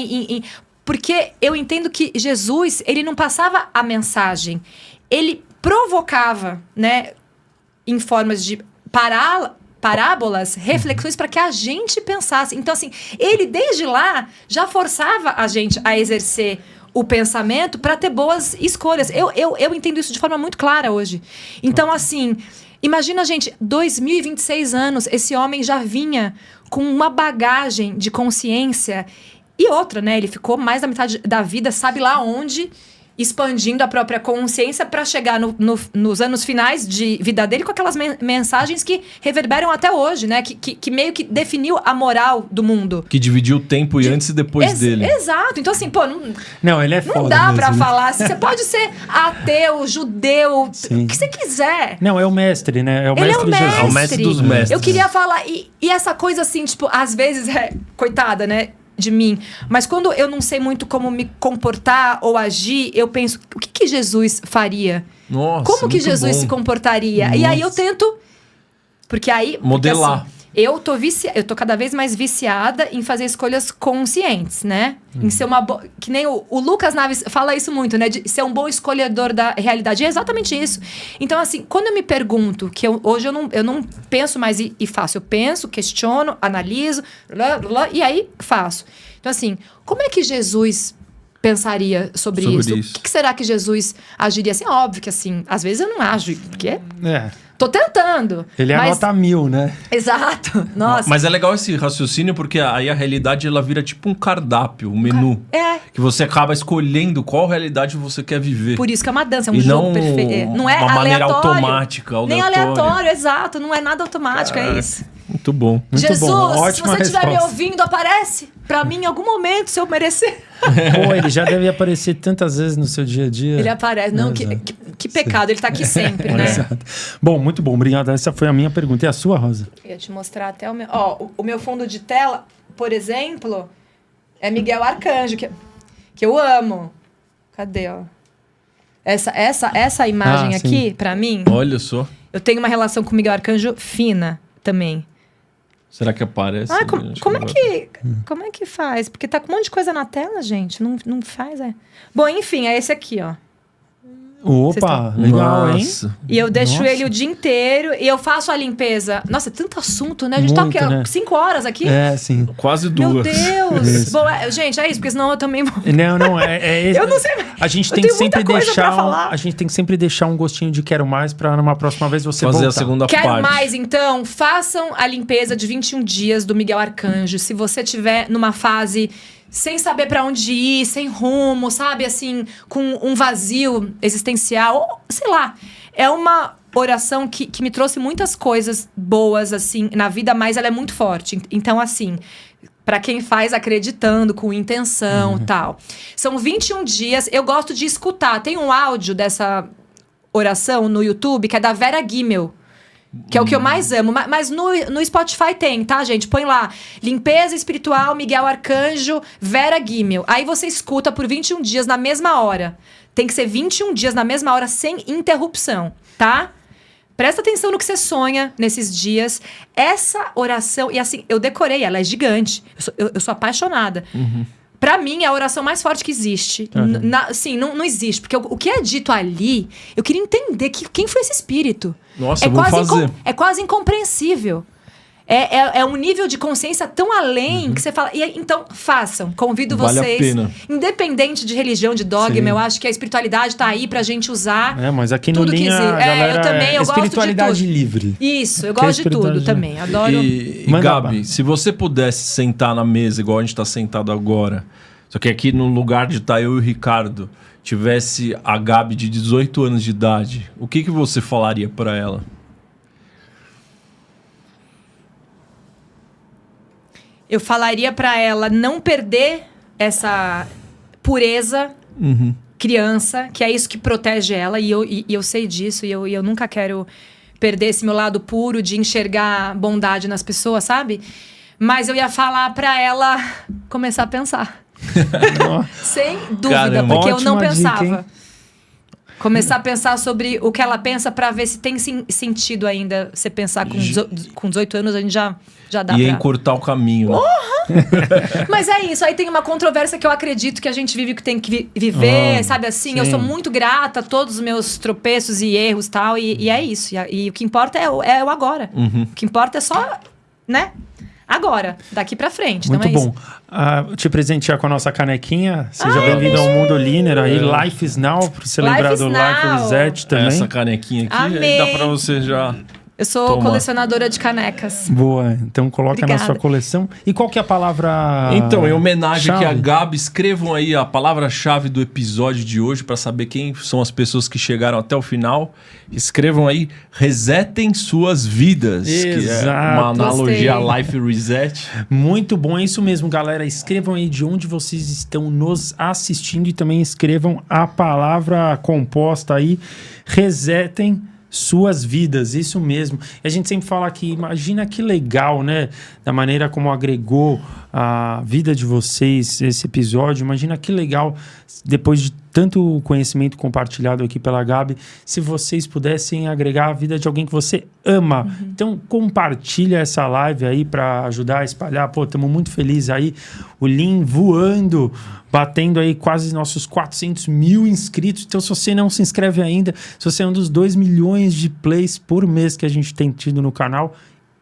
Porque eu entendo que Jesus, ele não passava a mensagem. Ele provocava, né? Em formas de parábolas, reflexões para que a gente pensasse. Então, assim, ele desde lá já forçava a gente a exercer o pensamento para ter boas escolhas. Eu entendo isso de forma muito clara hoje. Então, assim, imagina, gente, 2026 anos, esse homem já vinha com uma bagagem de consciência e outra, né? Ele ficou mais da metade da vida, sabe lá onde, expandindo a própria consciência para chegar nos anos finais de vida dele com aquelas mensagens que reverberam até hoje, né? Que meio que definiu a moral do mundo. Que dividiu o tempo antes e depois dele. Exato. Então, assim, pô, não, ele é não foda dá mesmo, pra né? falar. Você pode ser ateu, judeu, Sim. o que você quiser. Não, é o mestre, né? É o Ele é mestre o Jesus. mestre. É o mestre dos mestres. Eu queria falar, e essa coisa assim, tipo, às vezes, coitada, né, de mim, mas quando eu não sei muito como me comportar ou agir, eu penso, o que Jesus faria? Nossa, Como que muito Jesus bom. se comportaria? E aí eu tento, porque aí... Modelar. Porque, assim, eu tô cada vez mais viciada em fazer escolhas conscientes, né? Em ser uma que nem o Lucas Naves fala isso muito, né? De ser um bom escolhedor da realidade. E é exatamente isso. Então, assim, quando eu me pergunto, que hoje eu não penso mais e faço. Eu penso, questiono, analiso, e aí faço. Então, assim, como é que Jesus pensaria sobre isso? O que será que Jesus agiria? Assim, óbvio que, assim, às vezes eu não ajo, porque... Tô tentando. Ele é a nota 1000, né? Exato. Nossa. Mas é legal esse raciocínio porque aí a realidade ela vira tipo um cardápio, um menu. Que você acaba escolhendo qual realidade você quer viver. Por isso que é uma dança, é um e jogo não perfeito. Não é uma maneira aleatório. automática, nem aleatório, exato. Não é nada automático, é isso. Muito bom. Muito Jesus, bom. se Ótima você estiver me resposta. ouvindo, aparece pra mim em algum momento, se eu merecer. Pô, ele já deve aparecer tantas vezes no seu dia a dia. Ele aparece. Não, Exato. que pecado, ele tá aqui sempre, né? Exato. Bom, muito bom. Obrigado. Essa foi a minha pergunta. E a sua, Rosa? Eu ia te mostrar até o meu... Ó, o meu fundo de tela, por exemplo, é Miguel Arcanjo, que eu amo. Cadê, ó? Essa imagem aqui, pra mim, Olha só. eu tenho uma relação com o Miguel Arcanjo fina também. Será que aparece? Ah, Acho como é que faz? Porque tá com um monte de coisa na tela, gente. Não faz, é. Bom, enfim, é esse aqui, ó. Opa, legal, Nossa. hein? E eu deixo Nossa. ele o dia inteiro e eu faço a limpeza. Nossa, tanto assunto, né? A gente tá Muito, aqui, né? 5 horas aqui. É, sim. Quase Meu 2. Deus! Isso. Bom, gente, é isso, porque senão eu também vou. Não, é Eu não sei. A gente Eu tem que tenho muita sempre coisa pra deixar, falar. a gente tem que sempre deixar um gostinho de quero mais pra numa próxima vez você Fazer voltar. a segunda Quero parte. mais, então? Façam a limpeza de 21 dias do Miguel Arcanjo. Se você tiver numa fase sem saber pra onde ir, sem rumo, sabe? Assim, com um vazio existencial, ou, sei lá. É uma oração que me trouxe muitas coisas boas, assim, na vida, mas ela é muito forte. Então, assim, pra quem faz acreditando, com intenção e tal. São 21 dias. Eu gosto de escutar. Tem um áudio dessa oração no YouTube que é da Vera Gimmel. Que é o que eu mais amo. Mas no Spotify tem, tá, gente? Põe lá. Limpeza espiritual, Miguel Arcanjo, Vera Gimmel. Aí você escuta por 21 dias na mesma hora. Tem que ser 21 dias na mesma hora, sem interrupção, tá? Presta atenção no que você sonha nesses dias. Essa oração... E assim, eu decorei, ela é gigante. Eu sou apaixonada. Pra mim, é a oração mais forte que existe. Sim, não existe. Porque o que é dito ali, eu queria entender quem foi esse espírito. Nossa, eu vou fazer. É quase incompreensível. É um nível de consciência tão além que você fala... Então, façam. Convido Vale a vocês. pena. Independente de religião, de dogma, Sim. eu acho que a espiritualidade tá aí pra gente usar. É, mas aqui no Tudo que Linha, existe. a galera eu também, eu gosto de espiritualidade tudo. livre. Isso, eu Que é gosto de tudo espiritualidade. também. Adoro... E Manda Gabi, bala. se você pudesse sentar na mesa, igual a gente tá sentado agora, só que aqui no lugar de estar eu e o Ricardo, tivesse a Gabi de 18 anos de idade, o que você falaria pra ela? Eu falaria pra ela não perder essa pureza criança, que é isso que protege ela, e eu sei disso, e eu nunca quero perder esse meu lado puro de enxergar bondade nas pessoas, sabe? Mas eu ia falar pra ela começar a pensar. Sem dúvida, Caramba, porque eu não ótima dica, pensava. hein? Começar a pensar sobre o que ela pensa pra ver se tem sentido ainda você pensar com 18 anos, a gente já dá E pra... encurtar o caminho. né? Mas é isso, aí tem uma controvérsia que eu acredito que a gente vive, que tem que viver, sabe assim? sim. Eu sou muito grata a todos os meus tropeços e erros tal, e é isso. E o que importa é o agora. O que importa é só, né? Agora, daqui pra frente. Muito então é bom. Isso. Te presentear com a nossa canequinha. Seja bem-vindo ao Mundo Liner. Aí, Life is Now, pra você Life lembrar is do Now. Life Reset também. Essa canequinha aqui, aí Amei. dá pra você já... Eu sou Toma. colecionadora de canecas. Boa, então coloca na Obrigada. sua coleção. E qual que é a palavra Então, em homenagem aqui a chave? Gabi, escrevam aí a palavra-chave do episódio de hoje para saber quem são as pessoas que chegaram até o final. Escrevam aí, resetem suas vidas. Que é Exato. uma analogia Gostei. a Life Reset. Muito bom, é isso mesmo, galera. Escrevam aí de onde vocês estão nos assistindo e também escrevam a palavra composta aí, resetem suas vidas, isso mesmo. E a gente sempre fala aqui, imagina que legal, né? Da maneira como agregou a vida de vocês esse episódio. Imagina que legal, depois de tanto conhecimento compartilhado aqui pela Gabi, se vocês pudessem agregar a vida de alguém que você ama. Então, compartilha essa live aí para ajudar a espalhar. Pô, estamos muito felizes aí. O Lean voando, batendo aí quase nossos 400 mil inscritos. Então, se você não se inscreve ainda, se você é um dos 2 milhões de plays por mês que a gente tem tido no canal,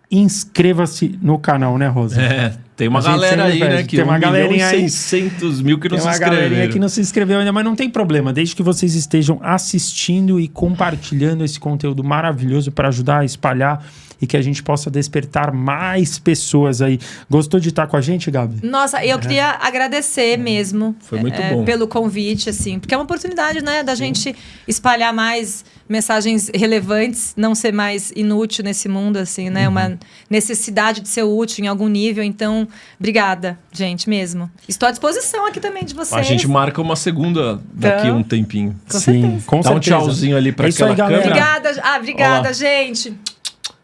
inscreva-se no canal, né, Rosa? É, tem uma A gente galera aí, sempre né? pede. Que Tem uma galerinha aí. 1.600.000 que não Tem se uma galerinha inscreveram. que não se inscreveu ainda, mas não tem problema. Desde que vocês estejam assistindo e compartilhando esse conteúdo maravilhoso para ajudar a espalhar e que a gente possa despertar mais pessoas aí. Gostou de estar com a gente, Gabi? Nossa, eu queria agradecer mesmo. Foi muito bom. Pelo convite, assim. Porque é uma oportunidade, né? Da gente espalhar mais mensagens relevantes, não ser mais inútil nesse mundo, assim, né? Uma necessidade de ser útil em algum nível. Então, obrigada, gente, mesmo. Estou à disposição aqui também de vocês. A gente marca uma segunda daqui Então, um tempinho. Com Sim, certeza. com Dá um certeza. tchauzinho ali pra É isso aí, aquela galera. câmera. Obrigada, Olá. gente.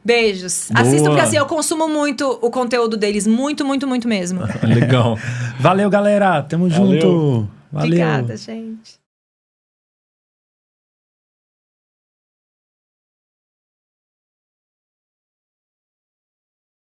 Beijos. Boa. Assistam, porque assim, eu consumo muito o conteúdo deles. Muito, muito, muito mesmo. Legal. Valeu, galera. Tamo Valeu. junto. Valeu. Obrigada, gente.